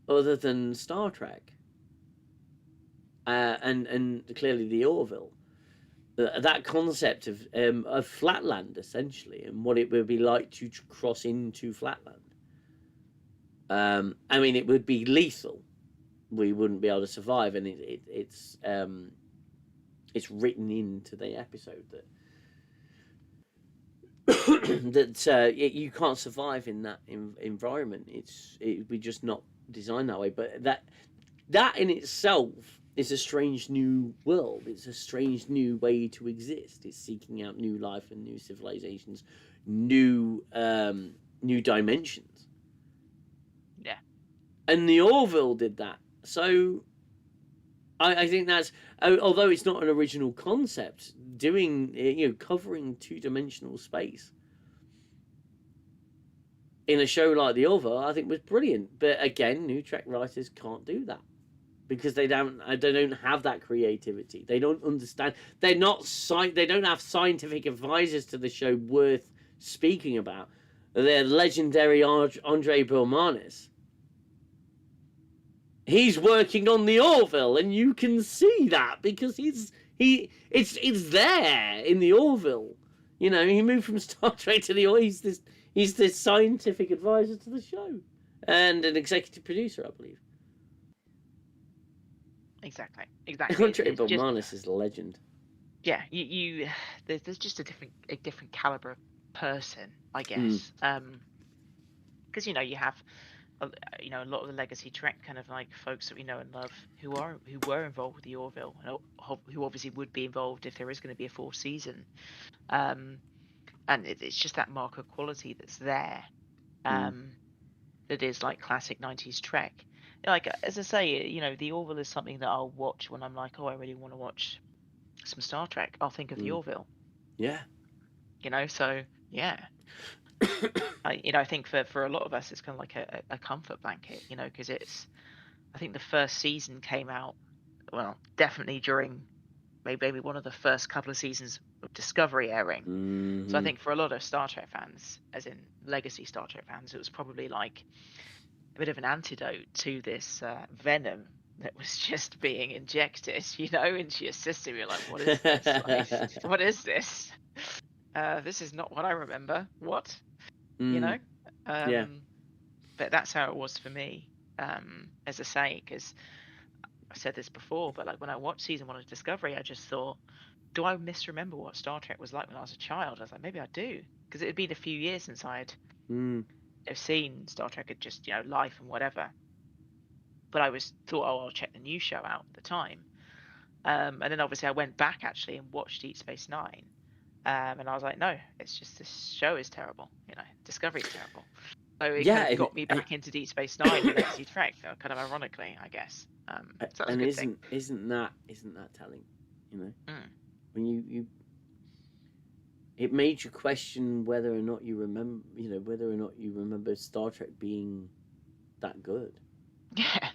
Speaker 1: other than Star Trek? And clearly the Orville. That concept of flatland, essentially, and what it would be like to cross into flatland. I mean, it would be lethal. We wouldn't be able to survive, and it's written into the episode that you can't survive in that environment. We just not designed that way. But that in itself is a strange new world. It's a strange new way to exist. It's seeking out new life and new civilizations, new dimensions.
Speaker 2: Yeah.
Speaker 1: And the Orville did that. So I think that's, although it's not an original concept, covering 2-dimensional space in a show like the Orville, I think was brilliant. But again, New Trek writers can't do that because they don't have that creativity. They don't understand. They don't have scientific advisors to the show worth speaking about. They're legendary Andre Bourmanis. He's working on the Orville, and you can see that because it's there in the Orville. He moved from Star Trek to the Orville. He's this scientific advisor to the show and an executive producer, I believe.
Speaker 2: Exactly.
Speaker 1: Andre Bourmanis is a legend.
Speaker 2: Yeah, there's just a different caliber of person, I guess. Because you have a lot of the legacy Trek kind of like folks that we know and love who were involved with the Orville, and who obviously would be involved if there is going to be a 4th season. And it's just that mark of quality that's there, that is like classic 90s Trek. Like, as I say, the Orville is something that I'll watch when I'm like, I really want to watch some Star Trek. I'll think of the Orville.
Speaker 1: Yeah.
Speaker 2: So yeah. I think for a lot of us, it's kind of like a comfort blanket, because I think the first season came out, well, definitely during maybe one of the first couple of seasons of Discovery airing.
Speaker 1: Mm-hmm.
Speaker 2: So I think for a lot of Star Trek fans, as in legacy Star Trek fans, it was probably like a bit of an antidote to this venom that was just being injected, into your system. You're like, what is this? What is this? this is not what I remember. What? You
Speaker 1: Mm,
Speaker 2: know?
Speaker 1: yeah.
Speaker 2: But that's how it was for me. As I say, because I said this before, but like when I watched season 1 of Discovery, I just thought, do I misremember what Star Trek was like when I was a child? I was like, maybe I do, because it had been a few years since I'd
Speaker 1: Mm,
Speaker 2: seen Star Trek, had just life and whatever. But I was thought, oh, I'll check the new show out at the time. And then obviously I went back actually and watched Deep Space Nine. And I was like, no, it's just this show is terrible. Discovery's terrible. So it kind
Speaker 1: yeah,
Speaker 2: of got me back into Deep Space Nine and Legacy Trek, kind of ironically, I guess. So that was a
Speaker 1: and
Speaker 2: good thing.
Speaker 1: isn't that telling? You know,
Speaker 2: Mm.
Speaker 1: when you it made you question whether or not you remember, whether or not you remember Star Trek being that good.
Speaker 2: Yeah.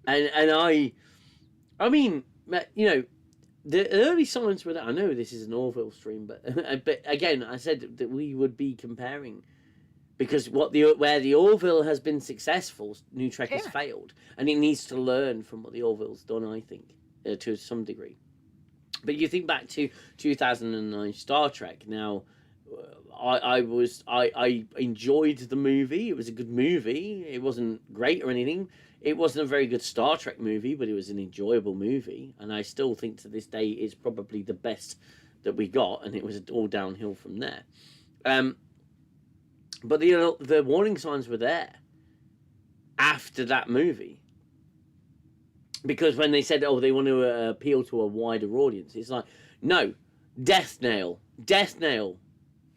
Speaker 1: And I mean, the early signs were that I know this is an Orville stream, but but again, I said that we would be comparing because where the Orville has been successful, New Trek has
Speaker 2: Yeah.
Speaker 1: failed, and it needs to learn from what the Orville's done. I think to some degree. But you think back to 2009 Star Trek. Now, I enjoyed the movie. It was a good movie. It wasn't great or anything. It wasn't a very good Star Trek movie, but it was an enjoyable movie. And I still think to this day it's probably the best that we got, and it was all downhill from there. Um, but the warning signs were there after that movie. Because when they said, oh, they want to appeal to a wider audience, it's like, no, death nail,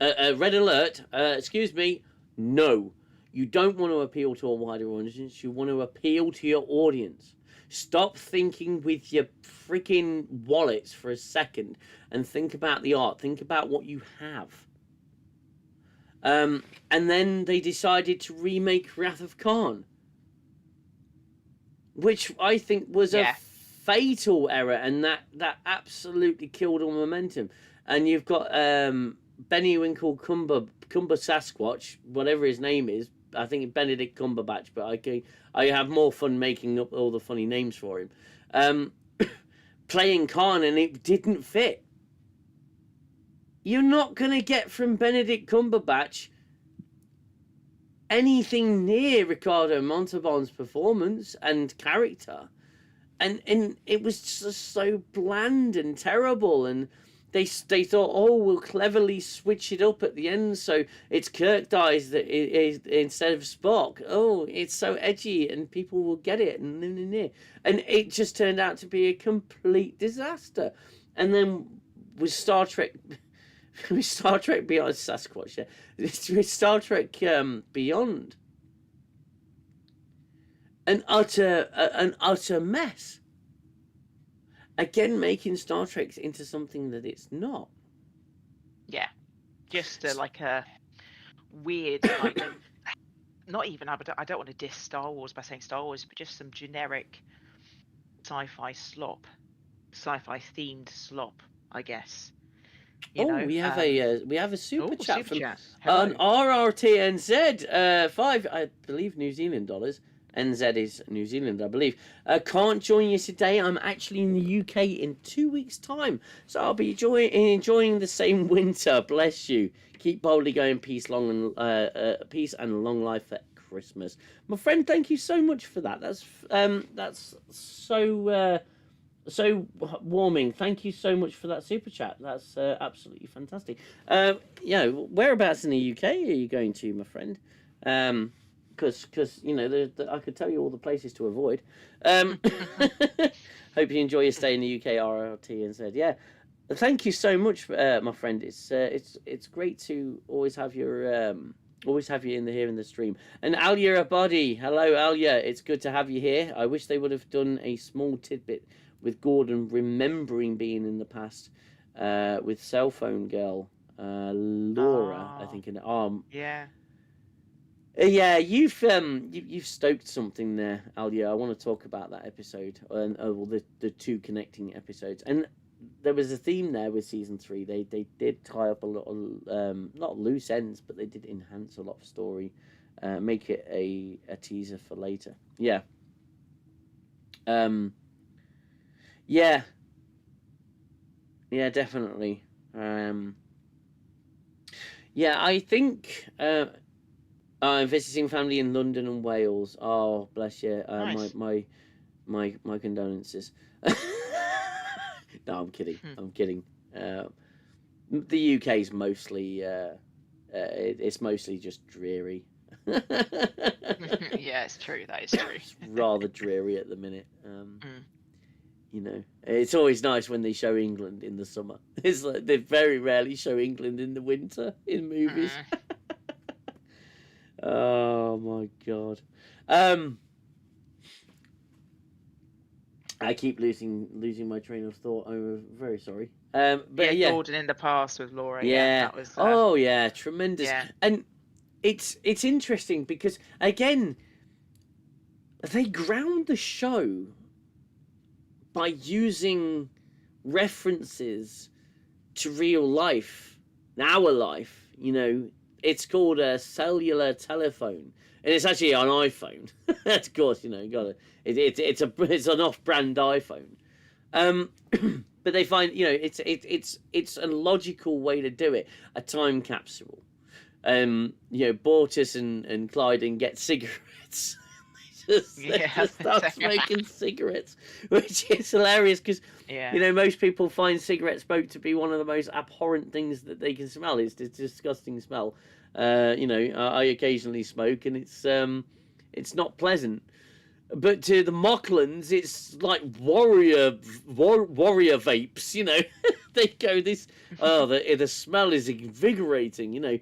Speaker 1: red alert, excuse me, no. You don't want to appeal to a wider audience, you want to appeal to your audience. Stop thinking with your freaking wallets for a second and think about the art, think about what you have. And then they decided to remake Wrath of Khan, which I think was a
Speaker 2: Yeah.
Speaker 1: fatal error, and that absolutely killed all momentum. And you've got Bennywinkle Cumber Sasquatch, whatever his name is. I think Benedict Cumberbatch, but I have more fun making up all the funny names for him. Playing Khan, and it didn't fit. You're not gonna get from Benedict Cumberbatch anything near Ricardo Montalban's performance and character, and it was just so bland and terrible. And they thought, oh, we'll cleverly switch it up at the end so it's Kirk dies instead of Spock. Oh, it's so edgy and people will get it, and it just turned out to be a complete disaster. And then with Star Trek. With Star Trek Beyond Sasquatch, yeah. With Star Trek Beyond, an utter mess. Again, making Star Trek into something that it's not.
Speaker 2: Yeah. Just like a weird kind of, not even, I don't want to diss Star Wars by saying Star Wars, but just some generic sci-fi slop, sci-fi themed slop, I guess.
Speaker 1: We have a super chat
Speaker 2: super
Speaker 1: from
Speaker 2: chat.
Speaker 1: an
Speaker 2: Hello.
Speaker 1: RRTNZ 5, I believe, New Zealand dollars. NZ is New Zealand, I believe. Can't join you today. I'm actually in the UK in 2 weeks' time, so I'll be enjoying the same winter. Bless you. Keep boldly going. Peace and long life for Christmas, my friend. Thank you so much for that. That's so warming. Thank you so much for that super chat. That's absolutely fantastic. Whereabouts in the UK are you going to, my friend? Because I could tell you all the places to avoid. Hope you enjoy your stay in the UK, RRT, and said, yeah. Thank you so much, my friend. It's great to always have your here in the stream. And Alia Abadi, hello Alia, it's good to have you here. I wish they would have done a small tidbit with Gordon remembering being in the past with Cell Phone Girl, Laura, I think in
Speaker 2: Yeah.
Speaker 1: yeah, you've stoked something there, Alia. I want to talk about that episode and the two connecting episodes. And there was a theme there with season 3. They did tie up a lot of not loose ends, but they did enhance a lot of story, make it a teaser for later. Yeah. Yeah, definitely. Yeah, I think visiting family in London and Wales. Oh, bless you.
Speaker 2: Nice.
Speaker 1: My condolences. No, I'm kidding.
Speaker 2: Hmm.
Speaker 1: I'm kidding. The UK's mostly it's mostly just dreary.
Speaker 2: Yeah, it's true. That is true.
Speaker 1: It's rather dreary at the minute.
Speaker 2: Mm.
Speaker 1: You know, it's always nice when they show England in the summer. It's like they very rarely show England in the winter in movies. Oh my god. I keep losing my train of thought. I'm very sorry. But yeah,
Speaker 2: Gordon in the past with Laura.
Speaker 1: yeah.
Speaker 2: Yeah, that was.
Speaker 1: Oh yeah, tremendous.
Speaker 2: Yeah.
Speaker 1: And it's interesting because again, they ground the show by using references to real life, our life. You know, it's called a cellular telephone, and it's actually an iPhone. Of course, you know, you got it. It's an off-brand iPhone. But they find, you know, it's a logical way to do it. A time capsule. You know, Bortus and Clyden get cigarettes. They just start smoking cigarettes, which is hilarious because you know most people find cigarette smoke to be one of the most abhorrent things that they can smell. It's a disgusting smell. You know, I occasionally smoke, and it's not pleasant. But to the Mocklands, it's like warrior vapes. You know, they go this. Oh, the smell is invigorating. You know,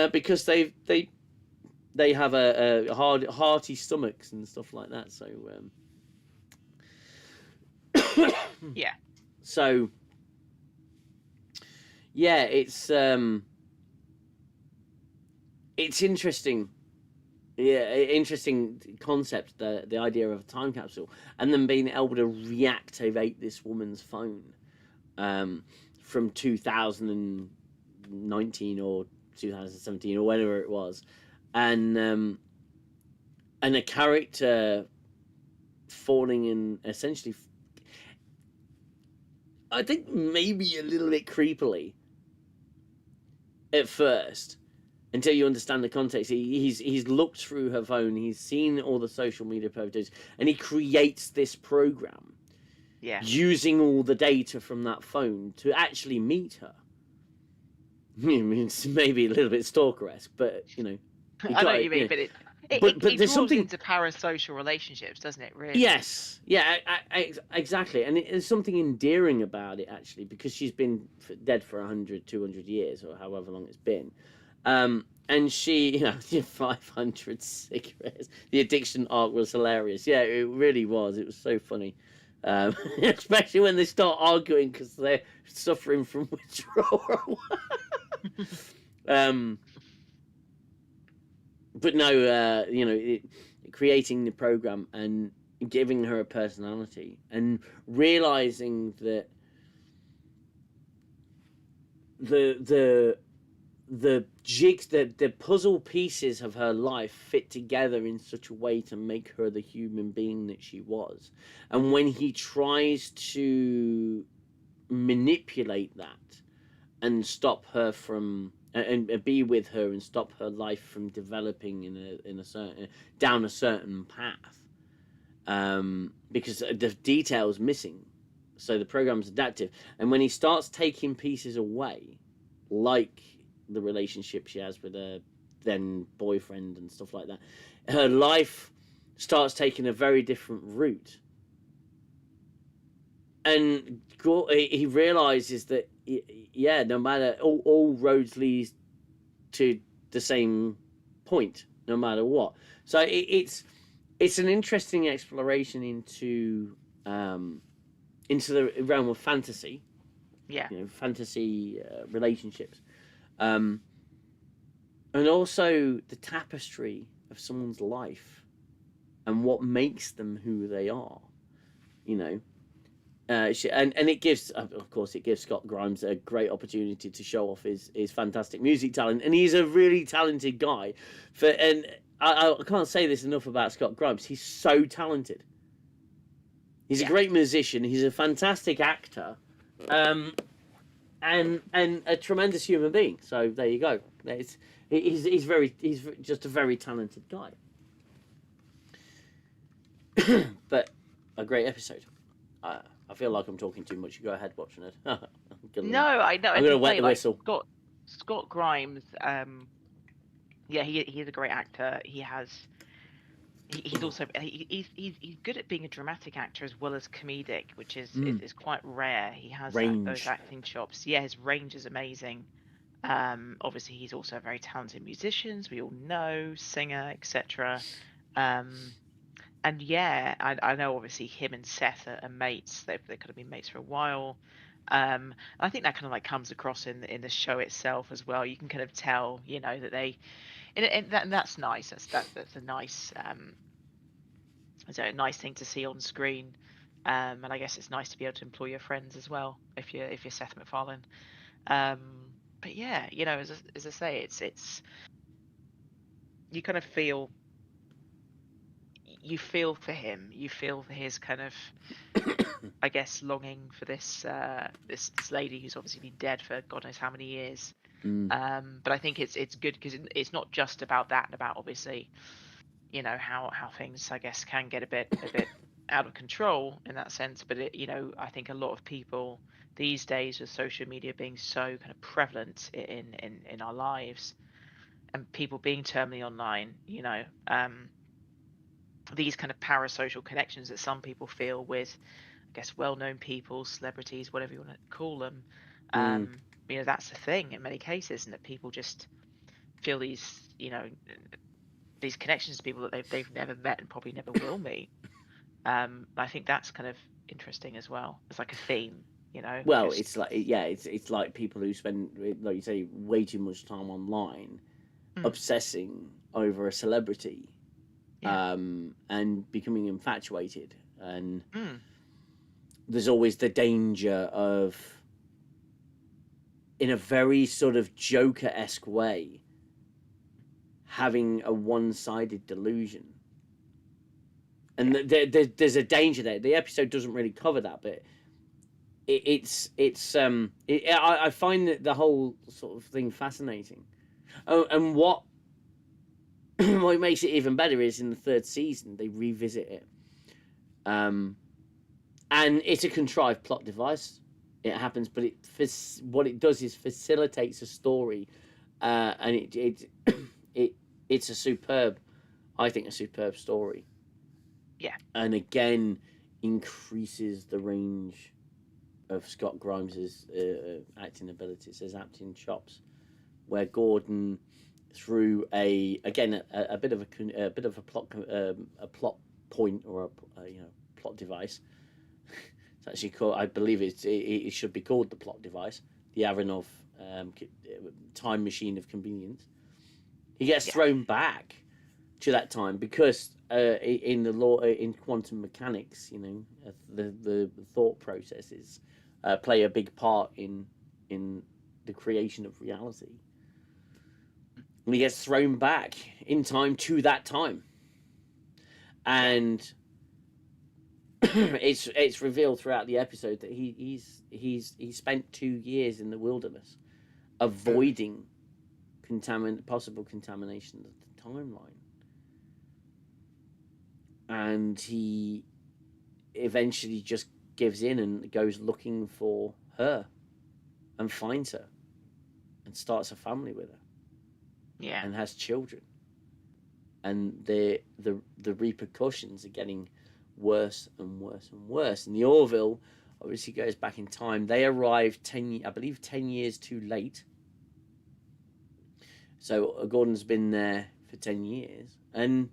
Speaker 1: because they have a hearty stomachs and stuff like that. So
Speaker 2: yeah.
Speaker 1: So yeah, it's interesting. Yeah, interesting concept. The idea of a time capsule and then being able to reactivate this woman's phone from 2019 or 2017 or whenever it was. And a character falling in essentially, I think maybe a little bit creepily at first, until you understand the context. He's looked through her phone, he's seen all the social media photos, and he creates this program, using all the data from that phone to actually meet her. I mean, it's maybe a little bit stalker-esque, but you know.
Speaker 2: I know what you mean, but it draws something into parasocial relationships, doesn't it? Really?
Speaker 1: Yes, yeah, exactly, and there's something endearing about it actually, because she's been dead for 100, 200 years, or however long it's been, and she, you know, 500 cigarettes. The addiction arc was hilarious. Yeah, it really was. It was so funny, especially when they start arguing because they're suffering from withdrawal. But no, you know, creating the program and giving her a personality and realizing that the puzzle pieces of her life fit together in such a way to make her the human being that she was. And when he tries to manipulate that and stop her from and be with her and stop her life from developing in a certain down a certain path, because the details missing, so the program's adaptive. And when he starts taking pieces away, like the relationship she has with her then boyfriend and stuff like that, her life starts taking a very different route. And he realizes that, yeah, no matter, all roads lead to the same point, no matter what. So it's an interesting exploration into the realm of fantasy.
Speaker 2: Yeah.
Speaker 1: You know, fantasy relationships, and also the tapestry of someone's life and what makes them who they are. You know. And it gives, of course, it gives Scott Grimes a great opportunity to show off his fantastic music talent, and he's a really talented guy. And I can't say this enough about Scott Grimes. He's so talented. He's a great musician. He's a fantastic actor, and and a tremendous human being. So there you go. He's just a very talented guy. But a great episode. I feel like I'm talking too much. You go ahead watching it.
Speaker 2: No, I know.
Speaker 1: I'm gonna wet the whistle.
Speaker 2: Scott Grimes. Yeah, he's a great actor. He's also he's good at being a dramatic actor as well as comedic, which is quite rare. He has those acting chops. Yeah, his range is amazing. Obviously, he's also a very talented musician, as we all know, singer, etc. And yeah, I know obviously him and Seth are mates. They could have been mates for a while. I think that kind of like comes across in the show itself as well. You can kind of tell, that they, and that's nice. That's a nice, a nice thing to see on screen. And I guess it's nice to be able to employ your friends as well if you're Seth MacFarlane. But yeah, as I say, it's you kind of feel. You feel for him. You feel for his kind of, I guess, longing for this this lady who's obviously been dead for God knows how many years. But I think it's good because it's not just about that and about obviously, how things I guess can get a bit out of control in that sense. But I think a lot of people these days with social media being so kind of prevalent in our lives, and people being terminally online, these kind of parasocial connections that some people feel with, I guess, well-known people, celebrities, whatever you want to call them. That's the thing in many cases, and that people just feel these, these connections to people that they've never met and probably never will meet. I think that's kind of interesting as well. It's like a theme,
Speaker 1: Well,
Speaker 2: just...
Speaker 1: it's like people who spend, like you say, way too much time online, obsessing over a celebrity. And becoming infatuated, and there's always the danger of, in a very sort of Joker-esque way, having a one-sided delusion, and there's a danger there. The episode doesn't really cover that, but I find that the whole sort of thing fascinating. Oh, and what makes it even better is in the third season they revisit it, and it's a contrived plot device. It happens, but what it does is facilitates a story, and it's a superb story.
Speaker 2: Yeah,
Speaker 1: and again increases the range of Scott Grimes's acting abilities, his acting chops, where Gordon, through a bit of a plot point or a plot device. It's actually called, I believe it should be called the plot device, the Aronov time machine of convenience. He gets thrown back to that time because in the law, in quantum mechanics, the thought processes play a big part in the creation of reality. And he gets thrown back in time to that time, and it's revealed throughout the episode that he spent 2 years in the wilderness, avoiding possible contamination of the timeline, and he eventually just gives in and goes looking for her, and finds her, and starts a family with her.
Speaker 2: Yeah.
Speaker 1: And has children, and the repercussions are getting worse and worse and worse. And the Orville obviously goes back in time. They arrived 10 years too late. So Gordon's been there for 10 years, and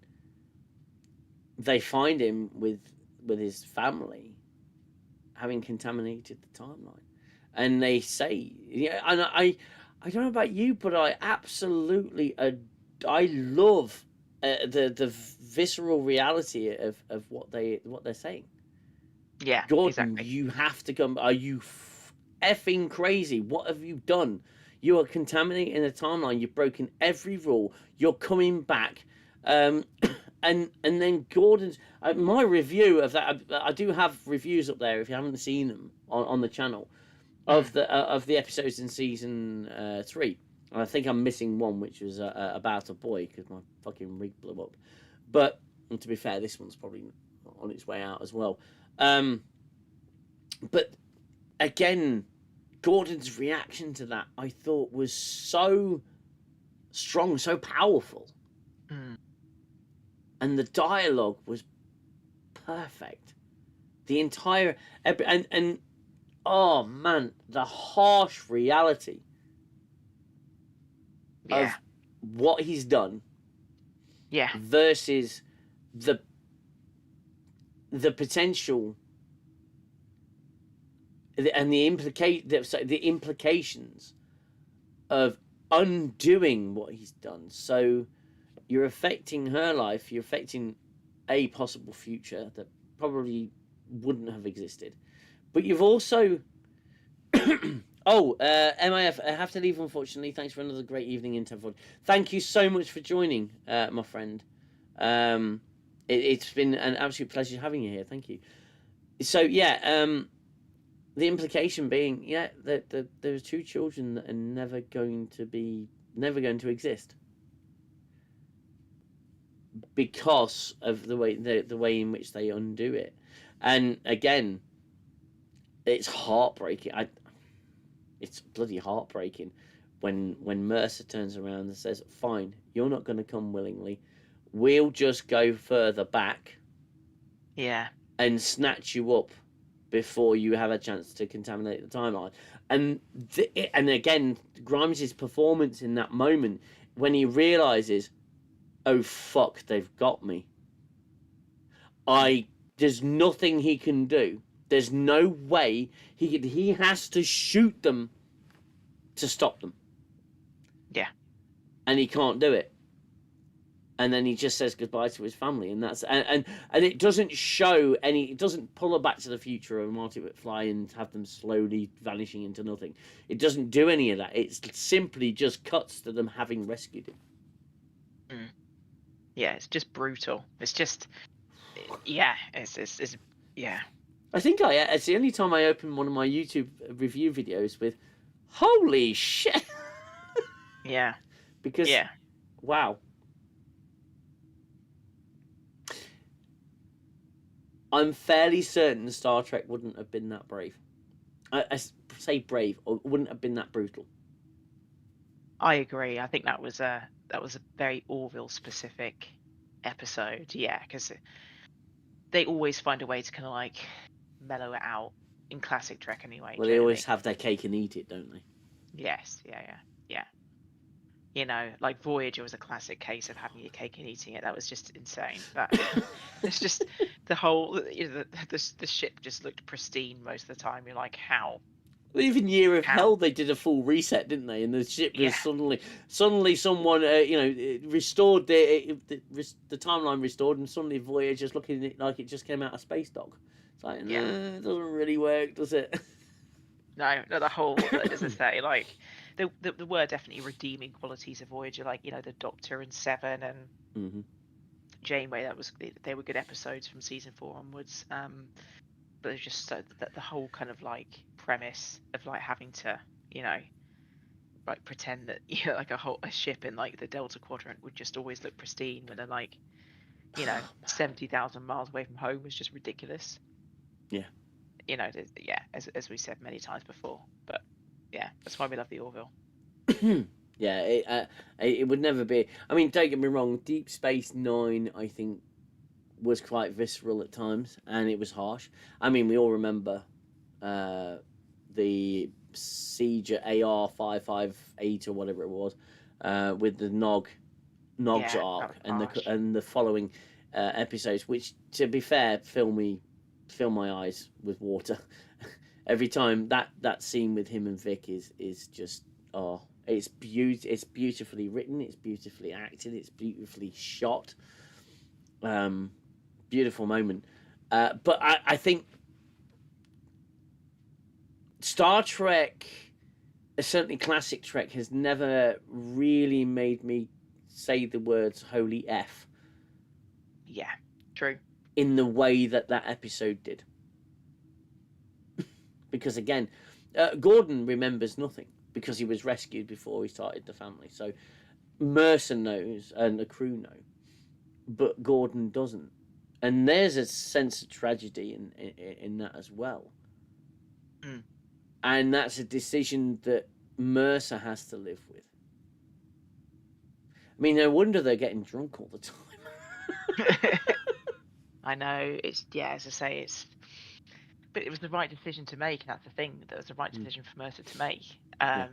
Speaker 1: they find him with his family having contaminated the timeline. And they say, and I don't know about you, but I absolutely I love the visceral reality of what they're saying.
Speaker 2: Yeah,
Speaker 1: Gordon,
Speaker 2: exactly.
Speaker 1: you have to come. Are you effing crazy? What have you done? You are contaminating the timeline. You've broken every rule. You're coming back. And then Gordon's my review of that. I do have reviews up there if you haven't seen them on the channel. of the episodes in season 3. And I think I'm missing one, which was about a boy because my fucking rig blew up. But and to be fair, this one's probably on its way out as well. But again, Gordon's reaction to that I thought was so strong, so powerful, and the dialogue was perfect. The entire and oh man, the harsh reality of what he's done, versus the potential and the implications of undoing what he's done. So you're affecting her life, you're affecting a possible future that probably wouldn't have existed, but you've also MIF, I have to leave, unfortunately. Thanks for another great evening in Tenford. Thank you so much for joining, my friend. It's been an absolute pleasure having you here. Thank you. So, the implication being, that there's 2 children that are never going to exist because of the way in which they undo it. And again, it's heartbreaking. It's bloody heartbreaking when Mercer turns around and says, "Fine, you're not going to come willingly. We'll just go further back, and snatch you up before you have a chance to contaminate the timeline." And again, Grimes' performance in that moment when he realizes, "Oh fuck, they've got me. There's nothing he can do. There's no way he has to shoot them to stop them."
Speaker 2: Yeah.
Speaker 1: And he can't do it. And then he just says goodbye to his family, and that's and it doesn't show any. It doesn't pull her Back to the Future or Marty McFly and have them slowly vanishing into nothing. It doesn't do any of that. It simply just cuts to them having rescued him.
Speaker 2: Yeah, it's just brutal. It's just, it's
Speaker 1: I think it's the only time I open one of my YouTube review videos with, "Holy shit!"
Speaker 2: Yeah.
Speaker 1: Because, wow. I'm fairly certain Star Trek wouldn't have been that brave. I say brave, or wouldn't have been that brutal.
Speaker 2: I agree. I think that was a very Orville specific episode. Yeah, because they always find a way to kind of like mellow it out in classic Trek anyway.
Speaker 1: Well, they always have their cake and eat it, don't they?
Speaker 2: Yes. Yeah. You know, like Voyager was a classic case of having your cake and eating it. That was just insane. It's just the whole, the ship just looked pristine most of the time. You're like, how?
Speaker 1: Well, even Year of Hell, they did a full reset, didn't they? And the ship was suddenly someone, restored the timeline restored, and suddenly Voyager's looking at it like it just came out of Space Dock. It's like, it doesn't really work, does it?
Speaker 2: No, the whole, as I say, like, there were definitely redeeming qualities of Voyager, like, the Doctor and Seven and Janeway. They were good episodes from season 4 onwards. But it's just so that the whole kind of like premise of like having to, like pretend that like a ship in like the Delta Quadrant would just always look pristine when they're like, 70,000 miles away from home was just ridiculous.
Speaker 1: Yeah.
Speaker 2: As we said many times before, but that's why we love the Orville.
Speaker 1: It would never be. I mean, don't get me wrong. Deep Space Nine, I think, was quite visceral at times, and it was harsh. I mean, we all remember the siege at AR-558 or whatever it was, with the Nog's arc and the following episodes, which, to be fair, fill my eyes with water. Every time that scene with him and Vic is just it's beautifully written, it's beautifully acted, it's beautifully shot. Beautiful moment. But I think Star Trek, certainly classic Trek, has never really made me say the words "holy F."
Speaker 2: Yeah, true.
Speaker 1: In the way that episode did. Because again, Gordon remembers nothing because he was rescued before he started the family. So Mercer knows and the crew know, but Gordon doesn't. And there's a sense of tragedy in that as well.
Speaker 2: Mm.
Speaker 1: And that's a decision that Mercer has to live with. I mean, no wonder they're getting drunk all the time.
Speaker 2: I know, it's, yeah, as I say, but it was the right decision to make, and that's the thing. That was the right decision for Mercer to make.
Speaker 1: Yeah.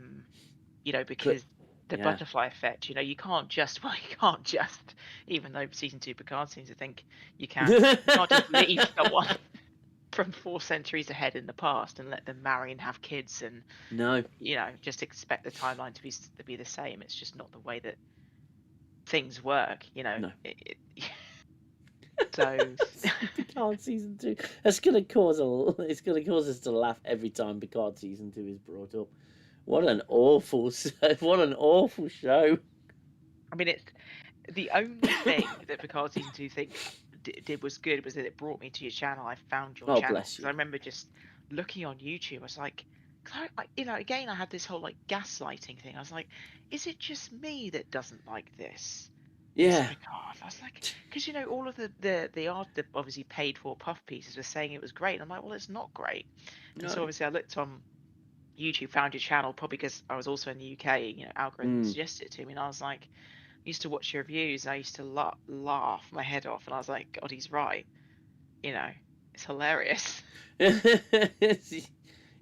Speaker 2: You know, because the
Speaker 1: Yeah.
Speaker 2: butterfly effect. You know, you can't just, even though season 2 Picard seems to think you can, you can't just leave someone from 4 centuries ahead in the past and let them marry and have kids, and
Speaker 1: No.
Speaker 2: you know, just expect the timeline to be the same. It's just not the way that things work. You know.
Speaker 1: No.
Speaker 2: So
Speaker 1: Picard season 2. It's gonna cause us to laugh every time Picard season 2 is brought up. What an awful show.
Speaker 2: I mean, it's the only thing that Picard season 2 did was good was that it brought me to your channel. I found your channel
Speaker 1: Bless
Speaker 2: because
Speaker 1: you.
Speaker 2: I remember just looking on YouTube. I was like, you know, again, I had this whole like gaslighting thing. I was like, is it just me that doesn't like this?
Speaker 1: Yeah.
Speaker 2: Picard. I was like, because you know, all of the art, the obviously paid for puff pieces were saying it was great. And I'm like, well, it's not great. And
Speaker 1: No.
Speaker 2: so obviously I looked on YouTube, found your channel, probably because I was also in the UK. You know, algorithm suggested it to me, and I was like, I used to watch your reviews. And I used to laugh my head off, and I was like, God, he's right. You know, it's hilarious.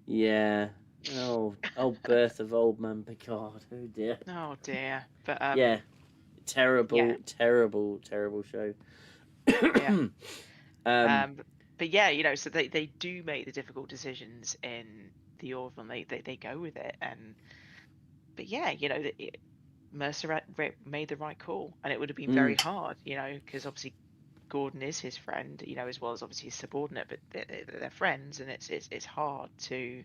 Speaker 1: Yeah. Oh, birth of old man Picard. Oh dear.
Speaker 2: Oh dear. But
Speaker 1: yeah. Terrible,
Speaker 2: yeah.
Speaker 1: terrible show.
Speaker 2: Yeah.
Speaker 1: Um,
Speaker 2: but yeah, you know, so they do make the difficult decisions in the Orville, and they go with it. But yeah, you know, Mercer made the right call, and it would have been very hard, you know, because obviously Gordon is his friend, you know, as well as obviously his subordinate, but they're friends, and it's hard to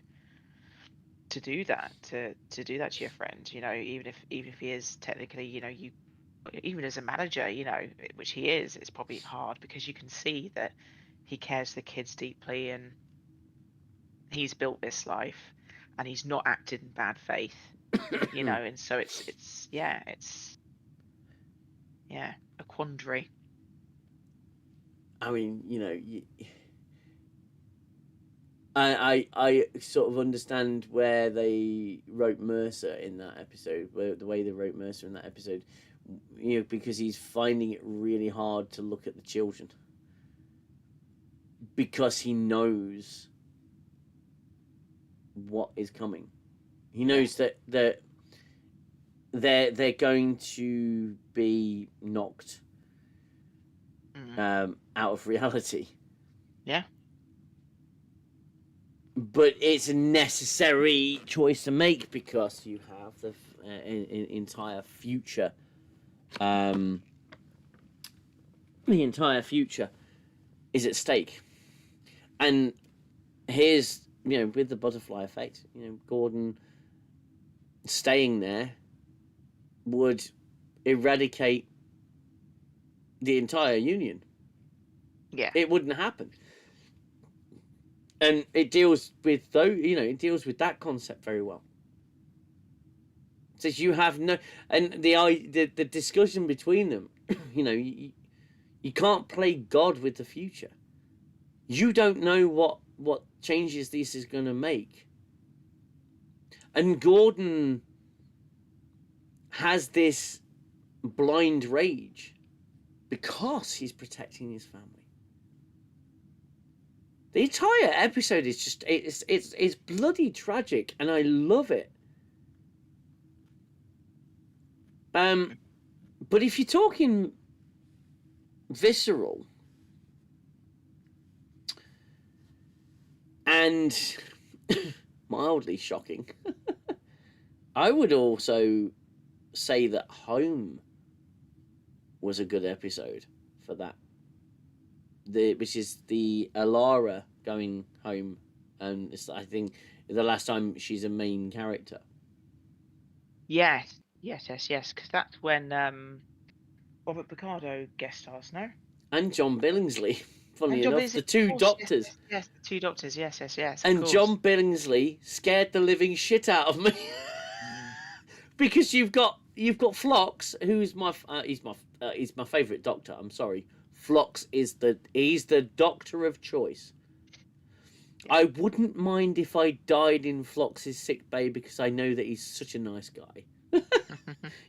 Speaker 2: do that, to do that to your friend, you know, even if he is technically, you know, even as a manager, you know, which he is, it's probably hard because you can see that he cares for the kids deeply, and he's built this life, and he's not acted in bad faith, you know, and so it's a quandary.
Speaker 1: I mean, you know, I sort of understand where they wrote Mercer in that episode, the way they wrote Mercer in that episode, you know, because he's finding it really hard to look at the children because he knows what is coming. He knows that they're going to be knocked out of reality.
Speaker 2: Yeah.
Speaker 1: But it's a necessary choice to make because you have the entire future. The entire future is at stake. And here's, you know, with the butterfly effect, you know, Gordon staying there would eradicate the entire Union.
Speaker 2: Yeah.
Speaker 1: It wouldn't happen. And it deals with that concept very well. It says you have no, and the discussion between them, you know, you can't play God with the future. You don't know what changes this is going to make. And Gordon has this blind rage because he's protecting his family. The entire episode is just it's bloody tragic, and I love it. But if you're talking visceral and mildly shocking, I would also say that Home was a good episode for that. Which is the Alara going home, and it's, I think, the last time she's a main character.
Speaker 2: Yes, because that's when Robert Picardo guest stars, no?
Speaker 1: And John Billingsley Funnily
Speaker 2: And John
Speaker 1: enough,
Speaker 2: Billingsley,
Speaker 1: the
Speaker 2: of
Speaker 1: two
Speaker 2: course,
Speaker 1: doctors.
Speaker 2: yes, the two doctors, yes, of
Speaker 1: And
Speaker 2: course.
Speaker 1: John Billingsley scared the living shit out of me.
Speaker 2: Mm.
Speaker 1: Because you've got Phlox, who's he's my favourite doctor. I'm sorry, Phlox is he's the doctor of choice.
Speaker 2: Yeah.
Speaker 1: I wouldn't mind if I died in Phlox's sick bay because I know that he's such a nice guy.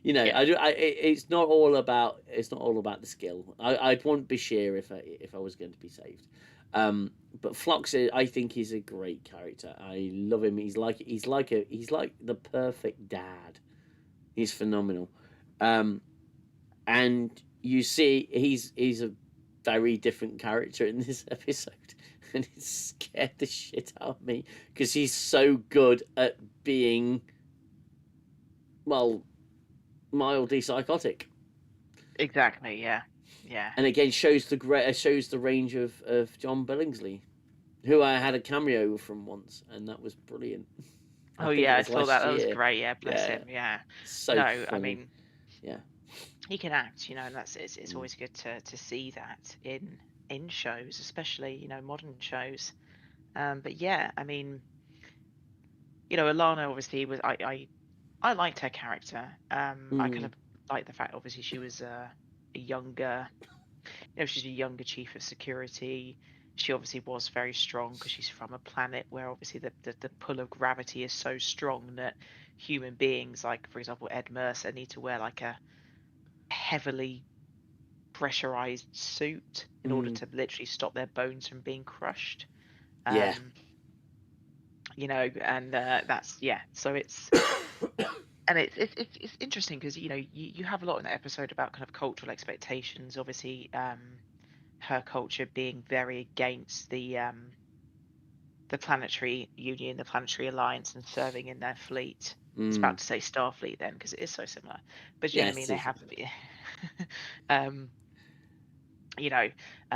Speaker 1: You know,
Speaker 2: Yeah.
Speaker 1: it's not all about the skill. I'd want Bashir if I was going to be saved. But Phlox, I think, is a great character. I love him. He's like the perfect dad. He's phenomenal. And you see, he's a very different character in this episode, and it scared the shit out of me because he's so good at being, well, mildly psychotic.
Speaker 2: Exactly. Yeah. Yeah.
Speaker 1: And again, shows the range of John Billingsley, who I had a cameo from once, and that was brilliant. I
Speaker 2: Oh
Speaker 1: think it
Speaker 2: yeah, I
Speaker 1: was
Speaker 2: saw that.
Speaker 1: last
Speaker 2: That was
Speaker 1: year.
Speaker 2: great. Yeah, bless
Speaker 1: Yeah,
Speaker 2: him. Yeah.
Speaker 1: so
Speaker 2: No, I
Speaker 1: funny.
Speaker 2: mean,
Speaker 1: Yeah,
Speaker 2: he can act, and it's always good to see that in shows, especially modern shows. But yeah, I mean, Alana obviously was I liked her character. I kind of liked the fact obviously she was a younger, she's a younger chief of security. She obviously was very strong because she's from a planet where obviously the pull of gravity is so strong that human beings, like for example Ed Mercer, need to wear like a heavily pressurized suit in order to literally stop their bones from being crushed.
Speaker 1: yeah.
Speaker 2: Um, and that's yeah. So it's and it's interesting because you have a lot in the episode about kind of cultural expectations. Obviously, her culture being very against the Planetary Union, the Planetary Alliance, and serving in their fleet. I was about to say Starfleet then because it is so similar, but you know what I mean.
Speaker 1: Yes,
Speaker 2: They have, um,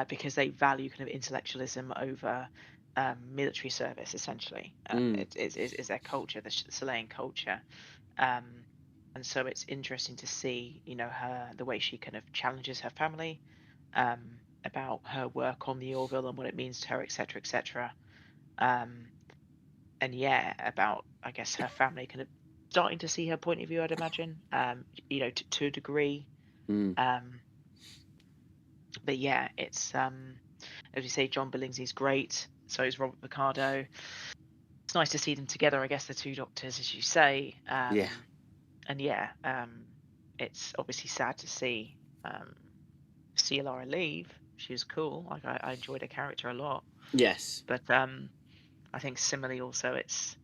Speaker 2: because they value kind of intellectualism over military service. Essentially, is their culture, the Chilean culture. Um, and so it's interesting to see, the way she kind of challenges her family, about her work on the Orville and what it means to her, etc., etc. Um, and yeah, about I guess her family kind of starting to see her point of view. I'd imagine, to a degree. Um, but yeah, it's as you say, John Billingsley's great. So is Robert Picardo. It's nice to see them together. I guess the two doctors, as you say.
Speaker 1: yeah.
Speaker 2: And yeah, it's obviously sad to see Laura leave. She was cool. Like I enjoyed her character a lot.
Speaker 1: Yes.
Speaker 2: But I think similarly also it's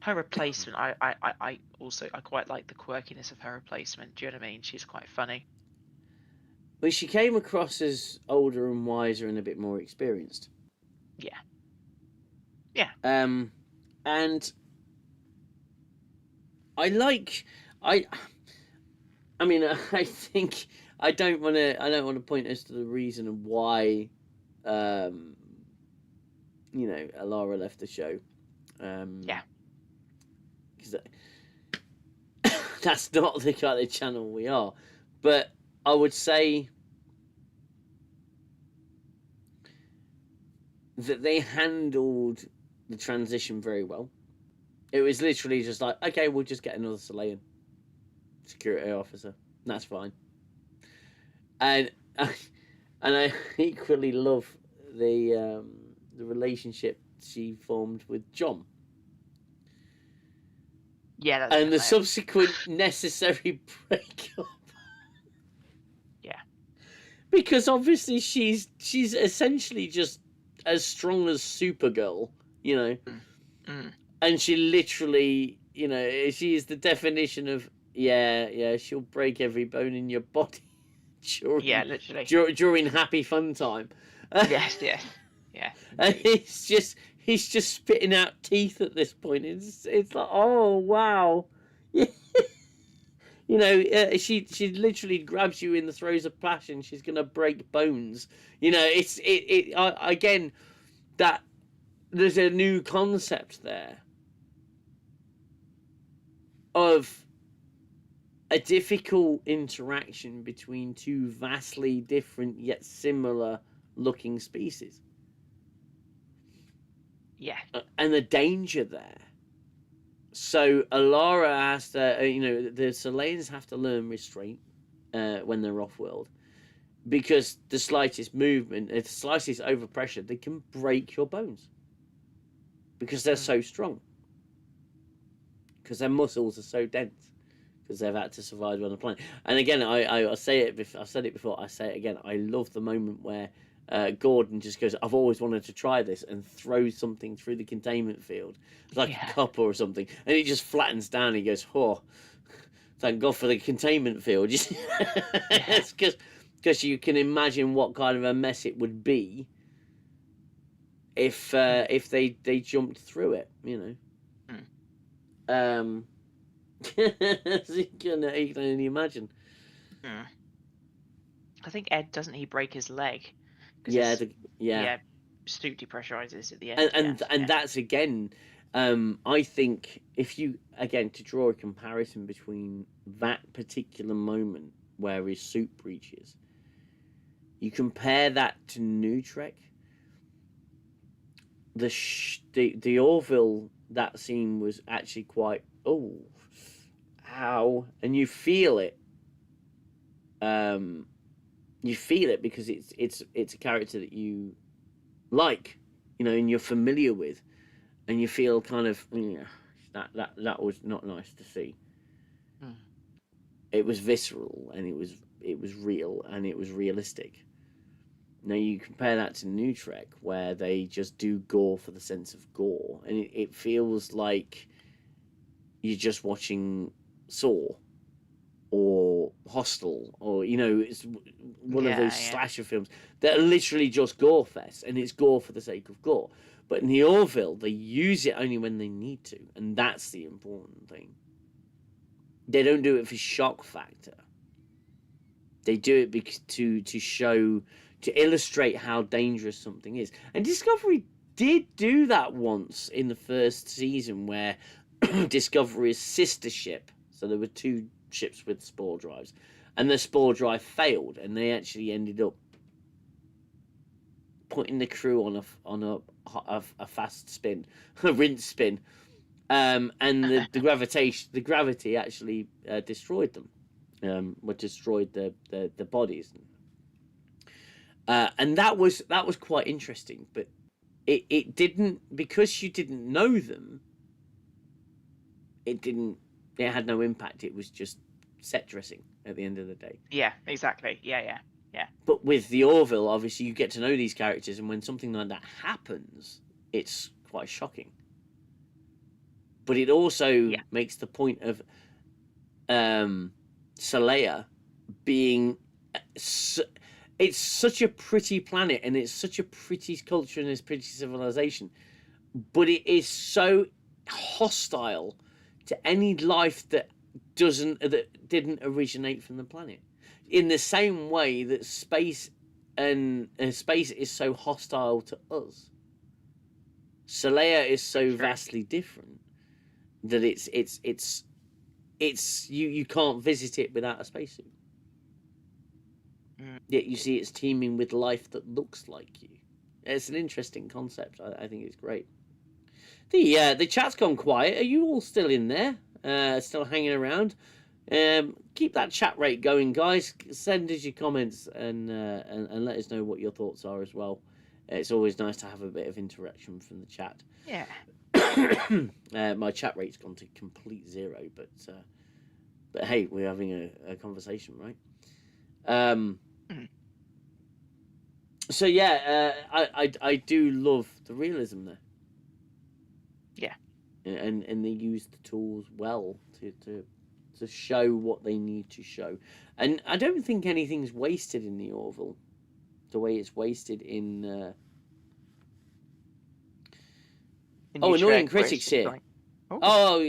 Speaker 2: her replacement. I also I quite like the quirkiness of her replacement. Do you know what I mean? She's quite funny.
Speaker 1: Well, she came across as older and wiser and a bit more experienced.
Speaker 2: Yeah. Yeah.
Speaker 1: And I I mean, I think I don't want to point us to the reason of why Alara left the show.
Speaker 2: Yeah.
Speaker 1: Because that's not the kind of channel we are. But I would say that they handled the transition very well. It was literally just like, okay, we'll just get another Chilean security officer. That's fine. And I equally love the relationship she formed with John.
Speaker 2: Yeah. That's
Speaker 1: And the
Speaker 2: definitely
Speaker 1: subsequent necessary breakup.
Speaker 2: Yeah.
Speaker 1: Because obviously she's essentially just as strong as Supergirl, and she literally, she is the definition of she'll break every bone in your body
Speaker 2: Yeah. Literally.
Speaker 1: during happy fun time.
Speaker 2: Yes. Yes. Yeah.
Speaker 1: And
Speaker 2: Indeed.
Speaker 1: he's just spitting out teeth at this point. It's like, oh wow. She literally grabs you in the throes of passion. She's gonna break bones. Again, that there's a new concept there of a difficult interaction between two vastly different yet similar looking species.
Speaker 2: Yeah.
Speaker 1: And the danger there. So Alara has to, the Solarians have to learn restraint when they're off-world. Because the slightest movement, the slightest overpressure, they can break your bones. Because they're so strong. Because their muscles are so dense. Because they've had to survive on the planet. And again, I say it. I've said it before. I say it again. I love the moment where Gordon just goes, "I've always wanted to try this," and throws something through the containment field, like a cup or something, and it just flattens down. He goes, "Oh, thank God for the containment field." It's because you can imagine what kind of a mess it would be if they jumped through it. You can only imagine.
Speaker 2: I think Ed, doesn't he break his leg?
Speaker 1: Yeah.
Speaker 2: Suit depressurizes at the end.
Speaker 1: And that's again, I think if you again to draw a comparison between that particular moment where his suit breaches, you compare that to New Trek. The Orville, that scene was actually quite ow, and you feel it. You feel it because it's a character that you like, and you're familiar with, and you feel kind of that was not nice to see. It was visceral, and it was real, and it was realistic. Now you compare that to New Trek, where they just do gore for the sense of gore, and it feels like you're just watching Saw or Hostel, or it's one of those slasher films that are literally just gore fest, and it's gore for the sake of gore. But in the Orville, they use it only when they need to, and that's the important thing. They don't do it for shock factor. They do it because to illustrate how dangerous something is. And Discovery did do that once in the first season, where Discovery's sister ship, so there were two ships with spore drives, and the spore drive failed, and they actually ended up putting the crew on a fast spin, a rinse spin, and the gravity actually destroyed them, destroyed the bodies, and that was quite interesting. But it didn't, because you didn't know them. It had no impact. It was just set dressing at the end of the day.
Speaker 2: Yeah, exactly. Yeah.
Speaker 1: But with the Orville, obviously, you get to know these characters, and when something like that happens, it's quite shocking. But it also makes the point of Salea being... It's such a pretty planet, and it's such a pretty culture, and it's pretty civilization. But it is so hostile to any life that didn't originate from the planet, in the same way that space is so hostile to us. Salea is so vastly different that you can't visit it without a spacesuit. Yet you see it's teeming with life that looks like you. It's an interesting concept. I think it's great. The chat's gone quiet. Are you all still in there? Still hanging around? Keep that chat rate going, guys. Send us your comments and let us know what your thoughts are as well. It's always nice to have a bit of interaction from the chat.
Speaker 2: Yeah.
Speaker 1: My chat rate's gone to complete zero, but hey, we're having a conversation, right? So yeah, I do love the realism there.
Speaker 2: Yeah.
Speaker 1: And they use the tools well to show what they need to show. And I don't think anything's wasted in the Orville the way it's wasted in Annoying Critics here.
Speaker 2: Like...
Speaker 1: So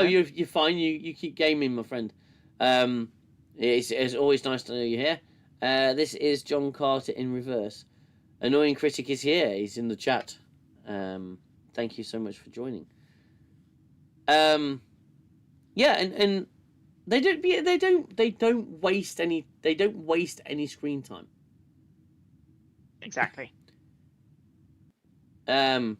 Speaker 1: you're fine. You keep gaming, my friend. It's always nice to know you're here. This is John Carter in reverse. Annoying Critic is here. He's in the chat. Thank you so much for joining. Yeah, and they don't waste any screen time.
Speaker 2: Exactly.
Speaker 1: Well,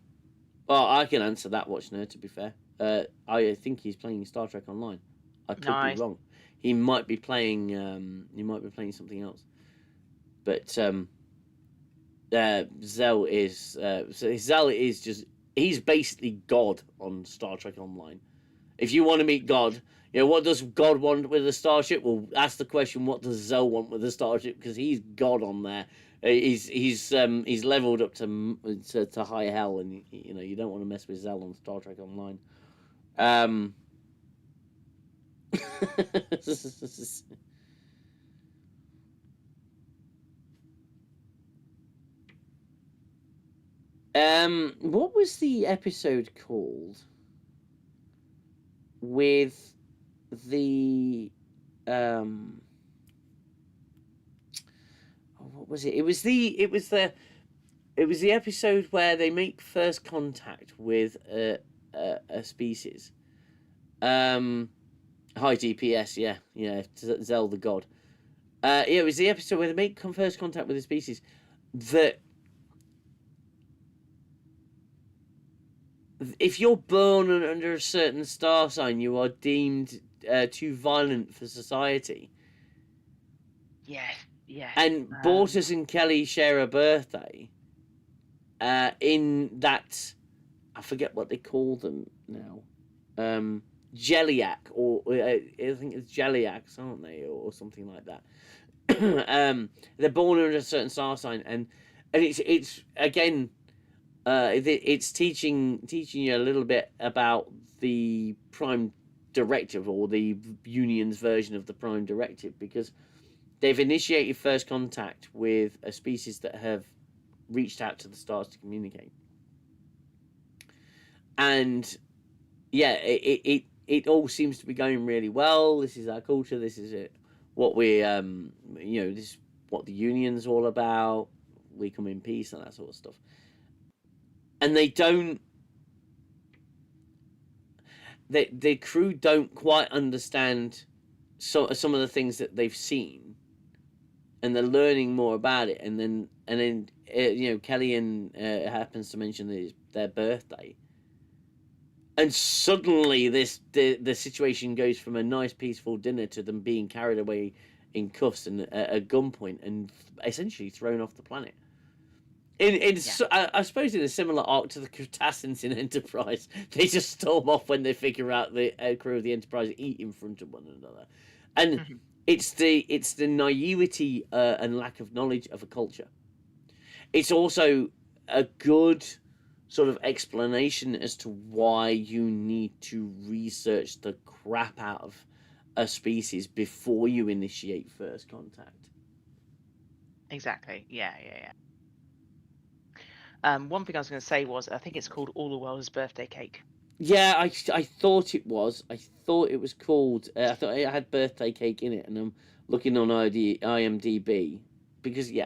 Speaker 1: I can answer that, Watch Nerd. To be fair, I think he's playing Star Trek Online. I could be
Speaker 2: Nice.
Speaker 1: wrong. He might be playing. He might be playing something else. But Zell is just, he's basically God on Star Trek Online. If you want to meet God, what does God want with a starship? Well, ask the question, what does Zell want with a starship? Because he's God on there. He's leveled up to high hell, and you don't want to mess with Zell on Star Trek Online. What was the episode called with the what was it? It was the episode where they make first contact with a species. High DPS, yeah, Zell the God. It was the episode where they make first contact with a species that, if you're born under a certain star sign, you are deemed too violent for society.
Speaker 2: Yes. Yeah.
Speaker 1: And Bortus and Kelly share a birthday. In that, I forget what they call them now. Jelliac, or I think it's Jelliacs, aren't they, or something like that. They're born under a certain star sign, and it's again, it's teaching you a little bit about the Prime Directive, or the Union's version of the Prime Directive, because they've initiated first contact with a species that have reached out to the stars to communicate. And yeah, it all seems to be going really well. This is our culture. This is it. What we this is what the Union's all about. We come in peace and that sort of stuff. And they don't. The crew don't quite understand some of the things that they've seen, and they're learning more about it. And then Kelly and happens to mention their birthday. And suddenly, the situation goes from a nice, peaceful dinner to them being carried away in cuffs and at gunpoint, and essentially thrown off the planet. I suppose in a similar arc to the Cardassians in Enterprise, they just storm off when they figure out the crew of the Enterprise eat in front of one another, and it's the naivety and lack of knowledge of a culture. It's also a good sort of explanation as to why you need to research the crap out of a species before you initiate first contact.
Speaker 2: Exactly. Yeah. One thing I was going to say was, I think it's called All the World's Birthday Cake.
Speaker 1: Yeah, I thought it was. I thought it was called. I thought it had birthday cake in it, and I'm looking on IMDb because the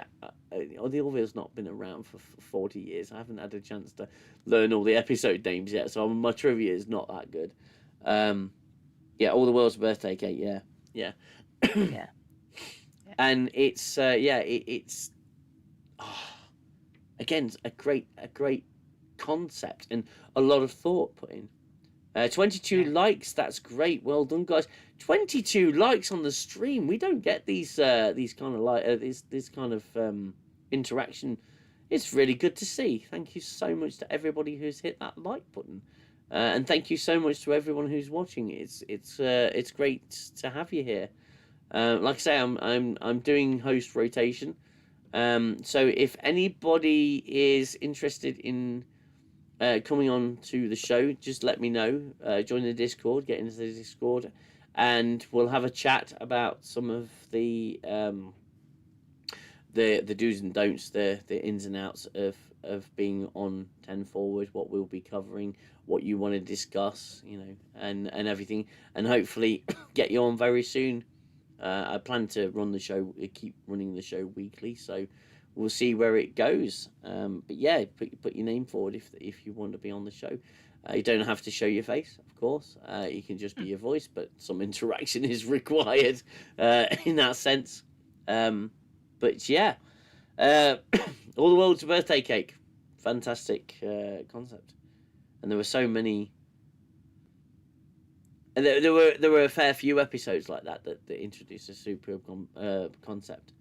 Speaker 1: Orville's not been around for 40 years. I haven't had a chance to learn all the episode names yet, so my trivia is not that good. All the World's Birthday Cake. Yeah.
Speaker 2: Yeah.
Speaker 1: And it's it's again a great concept and a lot of thought put in. 22 likes, that's great, well done, guys. 22 likes on the stream. We don't get these kind of this kind of interaction. It's really good to see. Thank you so much to everybody who's hit that like button, and thank you so much to everyone who's watching. It's great to have you here. Like I say, I'm doing host rotation. So if anybody is interested in coming on to the show, just let me know. Join the Discord, get into the Discord, and we'll have a chat about some of the do's and don'ts, the ins and outs of being on 10 Forward, what we'll be covering, what you want to discuss, and everything, and hopefully get you on very soon. I plan to keep running the show weekly, so we'll see where it goes. But yeah, put your name forward if you want to be on the show. You don't have to show your face, of course. You can just be your voice, but some interaction is required in that sense. But yeah, All the World's a Birthday Cake. Fantastic concept. And there were so many. And there were a fair few episodes like that introduced a superb concept.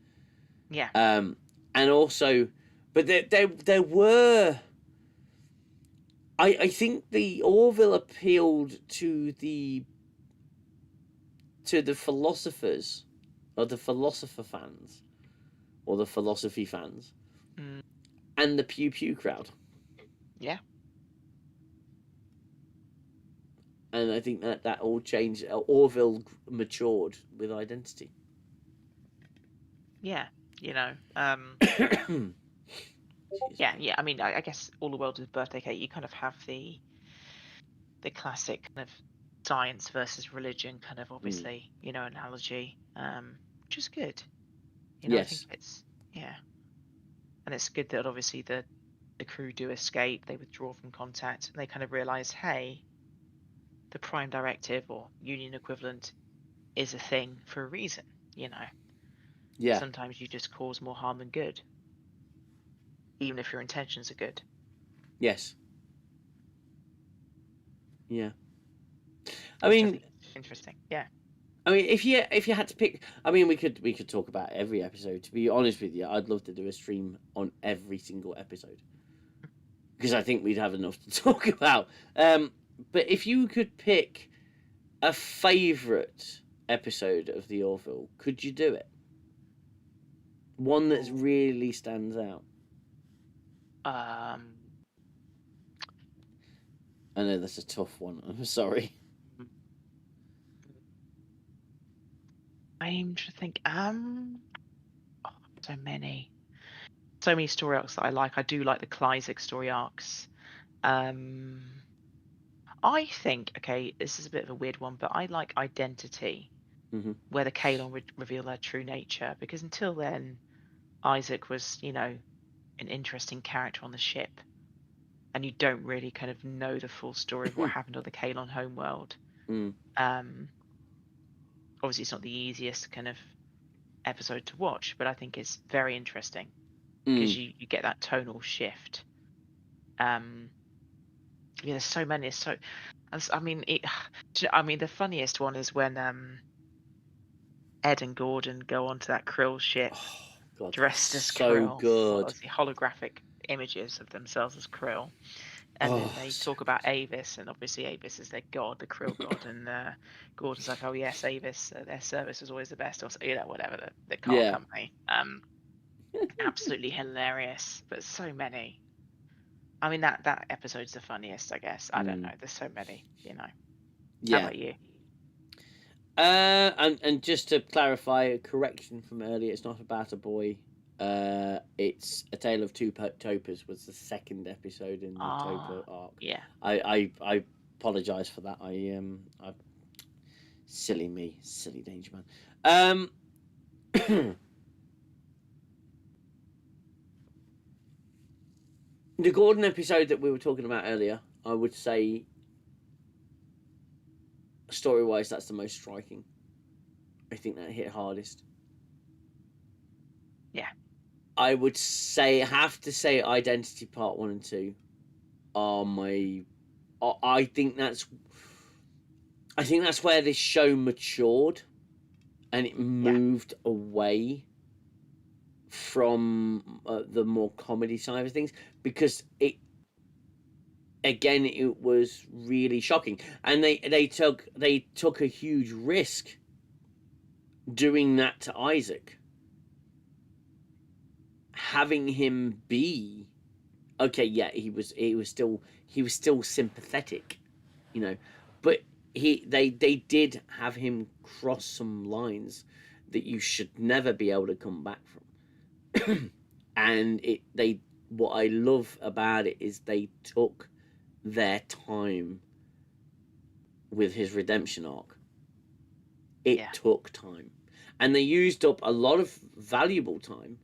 Speaker 2: Yeah.
Speaker 1: And also, but there were. I think the Orville appealed to the philosophers, or the philosopher fans, or the philosophy fans, and the Pew Pew crowd.
Speaker 2: Yeah.
Speaker 1: And I think that all changed. Orville matured with Identity.
Speaker 2: Yeah. Yeah. I mean, I guess All the World is Birthday Cake. You kind of have the classic kind of science versus religion kind of obviously analogy, which is good.
Speaker 1: Yes.
Speaker 2: I think it's and it's good that obviously the crew do escape. They withdraw from contact, and they kind of realize, hey, the Prime Directive or Union equivalent is a thing for a reason.
Speaker 1: Yeah.
Speaker 2: Sometimes you just cause more harm than good, even if your intentions are good.
Speaker 1: Yes. Yeah.
Speaker 2: I mean, interesting. Yeah.
Speaker 1: I mean, if you had to pick, I mean, we could talk about every episode. To be honest with you, I'd love to do a stream on every single episode, because I think we'd have enough to talk about. But if you could pick a favourite episode of the Orville, could you do it? One that really stands out.
Speaker 2: I
Speaker 1: know that's a tough one. I'm sorry.
Speaker 2: I'm trying to think. So many story arcs that I like. I do like the Kleisig story arcs. I think, okay, this is a bit of a weird one, but I like Identity, where the Kaylon reveal their true nature, because until then, Isaac was, an interesting character on the ship, and you don't really kind of know the full story of what happened on the Kaylon homeworld. Obviously, it's not the easiest kind of episode to watch, but I think it's very interesting because you get that tonal shift. There's so many. I mean, the funniest one is when Ed and Gordon go onto that Krill ship, dressed as Krill.
Speaker 1: Good.
Speaker 2: Obviously, holographic images of themselves as Krill, and then they talk about Avis, and obviously Avis is their god, the Krill god, and Gordon's like, "Oh yes, Avis, their service was always the best," or whatever the car company. Absolutely hilarious, but so many. I mean, that episode's the funniest, I guess. I don't know. There's so many,
Speaker 1: Yeah.
Speaker 2: How about you?
Speaker 1: And just to clarify, a correction from earlier, it's not about a boy. It's A Tale of Two Topas was the second episode in the Topa arc.
Speaker 2: Yeah.
Speaker 1: I apologise for that. I silly me, silly Danger Man. The Gordon episode that we were talking about earlier, I would say, story-wise, that's the most striking. I think that hit hardest.
Speaker 2: Yeah.
Speaker 1: I would have to say Identity Part 1 and 2 are my... I think that's where this show matured, and it moved away from the more comedy side of things, because it was really shocking, and they took a huge risk doing that to Isaac, having him be he was still sympathetic, but they did have him cross some lines that you should never be able to come back from. And what I love about it is they took their time with his redemption arc. It took time, and they used up a lot of valuable time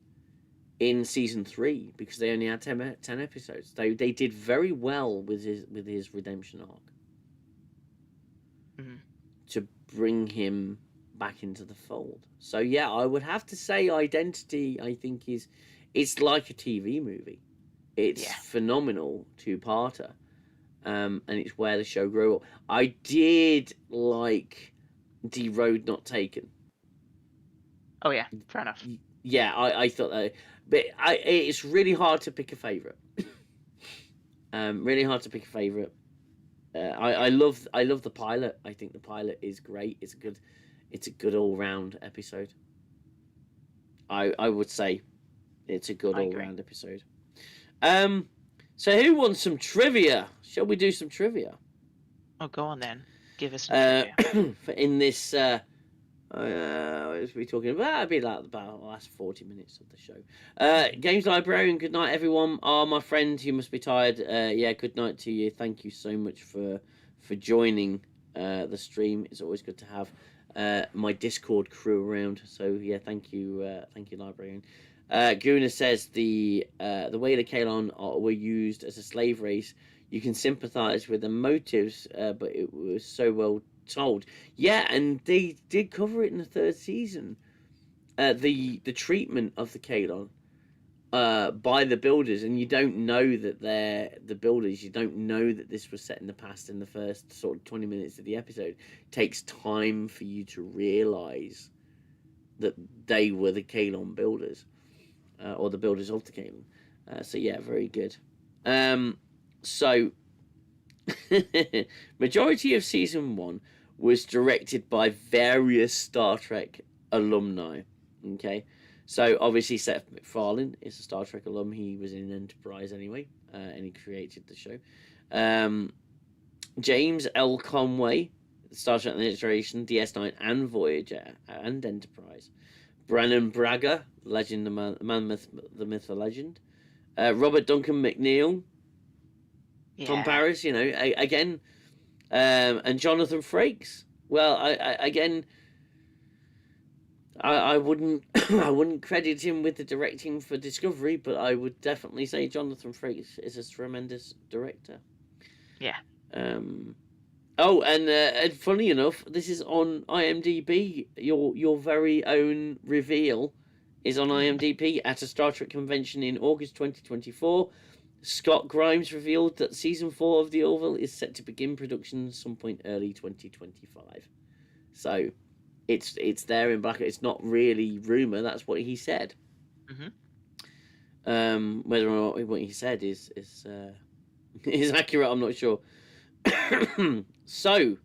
Speaker 1: in season 3 because they only had 10 episodes. They did very well with his redemption arc to bring him back into the fold. So yeah, I would have to say Identity, I think, is it's like a TV movie. It's phenomenal, two-parter, and it's where the show grew up. I did like The Road Not Taken.
Speaker 2: Oh yeah, fair enough.
Speaker 1: Yeah, I thought that, but it's really hard to pick a favorite. Really hard to pick a favorite. I love the pilot. I think the pilot is great. It's a good all round episode. I would say it's a good all round episode. So who wants some trivia? Shall we do some trivia?
Speaker 2: Oh, go on then. Give us some trivia.
Speaker 1: In this, what are we talking about? It'll be like about the last 40 minutes of the show. Games Librarian, good night, everyone. My friend, you must be tired. Yeah, good night to you. Thank you so much for joining the stream. It's always good to have my Discord crew around. So yeah, thank you, Librarian. Guna says the way the Kalon were used as a slave race, you can sympathise with the motives, but it was so well told. Yeah, and they did cover it in the third season. The treatment of the Kalon by the builders, and you don't know that they're the builders. You don't know that this was set in the past in the first sort of 20 minutes of the episode. It takes time for you to realise that they were the Kalon builders. Or the builders of the Kalon. So yeah, very good. So majority of season 1 was directed by various Star Trek alumni. Okay, so obviously Seth MacFarlane is a Star Trek alum. He was in Enterprise anyway, and he created the show. James L. Conway, Star Trek: The Next Generation, DS9, and Voyager, and Enterprise. Brannon Braga, legend, the man, the myth, the legend. Robert Duncan McNeil, Tom Paris, again, and Jonathan Frakes. Well, I wouldn't I wouldn't credit him with the directing for Discovery, but I would definitely say Jonathan Frakes is a tremendous director.
Speaker 2: Yeah.
Speaker 1: Oh, and funny enough, this is on IMDb. Your very own reveal is on IMDb at a Star Trek convention in August 2024. Scott Grimes revealed that season 4 of The Orville is set to begin production some point early 2025. So, it's there in black. It's not really rumor. That's what he said. Whether or not what he said is accurate, I'm not sure. So,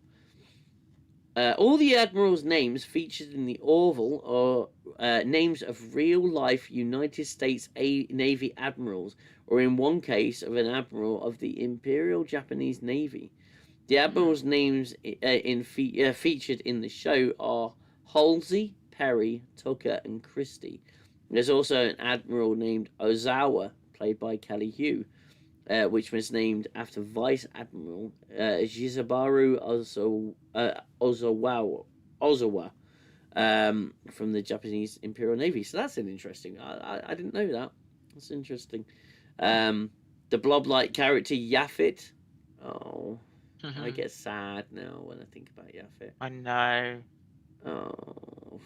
Speaker 1: all the admirals' names featured in the Orville are names of real-life United States Navy admirals, or in one case of an admiral of the Imperial Japanese Navy. The admirals' names featured in the show are Halsey, Perry, Tucker, and Christie. There's also an admiral named Ozawa, played by Kelly Hu, which was named after Vice Admiral Shizabaru Ozawa from the Japanese Imperial Navy. So that's an interesting. I didn't know that. That's interesting. The blob-like character Yaphet. Oh, I get sad now when I think about Yaphet.
Speaker 2: I know.
Speaker 1: Oh,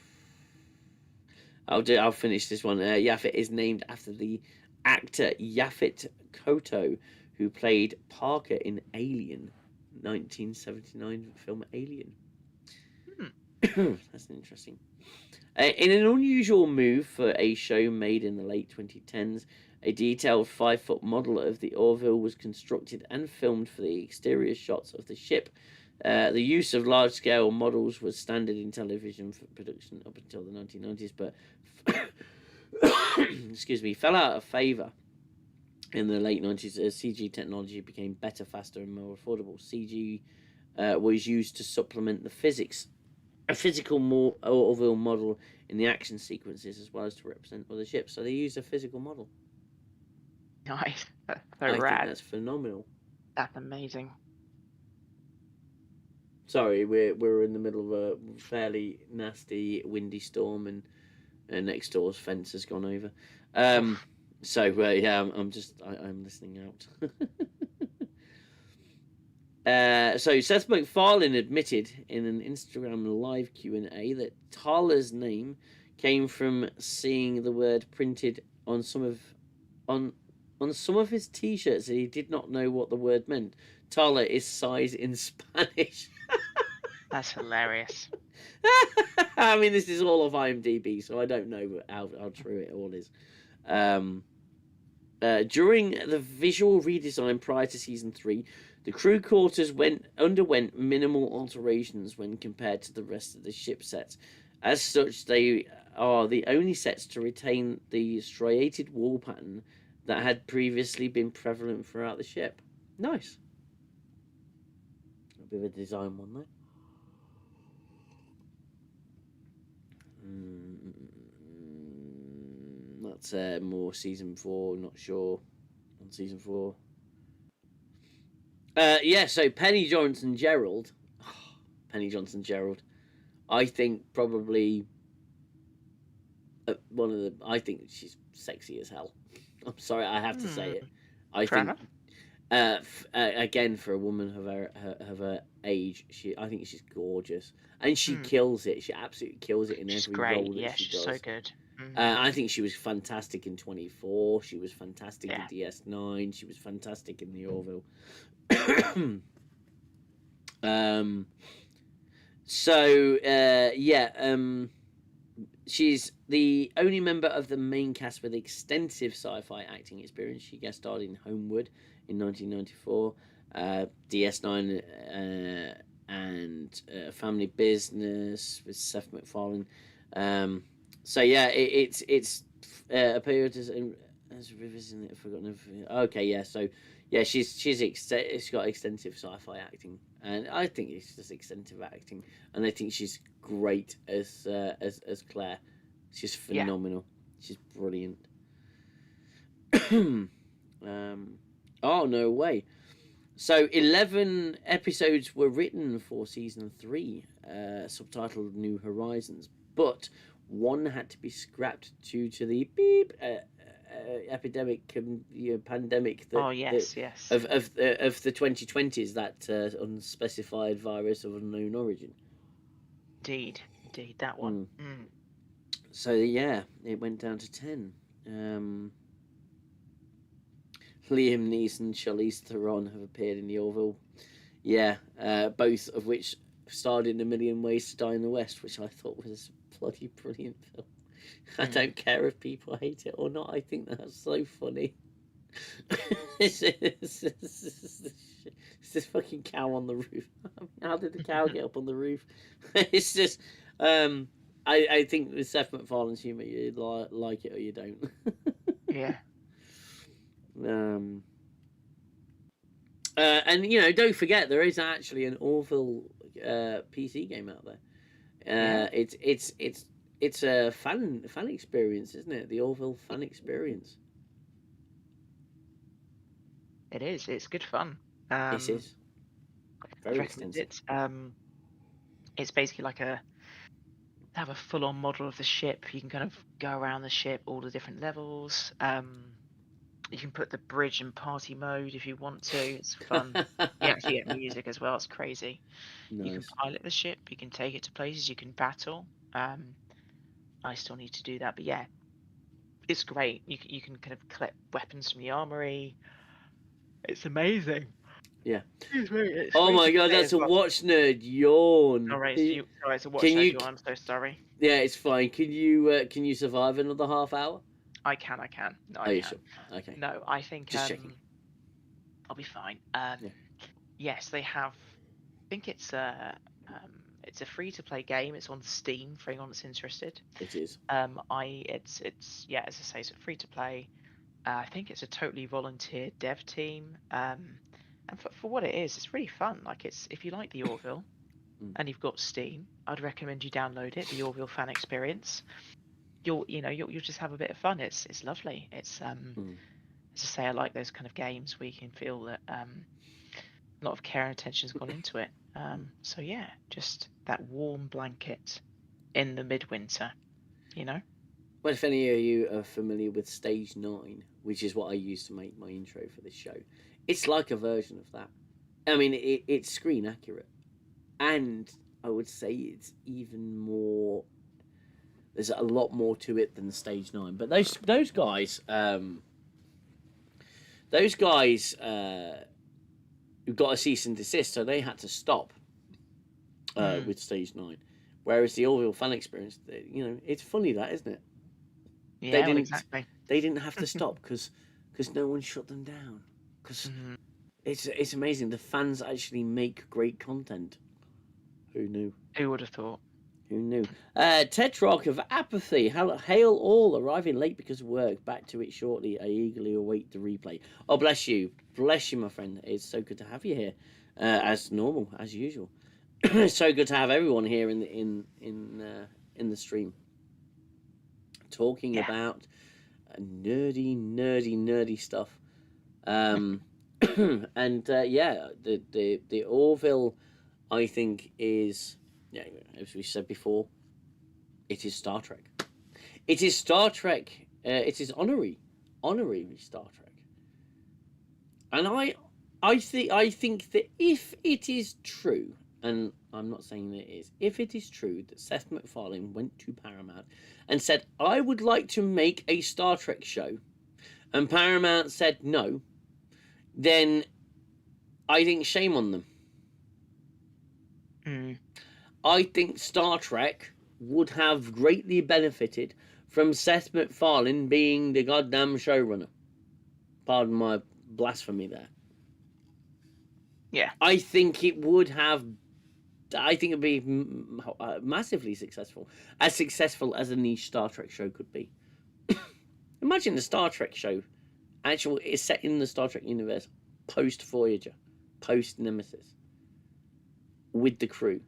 Speaker 1: I'll finish this one. Yaphet is named after the actor Yaphet Kotto, who played Parker in Alien, 1979 film Alien. That's interesting. In an unusual move for a show made in the late 2010s, a detailed 5-foot model of the Orville was constructed and filmed for the exterior shots of the ship. The use of large-scale models was standard in television production up until the 1990s, but fell out of favour in the late 90s as CG technology became better, faster, and more affordable. CG was used to supplement the physics, a physical Orville model in the action sequences, as well as to represent other ships. So they used a physical model.
Speaker 2: Nice. That's so
Speaker 1: I
Speaker 2: rad.
Speaker 1: think that's phenomenal.
Speaker 2: That's amazing.
Speaker 1: Sorry, we're in the middle of a fairly nasty, windy storm, and next door's fence has gone over. So yeah, I'm listening out. So Seth MacFarlane admitted in an Instagram live Q&A that Tala's name came from seeing the word printed on some of on on some of his T-shirts that he did not know what the word meant. Tala is size in Spanish.
Speaker 2: That's hilarious.
Speaker 1: I mean, this is all of IMDb, so I don't know how true it all is. During the visual redesign prior to season 3, the crew quarters underwent minimal alterations when compared to the rest of the ship sets. As such, they are the only sets to retain the striated wall pattern that had previously been prevalent throughout the ship. Nice. A bit of a design one there. That's more season 4. Not sure on season 4. Yeah. So Penny Johnson Gerald, I think probably one of the. I think she's sexy as hell. I'm sorry, I have to say it. I
Speaker 2: Fair
Speaker 1: think. Again, for a woman of her age, I think she's gorgeous, and she kills it. She absolutely kills it in
Speaker 2: She's
Speaker 1: every
Speaker 2: great.
Speaker 1: role that
Speaker 2: Yeah,
Speaker 1: she
Speaker 2: she's
Speaker 1: does.
Speaker 2: so good.
Speaker 1: I think she was fantastic in 24. She was fantastic
Speaker 2: Yeah.
Speaker 1: in DS9. She was fantastic in the Orville. She's the only member of the main cast with extensive sci-fi acting experience. She guest starred in Homewood in 1994, DS9, and Family Business with Seth MacFarlane. It's appeared as revisiting it. Forgotten. Okay, yeah. So yeah, she's got extensive sci-fi acting, and I think it's just extensive acting, and I think she's great as Claire. She's phenomenal. Yeah. She's brilliant. Oh no way. So 11 episodes were written for season 3, subtitled New Horizons, but one had to be scrapped due to the epidemic, pandemic.
Speaker 2: Yes.
Speaker 1: Of the 2020s, that unspecified virus of unknown origin.
Speaker 2: Indeed, that one.
Speaker 1: So yeah, it went down to 10. Liam Neeson, Charlize Theron have appeared in the Orville. Yeah, both of which starred in A Million Ways to Die in the West, which I thought was a bloody brilliant film. I don't care if people hate it or not. I think that's so funny. It's this fucking cow on the roof. How did the cow get up on the roof? It's just, I think with Seth MacFarlane's humour, you like it or you don't.
Speaker 2: Yeah.
Speaker 1: And don't forget, there is actually an Orville PC game out there. It's a fan experience, isn't it? The Orville fan experience.
Speaker 2: It is. It's good fun.
Speaker 1: It is. Very extensive.
Speaker 2: It's basically like have a full-on model of the ship. You can kind of go around the ship, all the different levels. You can put the bridge and party mode if you want to. It's fun. You actually get music as well. It's crazy. Nice. You can pilot the ship. You can take it to places. You can battle. I still need to do that, but yeah, it's great. You can kind of collect weapons from the armory. It's amazing.
Speaker 1: Yeah. Oh my god, that's a watch nerd yawn.
Speaker 2: All right, it's a watch nerd yawn. I'm so sorry.
Speaker 1: Yeah, it's fine. Can you survive another half hour?
Speaker 2: I can. No,
Speaker 1: Are you sure? Okay.
Speaker 2: No, I think
Speaker 1: just checking.
Speaker 2: I'll be fine. Yes, they have. I think it's a free-to-play game. It's on Steam for anyone that's interested.
Speaker 1: It is.
Speaker 2: It's as I say, it's free to play. I think it's a totally volunteer dev team. And for what it is, it's really fun. Like if you like the Orville and you've got Steam, I'd recommend you download it. The Orville fan experience. You'll just have a bit of fun. It's lovely. It's as I say, I like those kind of games where you can feel that a lot of care and attention's gone into it. So yeah, just that warm blanket in the midwinter,
Speaker 1: Well, if any of you are familiar with Stage 9, which is what I used to make my intro for this show, it's like a version of that. I mean, it's screen accurate, and I would say it's even more. There's a lot more to it than Stage 9. But those guys who got a cease and desist, so they had to stop with Stage 9. Whereas the Orville fan experience, it's funny that, isn't it?
Speaker 2: Yeah, well, exactly.
Speaker 1: They didn't have to stop because no one shut them down. Because it's amazing. The fans actually make great content. Who knew?
Speaker 2: Who would have thought?
Speaker 1: Who knew? Tetrarch of Apathy. Hail all, arriving late because of work. Back to it shortly. I eagerly await the replay. Oh, bless you. Bless you, my friend. It's so good to have you here. As normal, as usual. It's so good to have everyone here in the stream. Talking about nerdy stuff. And the Orville, I think, is, as we said before, it is Star Trek. It is Star Trek. It is honorary Star Trek. And I think that if it is true, and I'm not saying that it is, if it is true that Seth MacFarlane went to Paramount and said, I would like to make a Star Trek show, and Paramount said no, then I think shame on them. I think Star Trek would have greatly benefited from Seth MacFarlane being the goddamn showrunner. Pardon my blasphemy there.
Speaker 2: Yeah.
Speaker 1: I think it would be massively successful. As successful as a niche Star Trek show could be. Imagine the Star Trek show is set in the Star Trek universe post Voyager, post Nemesis, with the crew.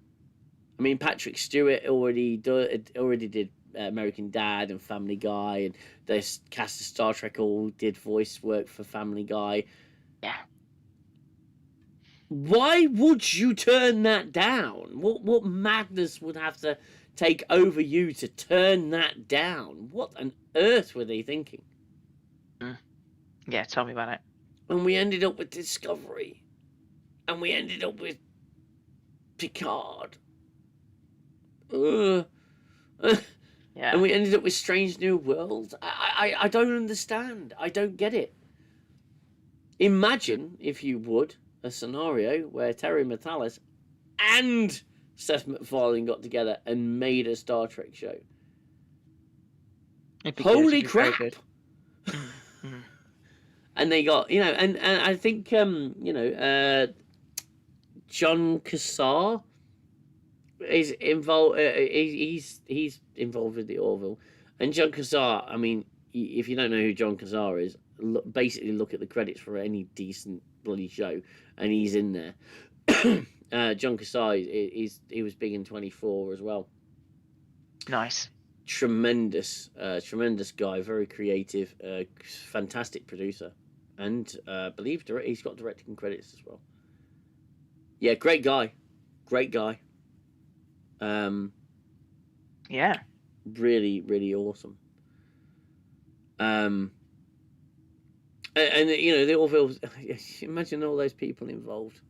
Speaker 1: I mean, Patrick Stewart already did American Dad and Family Guy, and the cast of Star Trek all did voice work for Family Guy.
Speaker 2: Yeah.
Speaker 1: Why would you turn that down? What madness would have to take over you to turn that down? What on earth were they thinking?
Speaker 2: Yeah, tell me about it.
Speaker 1: And we ended up with Discovery. And we ended up with Picard.
Speaker 2: Yeah.
Speaker 1: And we ended up with Strange New Worlds. I don't understand. I don't get it. Imagine, if you would, a scenario where Terry Matalas and Seth MacFarlane got together and made a Star Trek show. Holy crap! And they got, and I think, John Cassar is involved. He's involved with the Orville, and John Cassar. I mean, if you don't know who John Cassar is, basically look at the credits for any decent bloody show, and he's in there. John Cassar he was big in 24 as well.
Speaker 2: Nice.
Speaker 1: Tremendous guy, very creative, fantastic producer, and believe he's got directing credits as well. Yeah, great guy.
Speaker 2: Yeah.
Speaker 1: Really, really awesome. And the Orville. Imagine all those people involved.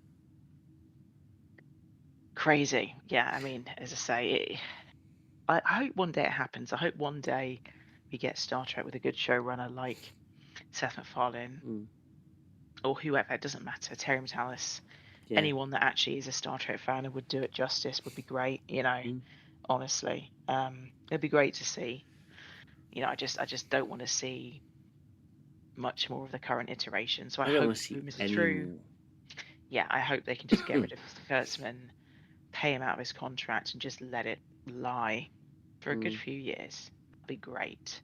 Speaker 2: Crazy. Yeah, I mean, as I say, I hope one day it happens. I hope one day we get Star Trek with a good showrunner like Seth MacFarlane or whoever. It doesn't matter. Terry Matalas. Yeah. Anyone that actually is a Star Trek fan and would do it justice would be great. Honestly, it'd be great to see. I just don't want to see much more of the current iteration. So I hope rumors are true. Yeah, I hope they can just get rid of Kurtzman, pay him out of his contract, and just let it lie for a good few years. That'd be great.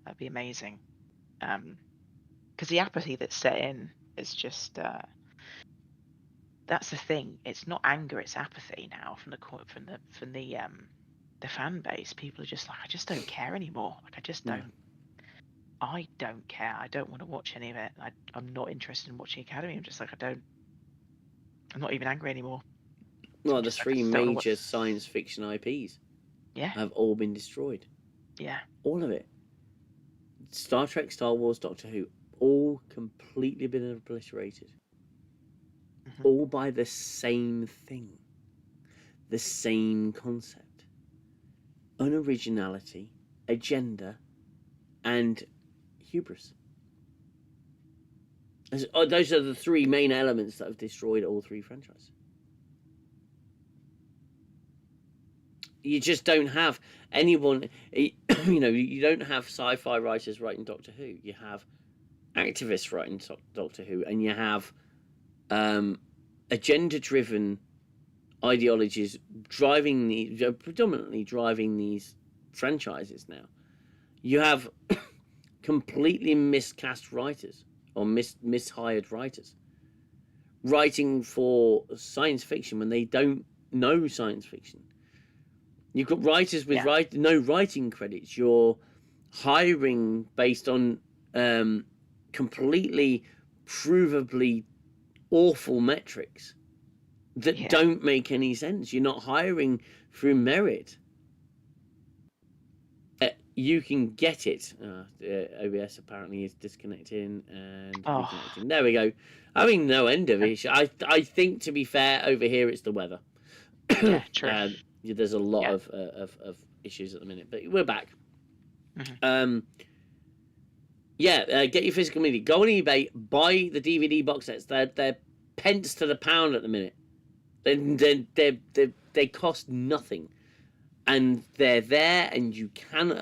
Speaker 2: That'd be amazing. Because the apathy that's set in is just that's the thing. It's not anger; it's apathy now from the fan base. People are just like, I just don't care anymore. Like, I just don't. I don't care. I don't want to watch any of it. I'm not interested in watching Academy. I'm just like, I'm not even angry anymore.
Speaker 1: Well, the three major science fiction IPs have all been destroyed.
Speaker 2: Yeah.
Speaker 1: All of it. Star Trek, Star Wars, Doctor Who, all completely been obliterated. All by the same thing. The same concept. unoriginality, agenda, and hubris. Those are the three main elements that have destroyed all three franchises. You just don't have anyone, you know, you don't have sci-fi writers writing Doctor Who. You have activists writing Doctor Who, and you have agenda-driven ideologies predominantly driving these franchises now. You have completely miscast writers or mishired writers writing for science fiction when they don't know science fiction. You've got writers with no writing credits. You're hiring based on completely provably awful metrics that don't make any sense. You're not hiring through merit. You can get it. OBS apparently is disconnecting and reconnecting. There we go. Having no end of issue. I think, to be fair, over here it's the weather.
Speaker 2: Yeah, true.
Speaker 1: There's a lot of issues at the minute, but we're back.
Speaker 2: Mm-hmm.
Speaker 1: Get your physical media. Go on eBay, buy the DVD box sets. They're pence to the pound at the minute. They cost nothing, and they're there, and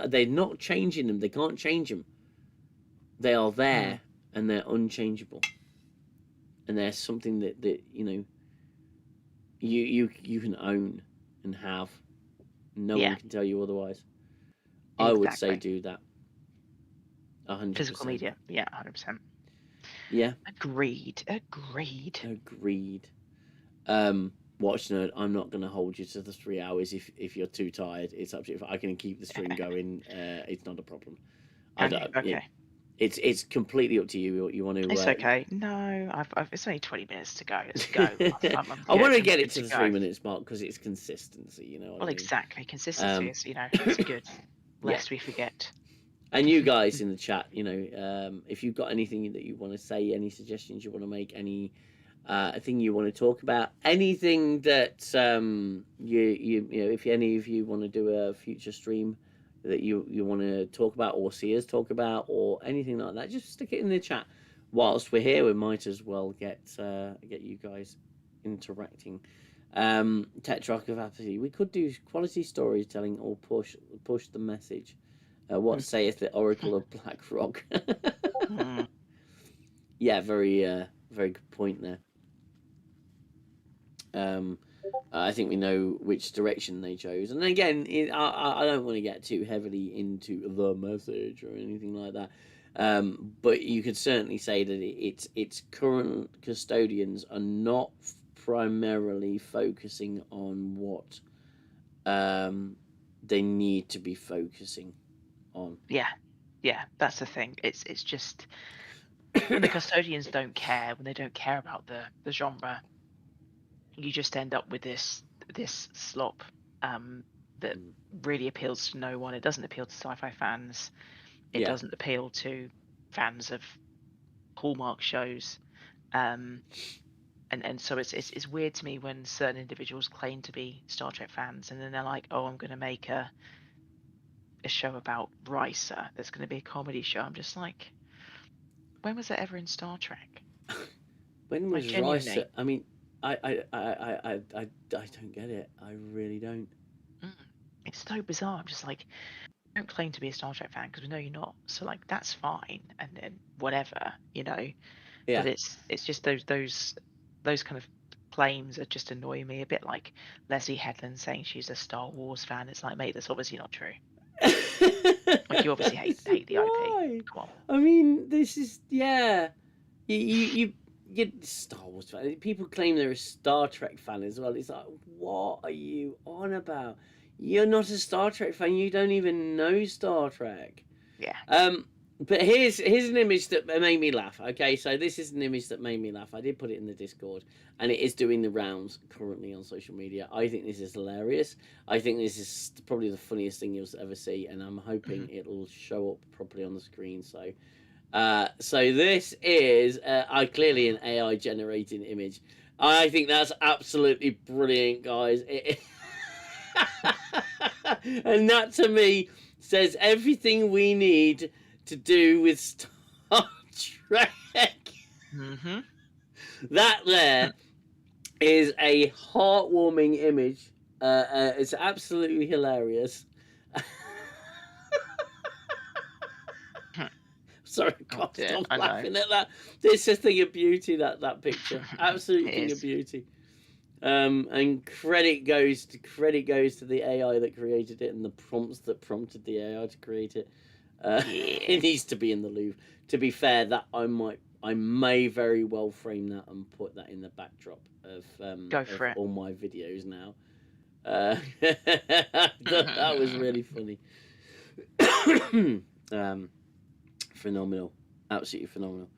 Speaker 1: they're not changing them. They can't change them. They are there, and they're unchangeable, and they're something that you know you can own and have. No one can tell you otherwise. Exactly. I would say do that. 100%.
Speaker 2: Physical media, 100%.
Speaker 1: Yeah.
Speaker 2: Agreed.
Speaker 1: Watch Nerd, I'm not going to hold you to the 3 hours if you're too tired. It's absolutely fine. I can keep the stream going. It's not a problem.
Speaker 2: Okay.
Speaker 1: It's completely up to you. You want to?
Speaker 2: It's okay. No, it's only 20 minutes to go. Let's go.
Speaker 1: I want to get it to the 3 minutes mark because it's consistency. You know.
Speaker 2: Well, exactly. Consistency is, it's good. Lest we forget.
Speaker 1: And you guys in the chat, if you've got anything that you want to say, any suggestions you want to make, any thing you want to talk about, anything that if any of you want to do a future stream that you want to talk about or see us talk about or anything like that, just stick it in the chat. Whilst we're here, we might as well get you guys interacting. Tetrarch of Apathy, we could do quality storytelling or push the message. What saith the Oracle of Black Rock? Yeah, very good point there. I think we know which direction they chose, and again, I don't want to get too heavily into the message or anything like that. But you could certainly say that its current custodians are not primarily focusing on what they need to be focusing on.
Speaker 2: Yeah, that's the thing. It's just when the custodians don't care, when they don't care about the genre, you just end up with this slop that really appeals to no one. It doesn't appeal to sci-fi fans. It doesn't appeal to fans of Hallmark shows. And so it's weird to me when certain individuals claim to be Star Trek fans, and then they're like, "Oh, I'm going to make a show about Risa. There's going to be a comedy show." I'm just like, when was that ever in Star Trek?
Speaker 1: When was Risa? I mean, I don't get it. I really don't.
Speaker 2: It's so bizarre. I'm just like, don't claim to be a Star Trek fan because we know you're not. So like, that's fine, and then whatever, Yeah. But it's just those kind of claims that just annoy me a bit. Like Leslie Headland saying she's a Star Wars fan. It's like, mate, that's obviously not true. Like, you obviously hate the IP. Come on.
Speaker 1: I mean, this is you Star Wars fan. People claim they're a Star Trek fan as well. It's like, what are you on about? You're not a Star Trek fan. You don't even know Star Trek.
Speaker 2: Yeah.
Speaker 1: But here's an image that made me laugh. Okay, so this is an image that made me laugh. I did put it in the Discord, and it is doing the rounds currently on social media. I think this is hilarious. I think this is probably the funniest thing you'll ever see, and I'm hoping it'll show up properly on the screen. So this is clearly an AI generated image. I think that's absolutely brilliant, guys. And that to me says everything we need to do with Star Trek.
Speaker 2: Mm-hmm.
Speaker 1: That there is a heartwarming image. It's absolutely hilarious. Sorry, I
Speaker 2: Oh
Speaker 1: can't
Speaker 2: dear,
Speaker 1: stop
Speaker 2: I know.
Speaker 1: laughing at that. It's a thing of beauty, that picture. Absolute
Speaker 2: It
Speaker 1: thing
Speaker 2: is.
Speaker 1: of beauty. And credit goes to the AI that created it and the prompts that prompted the AI to create it.
Speaker 2: Yeah.
Speaker 1: It needs to be in the Louvre. To be fair, that I may very well frame that and put that in the backdrop of
Speaker 2: Go for it.
Speaker 1: all my videos now. That was really funny. Phenomenal, absolutely phenomenal.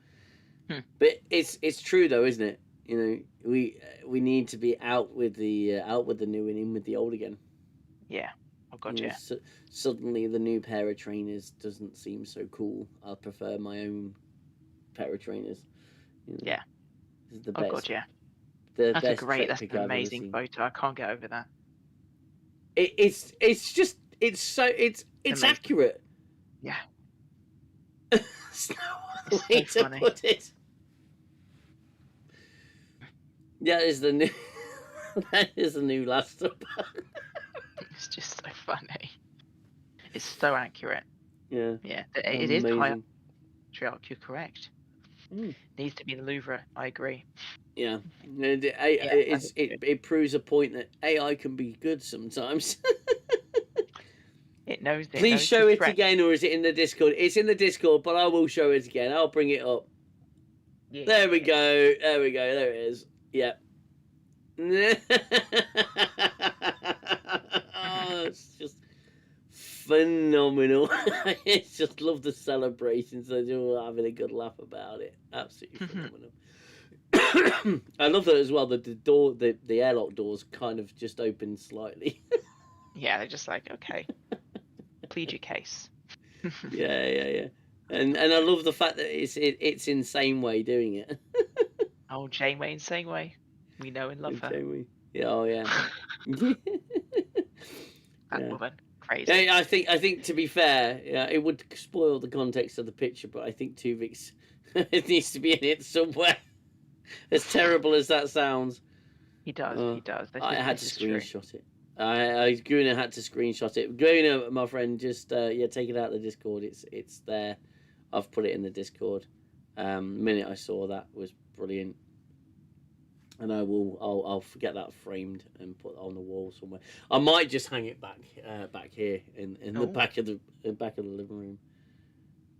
Speaker 1: But it's true though, isn't it? You know, we need to be out with the new and in with the old again.
Speaker 2: Yeah. Oh god,
Speaker 1: You know,
Speaker 2: yeah.
Speaker 1: suddenly the new pair of trainers doesn't seem so cool. I prefer my own pair of trainers. You know,
Speaker 2: Yeah.
Speaker 1: this is the
Speaker 2: Oh
Speaker 1: best.
Speaker 2: god, yeah.
Speaker 1: The
Speaker 2: That's
Speaker 1: best Trek
Speaker 2: that's
Speaker 1: pick
Speaker 2: an
Speaker 1: I've ever
Speaker 2: amazing
Speaker 1: seen.
Speaker 2: photo. I can't get over that.
Speaker 1: It's just it's
Speaker 2: Amazing.
Speaker 1: accurate.
Speaker 2: Yeah.
Speaker 1: There's no other way to
Speaker 2: funny.
Speaker 1: put it. That is the new. That is the new last up.
Speaker 2: It's just so funny. It's so accurate.
Speaker 1: Yeah.
Speaker 2: Yeah. It is high up
Speaker 1: Amazing.
Speaker 2: patriarch, you're correct. Needs to be in the Louvre, I agree.
Speaker 1: Yeah.
Speaker 2: Yeah,
Speaker 1: It proves a point that AI can be good sometimes.
Speaker 2: it knows
Speaker 1: Please
Speaker 2: the
Speaker 1: show it
Speaker 2: threat.
Speaker 1: again, or is it in the Discord? It's in the Discord, but I will show it again. I'll bring it up.
Speaker 2: Yeah.
Speaker 1: There we go. There we go. There it is. Yep. Oh, it's just phenomenal. I just love the celebrations. They're all having a good laugh about it. Absolutely phenomenal. I love that as well. That the airlock doors kind of just open slightly.
Speaker 2: Yeah, they're just like, okay, plead your case.
Speaker 1: Yeah. And I love the fact that it's insane way doing it.
Speaker 2: Oh, Janeway in same way. We know and love her.
Speaker 1: Janeway. Yeah, oh yeah.
Speaker 2: That
Speaker 1: Yeah.
Speaker 2: woman, crazy.
Speaker 1: Yeah, I think to be fair, yeah, it would spoil the context of the picture, but I think Tuvix it needs to be in it somewhere. As terrible as that sounds.
Speaker 2: He does. He does.
Speaker 1: I had to screenshot it. Guna had to screenshot it. Guna, my friend, just take it out of the Discord. It's there. I've put it in the Discord. The minute I saw that was brilliant. And I'll get that framed and put it on the wall somewhere. I might just hang it back here in the back of the living room.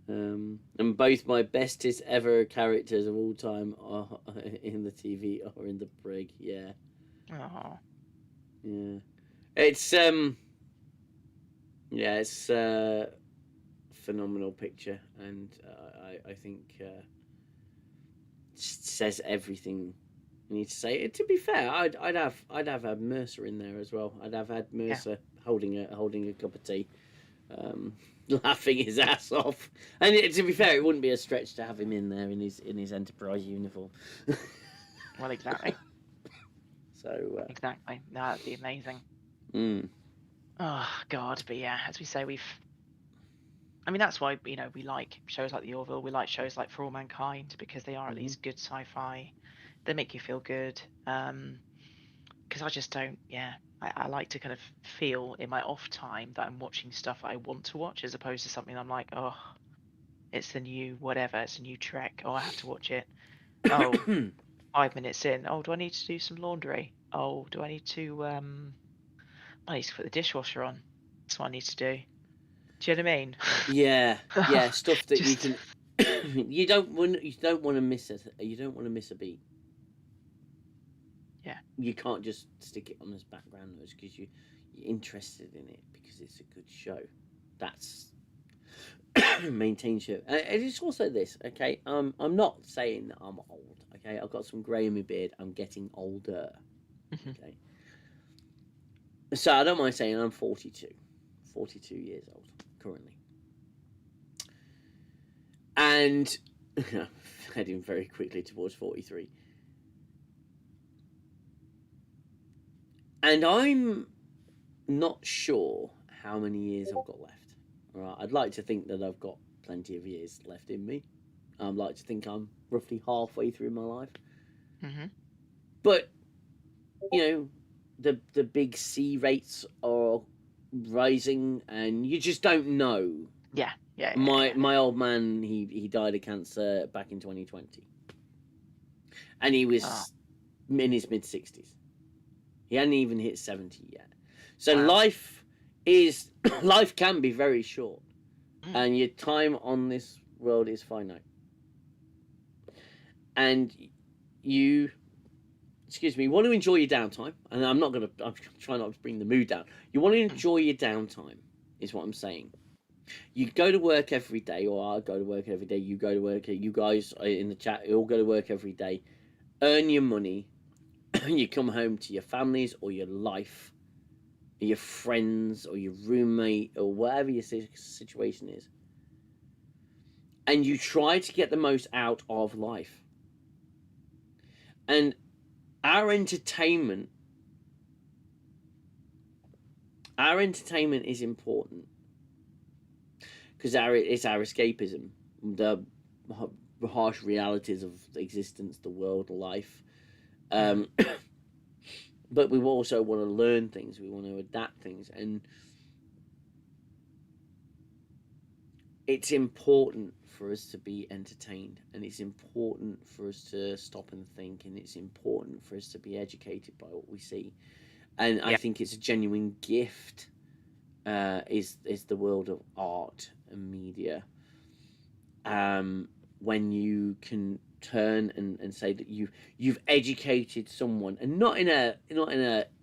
Speaker 1: And both my bestest ever characters of all time are in the TV or in the brig. Yeah.
Speaker 2: Oh.
Speaker 1: Yeah. It's it's a phenomenal picture, and I think it says everything you need to say. To be fair, I'd have had Mercer in there as well. I'd have had Mercer holding a cup of tea, laughing his ass off. And to be fair, it wouldn't be a stretch to have him in there in his Enterprise uniform.
Speaker 2: Well, exactly.
Speaker 1: So
Speaker 2: exactly. No, that'd be amazing. Oh God, but yeah, as we say, I mean, that's why we like shows like the Orville. We like shows like For All Mankind because they are at least good sci-fi. They make you feel good. Because I just don't. Yeah, I like to kind of feel in my off time that I'm watching stuff I want to watch, as opposed to something I'm like, oh, it's the new whatever. It's a new Trek. Oh, I have to watch it. Oh, 5 minutes in. Oh, do I need to do some laundry? Oh, do I need to I need to put the dishwasher on. That's what I need to do. Do you know what I mean?
Speaker 1: Yeah, stuff that you can. you don't want to miss it. You don't want to miss a beat.
Speaker 2: Yeah.
Speaker 1: You can't just stick it on as background noise because you're interested in it because it's a good show. That's maintains you. And it's also this, okay. I'm not saying that I'm old. Okay, I've got some grey in my beard. I'm getting older. Okay. So I don't mind saying I'm 42 years old currently. And heading very quickly towards 43. And I'm not sure how many years I've got left. All right, I'd like to think that I've got plenty of years left in me. I'd like to think I'm roughly halfway through my life.
Speaker 2: Mm-hmm.
Speaker 1: But the big C rates are rising, and you just don't know.
Speaker 2: Yeah.
Speaker 1: My old man, he died of cancer back in 2020, and he was in his mid-60s. He hadn't even hit 70 yet. So life can be very short, and your time on this world is finite. And you want to enjoy your downtime, and I'm trying not to bring the mood down. You want to enjoy your downtime, is what I'm saying. You go to work every day, or I go to work every day. You go to work. You guys in the chat, you all go to work every day. Earn your money. You come home to your families or your life, or your friends or your roommate or whatever your situation is, and you try to get the most out of life. And our entertainment is important because it's our escapism, the harsh realities of existence, the world, life. But we also want to learn things. We want to adapt things, and it's important for us to be entertained, and it's important for us to stop and think, and it's important for us to be educated by what we see. And I think it's a genuine gift, is the world of art and media. When you can turn and say that you've educated someone, and not in a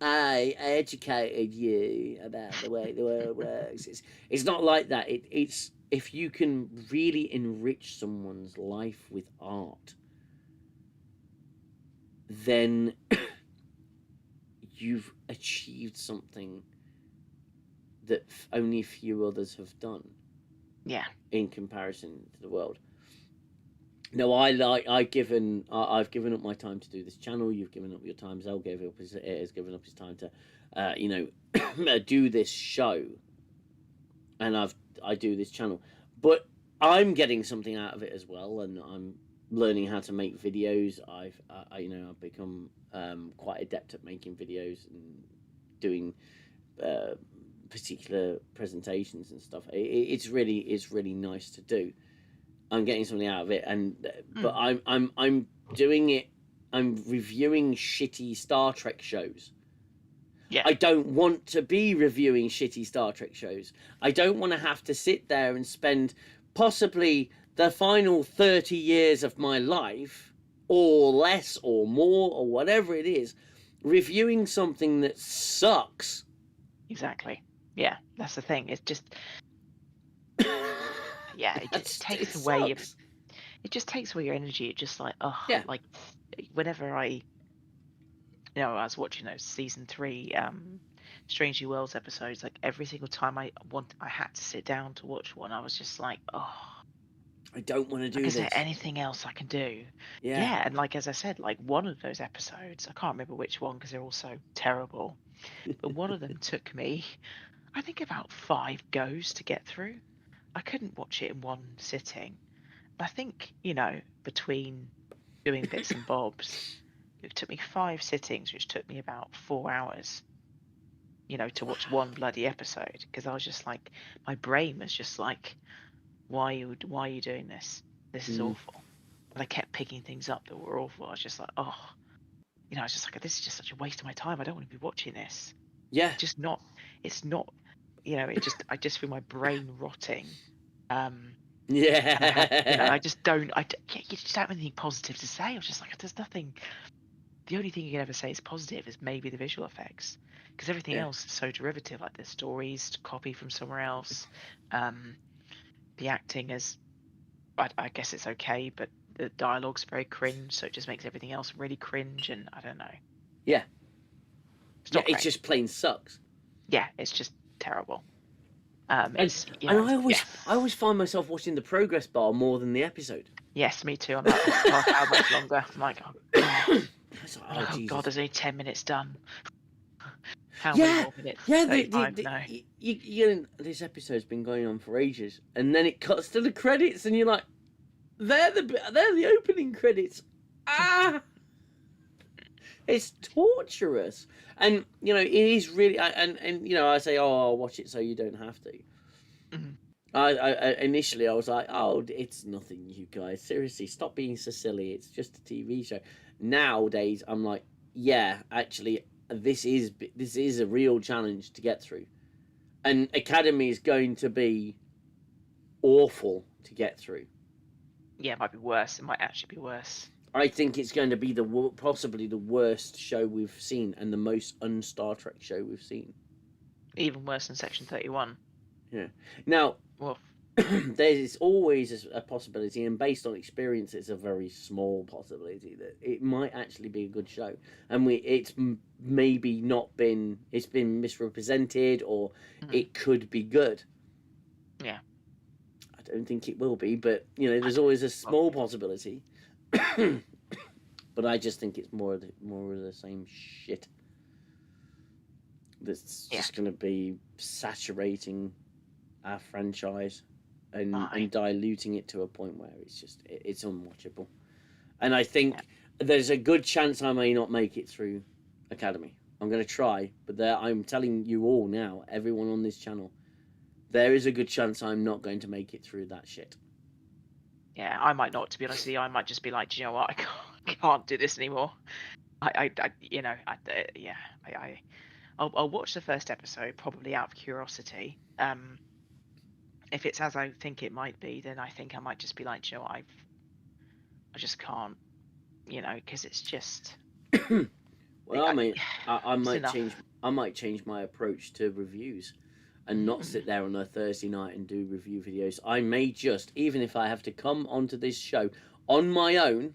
Speaker 1: I educated you about the way the world works. It's not like that. It's if you can really enrich someone's life with art, then you've achieved something that only a few others have done.
Speaker 2: Yeah.
Speaker 1: In comparison to the world. No, I've given up my time to do this channel. You've given up your time. Zell has given up his time to, do this show, and I do this channel. But I'm getting something out of it as well, and I'm learning how to make videos. I've become quite adept at making videos and doing particular presentations and stuff. It's really nice to do. I'm getting something out of it, but I'm doing it. I'm reviewing shitty Star Trek shows.
Speaker 2: Yeah.
Speaker 1: I don't want to be reviewing shitty Star Trek shows. I don't want to have to sit there and spend possibly the final 30 years of my life, or less, or more, or whatever it is, reviewing something that sucks.
Speaker 2: Exactly. Yeah, that's the thing. It's just. Yeah, it just takes away. It just takes away your energy. It's just like, like whenever I was watching those season 3 Strangely Worlds episodes, like every single time I had to sit down to watch one, I was just like,
Speaker 1: I don't want to do this.
Speaker 2: Is there anything else I can do?
Speaker 1: Yeah.
Speaker 2: And like as I said, like one of those episodes, I can't remember which one because they're all so terrible, but one of them took me, I think, about 5 goes to get through. I couldn't watch it in one sitting. I think, between doing bits and bobs, it took me 5 sittings, which took me about 4 hours, to watch one bloody episode. Because I was just like, my brain was just like, why are you doing this? This is awful. And I kept picking things up that were awful. I was just like, I was just like, this is just such a waste of my time. I don't want to be watching this.
Speaker 1: Yeah.
Speaker 2: It's not, I just feel my brain rotting.
Speaker 1: Yeah.
Speaker 2: I just don't. You just don't have anything positive to say. I was just like, there's nothing. The only thing you can ever say is positive is maybe the visual effects, because everything else is so derivative. Like the stories copy from somewhere else. The acting is, I guess it's okay, but the dialogue's very cringe, so it just makes everything else really cringe. And I don't know.
Speaker 1: Yeah.
Speaker 2: It
Speaker 1: just plain sucks.
Speaker 2: Yeah, it's just terrible.
Speaker 1: I always find myself watching the progress bar more than the episode.
Speaker 2: Yes, me too. I'm like, how much longer? I'm like,
Speaker 1: God,
Speaker 2: there's only 10 minutes done. How many more minutes?
Speaker 1: Yeah.
Speaker 2: 35? No.
Speaker 1: This episode's been going on for ages, and then it cuts to the credits, and you're like, they're the opening credits. Ah, it's torturous, and it is really. And I say, oh, I'll watch it so you don't have to.
Speaker 2: Mhm.
Speaker 1: I initially I was like, oh, it's nothing, you guys. Seriously, stop being so silly. It's just a TV show. Nowadays, I'm like, yeah, actually, this is a real challenge to get through, and Academy is going to be awful to get through.
Speaker 2: Yeah, it might be worse. It might actually be worse.
Speaker 1: I think it's going to be possibly the worst show we've seen and the most un-Star Trek show we've seen.
Speaker 2: Even worse than Section 31.
Speaker 1: Yeah. Now,
Speaker 2: Well,
Speaker 1: there's always a possibility, and based on experience, it's a very small possibility that it might actually be a good show, and it's maybe it's been misrepresented, or it could be good.
Speaker 2: Yeah.
Speaker 1: I don't think it will be, but there's always a small possibility. But I just think it's more of the same shit that's just going to be saturating our franchise and diluting it to a point where it's unwatchable. And I think there's a good chance I may not make it through Academy. I'm going to try, but I'm telling you all now, everyone on this channel, there is a good chance I'm not going to make it through that shit.
Speaker 2: Yeah, I might not, to be honest with you. I might just be like, do you know what? I can't do this anymore. I'll watch the first episode probably out of curiosity. If it's as I think it might be, then I think I might just be like, do you know what? I just can't, because it's just.
Speaker 1: Well, I might change my approach to reviews, and not sit there on a Thursday night and do review videos. I may just, even if I have to come onto this show on my own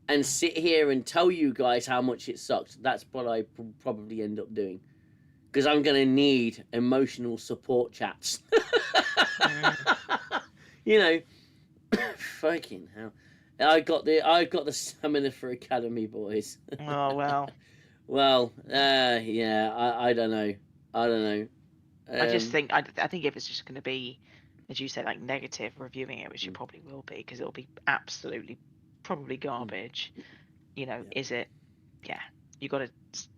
Speaker 1: and sit here and tell you guys how much it sucked. That's what I probably end up doing, because I'm going to need emotional support chats. Fucking hell. I got the stamina for Academy, boys.
Speaker 2: Oh, well.
Speaker 1: Well, yeah, I don't know.
Speaker 2: I just think I think if it's just going to be, as you said, like negative reviewing it, which it probably will be, because it'll be absolutely probably garbage. Is it? Yeah, you got to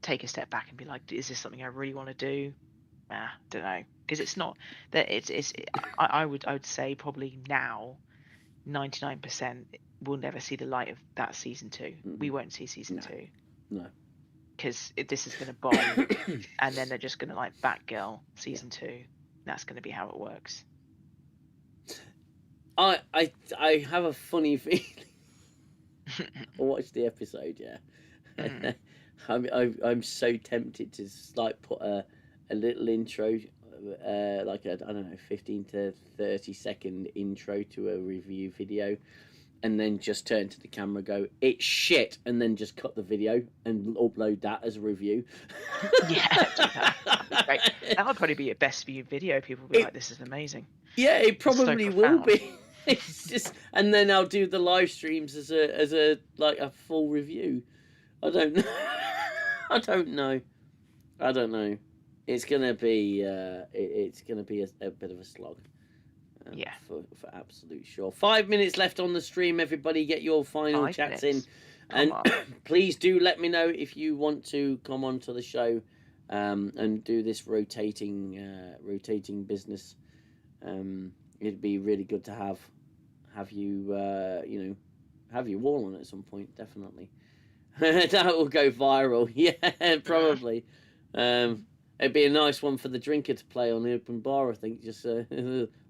Speaker 2: take a step back and be like, is this something I really want to do? Don't know, because it's not that I would say probably now 99% will never see the light of that season 2. We won't see season 2.
Speaker 1: No.
Speaker 2: Because this is going to bomb, and then they're just going to like Batgirl season 2. That's going to be how it works.
Speaker 1: I have a funny feeling. I watched the episode, yeah. I'm so tempted to like put a little intro, like I don't know, 15 to 30-second intro to a review video, and then just turn to the camera, go, it's shit, and then just cut the video and upload that as a review.
Speaker 2: Yeah, that'd great. That would probably be your best viewed video. People would be like, this is amazing.
Speaker 1: Yeah, it probably will be. It's just, and then I'll do the live streams as a like a full review. I don't know. I don't know. It's gonna be it's gonna be a bit of a slog.
Speaker 2: Yeah,
Speaker 1: for absolute sure. 5 minutes left on the stream. Everybody, get your final chats in, and please do let me know if you want to come onto the show, and do this rotating business. It'd be really good to have you have you all on at some point. Definitely. That will go viral. Yeah, probably. It'd be a nice one for the drinker to play on the open bar, I think. Just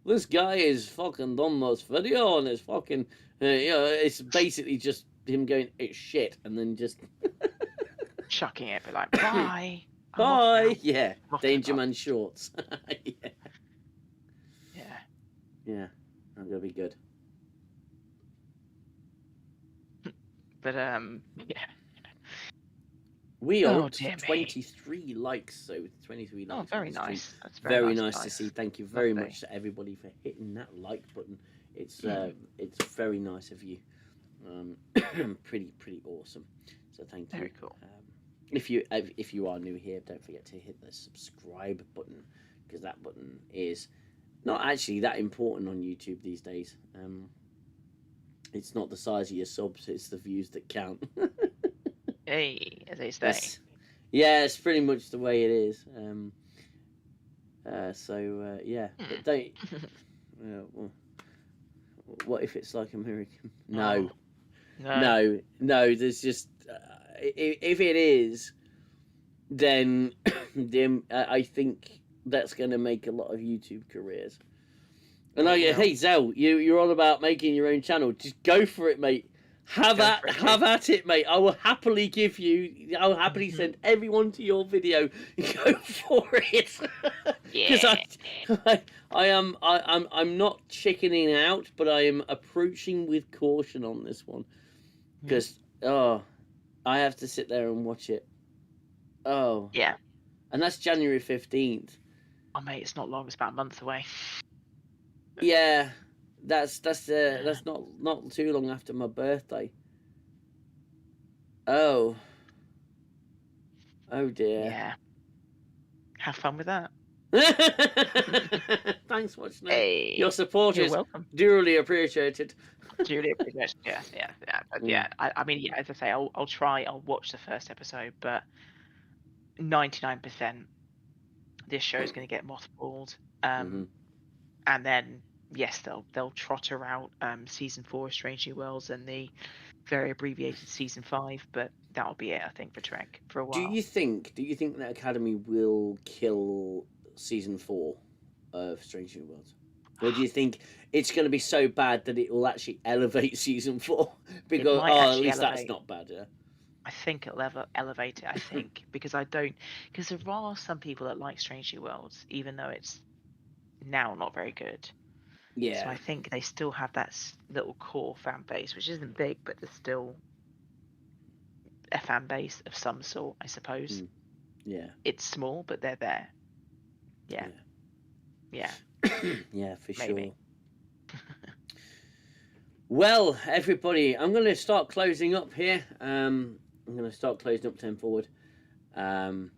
Speaker 1: this guy is fucking done this video, and it's fucking it's basically just him going, it's shit, and then just
Speaker 2: chucking it, but like, bye.
Speaker 1: Bye. Yeah. Danger Man shorts. Yeah. That's gonna be good.
Speaker 2: But yeah.
Speaker 1: We are up to 23 likes, so 23 likes.
Speaker 2: Oh, very nice. That's
Speaker 1: very nice to see. Thank you very much to everybody for hitting that like button. It's very nice of you. Pretty awesome. So thank you.
Speaker 2: Very cool.
Speaker 1: if you are new here, don't forget to hit the subscribe button, because that button is not actually that important on YouTube these days. It's not the size of your subs; it's the views that count.
Speaker 2: Hey, as they say.
Speaker 1: Yeah, it's pretty much the way it is. Yeah, but don't. Well, what if it's like American? No,
Speaker 2: No.
Speaker 1: no. There's just if it is, then I think that's going to make a lot of YouTube careers. And hey Zell, you're all about making your own channel. Just go for it, mate. Have at it, mate. I'll happily send everyone to your video. Go for it. Because I'm not chickening out, but I am approaching with caution on this one. Because I have to sit there and watch it. Oh.
Speaker 2: Yeah.
Speaker 1: And that's January 15th.
Speaker 2: Oh mate, it's not long, it's about a month away.
Speaker 1: Yeah. That's not too long after my birthday. Oh dear.
Speaker 2: Yeah. Have fun with that.
Speaker 1: Thanks for watching.
Speaker 2: Hey,
Speaker 1: your support is
Speaker 2: welcome.
Speaker 1: Duly appreciated.
Speaker 2: Duly appreciated. Yeah. But yeah, I mean, yeah, as I say, I'll try. I'll watch the first episode, but 99%, this show is going to get mothballed. And then yes, they'll trotter out season 4 of Strange New Worlds and the very abbreviated season 5, but that'll be it, I think, for Trek for a while.
Speaker 1: Do you think that Academy will kill season 4 of Strange New Worlds? Or do you think it's going to be so bad that it will actually elevate season 4? Because at least that's not bad, yeah.
Speaker 2: I think it'll elevate it, I think, because there are some people that like Strange New Worlds, even though it's now not very good.
Speaker 1: Yeah.
Speaker 2: So I think they still have that little core fan base, which isn't big, but there's still a fan base of some sort, I suppose.
Speaker 1: Yeah.
Speaker 2: It's small, but they're there. Yeah.
Speaker 1: Yeah, for
Speaker 2: Maybe.
Speaker 1: sure. Well, everybody, I'm going to start closing up here. I'm going to start closing up 10 forward. And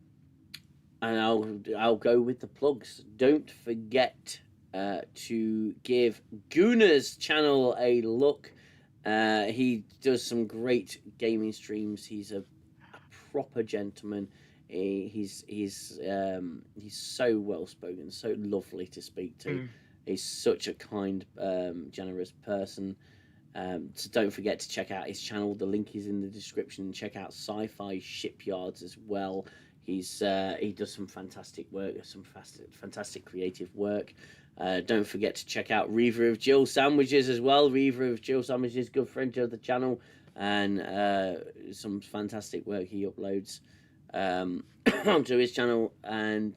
Speaker 1: I'll go with the plugs. Don't forget to give Guna's channel a look. He does some great gaming streams. He's a proper gentleman. He's so well spoken, so lovely to speak to. He's such a kind, generous person. So don't forget to check out his channel. The link is in the description. Check out Sci-Fi Shipyards as well. He does some fantastic work, some fantastic creative work. Don't forget to check out Reaver of Jill Sandwiches as well. Reaver of Jill Sandwiches, good friend of the channel, and some fantastic work he uploads onto his channel. And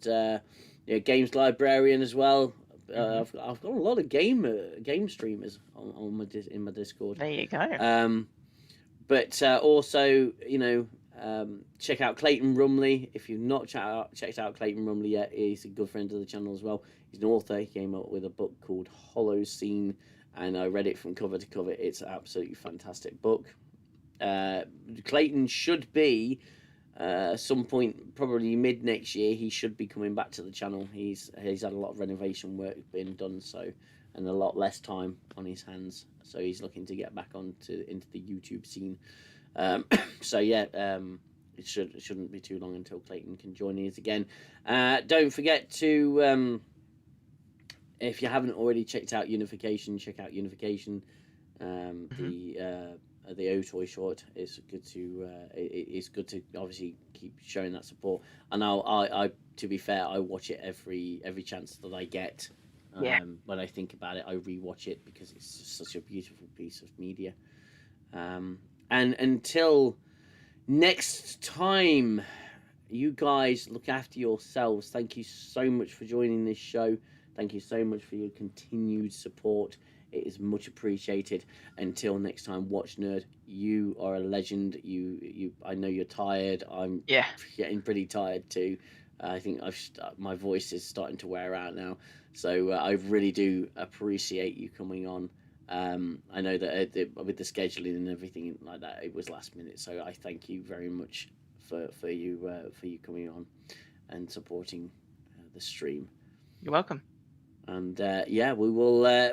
Speaker 1: Games Librarian as well. I've got a lot of game streamers in my Discord.
Speaker 2: There you go.
Speaker 1: But also, check out Clayton Rumley. If you've not checked out Clayton Rumley yet, he's a good friend of the channel as well. He's an author. He came up with a book called Hollow Scene, and I read it from cover to cover. It's an absolutely fantastic book. Clayton should be some point, probably mid next year, he should be coming back to the channel. He's had a lot of renovation work being done, and a lot less time on his hands, so he's looking to get back into the YouTube scene. It shouldn't be too long until Clayton can join us again. Don't forget to, if you haven't already checked out Unification, check out Unification. The O-Toy short is good to it's good to obviously keep showing that support. And I to be fair, I watch it every chance that I get. When I think about it, I rewatch it because it's just such a beautiful piece of media. And until next time, you guys look after yourselves. Thank you so much for joining this show. Thank you so much for your continued support. It is much appreciated. Until next time, Watch Nerd, you are a legend. I know you're tired. I'm getting pretty tired too. I think my voice is starting to wear out now. So I really do appreciate you coming on. I know that with the scheduling and everything like that, it was last minute. So I thank you very much for you coming on and supporting the stream.
Speaker 2: You're welcome.
Speaker 1: And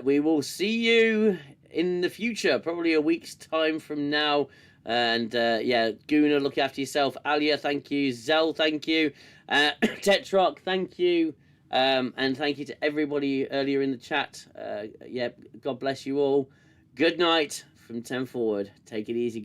Speaker 1: we will see you in the future, probably a week's time from now. And Guna, look after yourself. Alia, thank you. Zell, thank you. Tetrock, thank you. And thank you to everybody earlier in the chat. God bless you all. Good night from 10 forward. Take it easy.